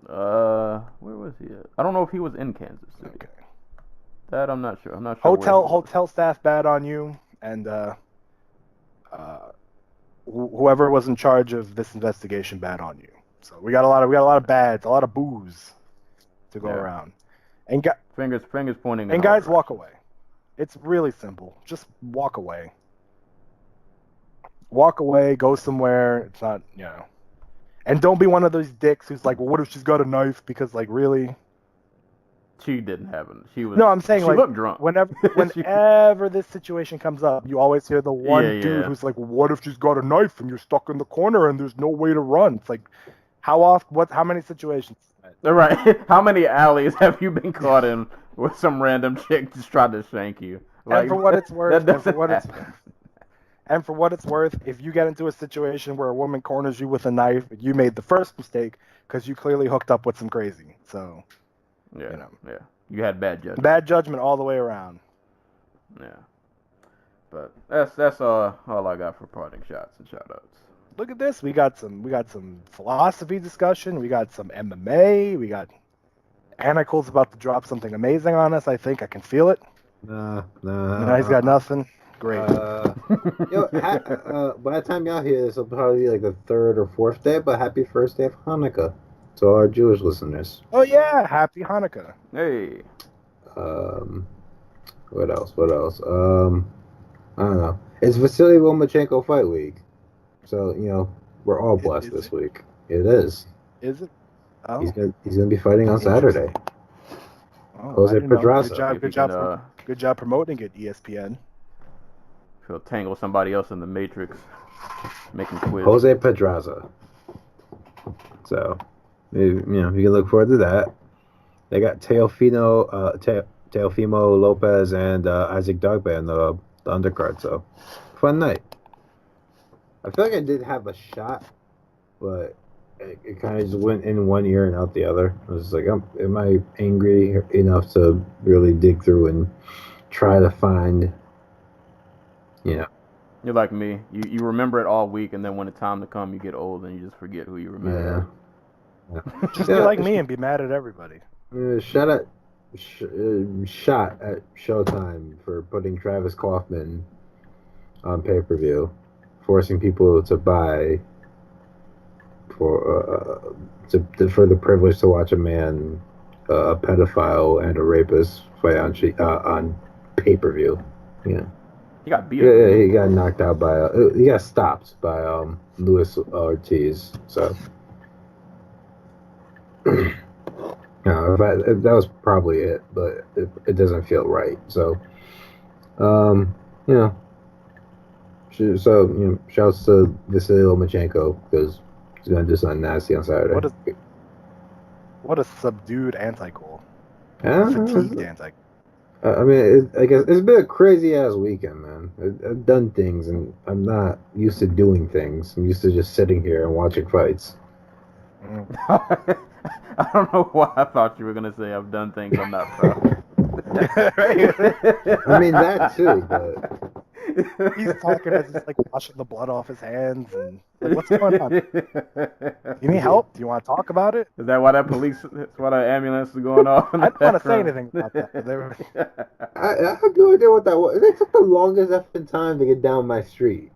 Speaker 4: Where was he at? I don't know if he was in Kansas City.
Speaker 6: Okay.
Speaker 4: That I'm not sure. I'm not sure.
Speaker 6: Hotel staff, bad on you, and whoever was in charge of this investigation, bad on you. So we got a lot of bads, a lot of boos to go around, and
Speaker 4: fingers pointing.
Speaker 6: And guys, walk away. It's really simple. Just walk away. Walk away. Go somewhere. It's not, and don't be one of those dicks who's like, well, what if she's got a knife? Because, like, really.
Speaker 4: She didn't have it. She was.
Speaker 6: No, I'm saying,
Speaker 4: she
Speaker 6: like,
Speaker 4: looked drunk.
Speaker 6: Whenever this situation comes up, you always hear the one dude who's like, well, "What if she's got a knife and you're stuck in the corner and there's no way to run?" It's like, how many situations?
Speaker 4: Right. How many alleys have you been caught in with some random chick just tried to shank you? Like,
Speaker 6: and for what it's worth, if you get into a situation where a woman corners you with a knife, you made the first mistake because you clearly hooked up with some crazy. So.
Speaker 4: Yeah, you had bad judgment.
Speaker 6: Bad judgment all the way around.
Speaker 4: Yeah, but that's all I got for parting shots and shoutouts.
Speaker 6: Look at this. We got some philosophy discussion. We got some MMA. We got Chronicles about to drop something amazing on us. I think I can feel it.
Speaker 5: Nah.
Speaker 6: He's got nothing. Great.
Speaker 5: By the time y'all hear this, it'll probably be like the third or fourth day. But happy first day of Hanukkah to our Jewish listeners.
Speaker 6: Oh yeah, happy Hanukkah.
Speaker 4: Hey.
Speaker 5: What else? I don't know. It's Vasily Lomachenko fight week, so we're all blessed this week. It is.
Speaker 6: Is it? Oh.
Speaker 5: He's gonna be fighting on Saturday.
Speaker 6: Oh,
Speaker 5: Jose Pedraza.
Speaker 6: Good job promoting it, ESPN.
Speaker 4: He'll tangle somebody else in the Matrix, make him quit.
Speaker 5: Jose Pedraza. So. Maybe, you can look forward to that. They got Teofimo Lopez and Isaac Dogbe on the undercard, so fun night. I feel like I did have a shot, but it kind of just went in one ear and out the other. I was like, am I angry enough to really dig through and try to find,
Speaker 4: You're like me. You remember it all week, and then when it's time to come, you get old and you just forget who you remember.
Speaker 5: Yeah.
Speaker 6: Just be like me and be mad at everybody.
Speaker 5: Shot at Showtime for putting Travis Kaufman on pay-per-view, forcing people to buy for the privilege to watch a man, a pedophile and a rapist fight on pay-per-view. Yeah.
Speaker 4: He got beat.
Speaker 5: Yeah, he got knocked out by. He got stopped by Luis Ortiz. So. I No, if that was probably it, but it doesn't feel right. So, you know, shouts to Vasily Lomachenko because he's gonna do something nasty on Saturday.
Speaker 6: What a subdued anti-goal.
Speaker 5: Yeah,
Speaker 6: Fatigued anti-goal.
Speaker 5: I mean, I guess it's been a crazy ass weekend, man. I've done things, and I'm not used to doing things. I'm used to just sitting here and watching fights.
Speaker 4: I don't know why I thought you were gonna say I've done things I'm not proud of.
Speaker 5: I mean that too, but
Speaker 6: he's talking as he's like washing the blood off his hands and like, what's going on? You need help? Do you want to talk about it?
Speaker 4: Is that why that ambulance is going off?
Speaker 6: I don't want to say anything about that. But
Speaker 5: I have no idea what that was. It took the longest effing time to get down my street.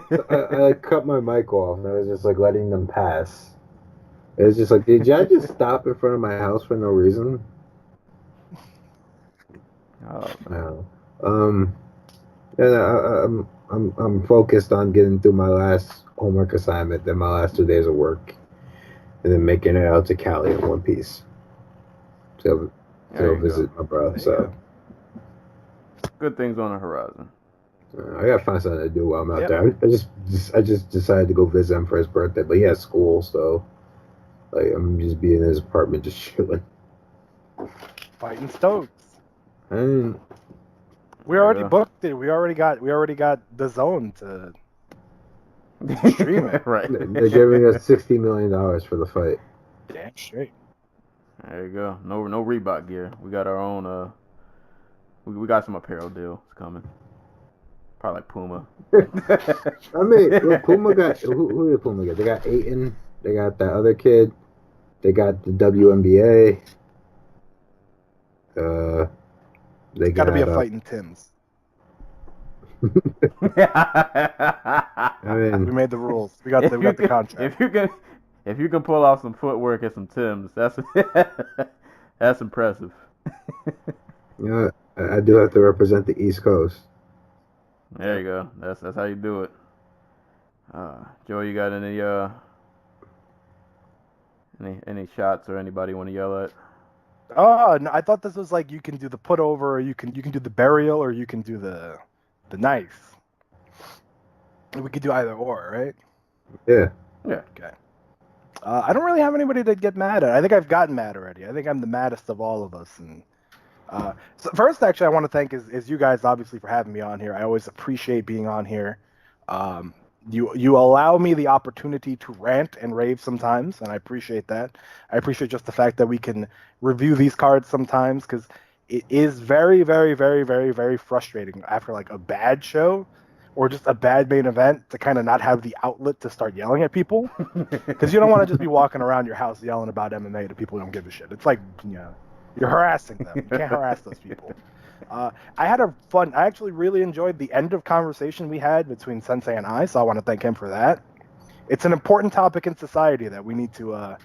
Speaker 5: So I cut my mic off and I was just like letting them pass. It was just like, did y'all just stop in front of my house for no reason?
Speaker 4: Oh,
Speaker 5: no. And I'm focused on getting through my last homework assignment, then my last 2 days of work, and then making it out to Cali in one piece. To visit my bro. So
Speaker 4: good things on the horizon.
Speaker 5: I gotta find something to do while I'm out there. I just decided to go visit him for his birthday, but he has school, so like I'm just being in his apartment, just chilling.
Speaker 6: Fighting Stokes.
Speaker 5: And
Speaker 6: we already booked it. We already got the zone to stream it.
Speaker 4: Right.
Speaker 5: They're giving us $60 million for the fight.
Speaker 6: Damn straight.
Speaker 4: There you go. No Reebok gear. We got our own. We got some apparel deals coming. Probably like Puma.
Speaker 5: I mean, look, Puma got who did Puma get? They got Ayton. They got that other kid. They got the WNBA. They
Speaker 6: got to be a fighting Tim's.
Speaker 5: I mean,
Speaker 6: we made the rules. We got the contract.
Speaker 4: If you can pull off some footwork and some Timbs, that's impressive.
Speaker 5: Yeah, I do have to represent the East Coast.
Speaker 4: There you go. That's how you do it. Joe, you got any shots or anybody you want to yell at?
Speaker 6: Oh, no, I thought this was like you can do the put over, or you can do the burial, or you can do the knife. We could do either or, right?
Speaker 5: Yeah.
Speaker 4: Yeah.
Speaker 6: Okay. I don't really have anybody to get mad at. I think I've gotten mad already. I think I'm the maddest of all of us. And so first, actually, I want to thank is you guys obviously for having me on here. I always appreciate being on here. You allow me the opportunity to rant and rave sometimes, and I appreciate that. I appreciate just the fact that we can review these cards sometimes, because it is very, very, very, very, very frustrating after like a bad show or just a bad main event to kind of not have the outlet to start yelling at people, because you don't want to just be walking around your house yelling about MMA to people who don't give a shit. It's like, you're harassing them. You can't harass those people. I actually really enjoyed the end of conversation we had between Sensei and I, so I want to thank him for that. It's an important topic in society that we need to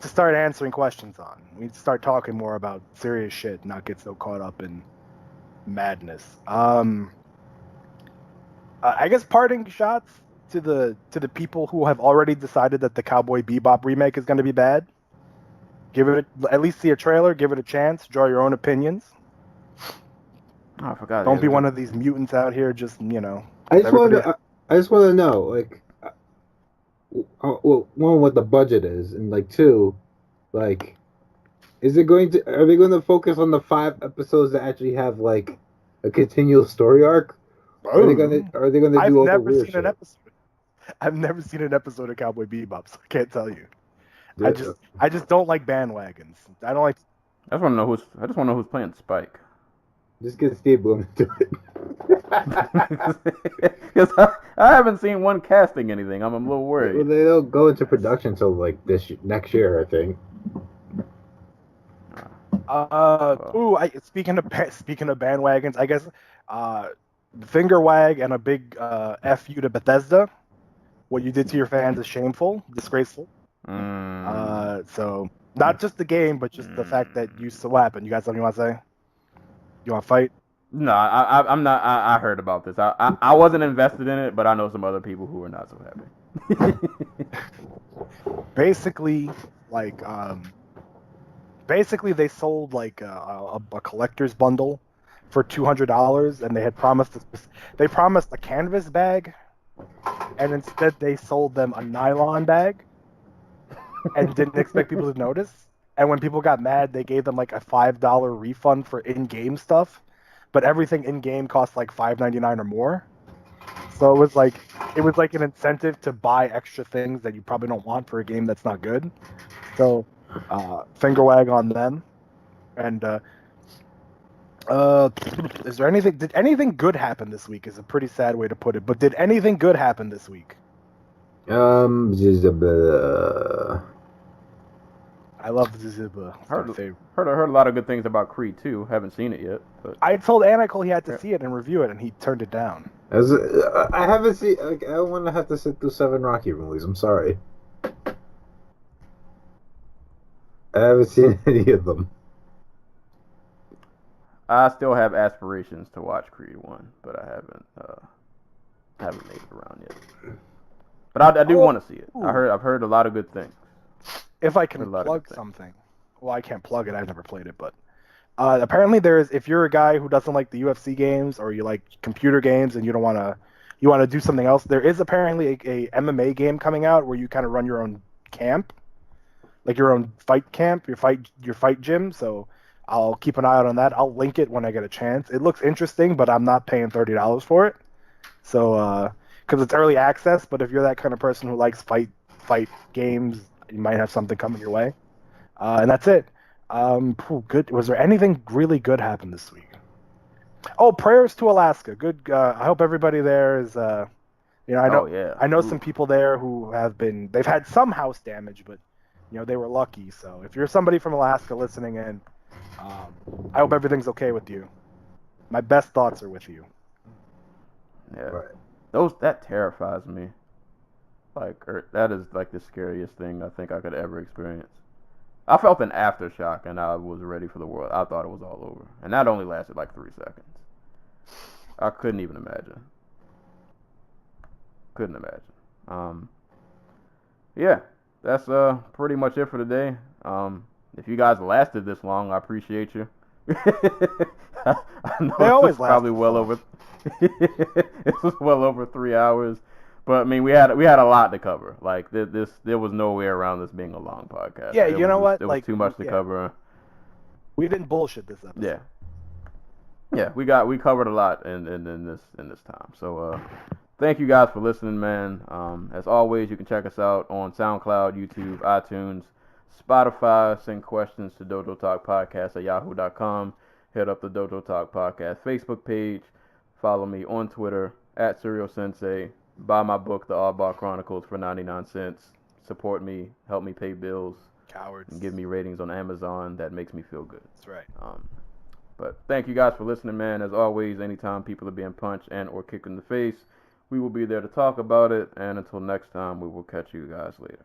Speaker 6: start answering questions on. We need to start talking more about serious shit, not get so caught up in madness. I guess parting shots to the people who have already decided that the Cowboy Bebop remake is going to be bad. At least see a trailer, give it a chance, draw your own opinions.
Speaker 4: Oh, I forgot.
Speaker 6: Don't be one of these mutants out here. Just
Speaker 5: I just want to know, like, well, one, what the budget is, and like two, like, are they going to focus on the 5 episodes that actually have like a continual story arc? Are they going to do all the weird shit?
Speaker 6: I've never seen an episode of Cowboy Bebop, so I can't tell you. Yeah. I just don't like bandwagons. I don't like.
Speaker 4: I just want to know who's playing Spike.
Speaker 5: Just get Steve Bloom to do it.
Speaker 4: Because I haven't seen one casting anything. I'm a little worried.
Speaker 5: Well, they don't go into production until like next year, I think.
Speaker 6: Speaking of bandwagons, I guess finger wag and a big F you to Bethesda. What you did to your fans is shameful, disgraceful. So not just the game, but just the fact that you so happened. You got something you want to say? You want to fight?
Speaker 4: No, I'm not. I heard about this. I wasn't invested in it, but I know some other people who are not so happy.
Speaker 6: Basically, like basically they sold like a collector's bundle for $200, and they promised a canvas bag, and instead they sold them a nylon bag, and didn't expect people to notice. And when people got mad, they gave them like a $5 refund for in-game stuff, but everything in-game cost like $5.99 or more. So it was like an incentive to buy extra things that you probably don't want for a game that's not good. So finger wag on them. And is there anything? Did anything good happen this week? Is a pretty sad way to put it. But did anything good happen this week? I love Ziziba.
Speaker 4: Heard a lot of good things about Creed 2. Haven't seen it yet. But
Speaker 6: I told Anikel he had to see it and review it, and he turned it down.
Speaker 5: I haven't seen. I don't want to have to sit through 7 Rocky movies. I'm sorry. I haven't seen any of them.
Speaker 4: I still have aspirations to watch Creed 1, but I haven't made it around yet. But I do want to see it. I've heard a lot of good things.
Speaker 6: If I can plug something. Well, I can't plug it. I've never played it, but apparently if you're a guy who doesn't like the UFC games, or you like computer games and you want to do something else, there is apparently a MMA game coming out where you kind of run your own camp, like your own fight camp, your fight gym. So I'll keep an eye out on that. I'll link it when I get a chance. It looks interesting, but I'm not paying $30 for it. So because it's early access, but if you're that kind of person who likes fight games, you might have something coming your way. And that's it. Good. Was there anything really good happen this week? Oh, prayers to Alaska. Good. I hope everybody there is. I know some people there who they've had some house damage, but they were lucky. So if you're somebody from Alaska listening in, I hope everything's okay with you. My best thoughts are with you.
Speaker 4: Yeah. Right. That terrifies me. That is like the scariest thing I think I could ever experience. I felt an aftershock, and I was ready for the world. I thought it was all over, and that only lasted like 3 seconds. I couldn't even imagine. Yeah, that's pretty much it for today. If you guys lasted this long, I appreciate you. I know
Speaker 6: they always
Speaker 4: probably well over. It was well over 3 hours. But I mean, we had a lot to cover. Like there was no way around this being a long podcast.
Speaker 6: Yeah, you know what?
Speaker 4: There was too much to cover.
Speaker 6: We didn't bullshit this episode.
Speaker 4: Yeah. We covered a lot in this time. So thank you guys for listening, man. As always, you can check us out on SoundCloud, YouTube, iTunes, Spotify. Send questions to dojotalkpodcast@yahoo.com. Hit up the Dojo Talk Podcast Facebook page. Follow me on Twitter @SerialSensei. Buy my book, The Oddball Chronicles, for 99 cents. Support me, help me pay bills.
Speaker 6: Cowards.
Speaker 4: And give me ratings on Amazon. That makes me feel good.
Speaker 6: That's right.
Speaker 4: But thank you guys for listening, man. As always, anytime people are being punched and or kicked in the face, we will be there to talk about it. And until next time, we will catch you guys later.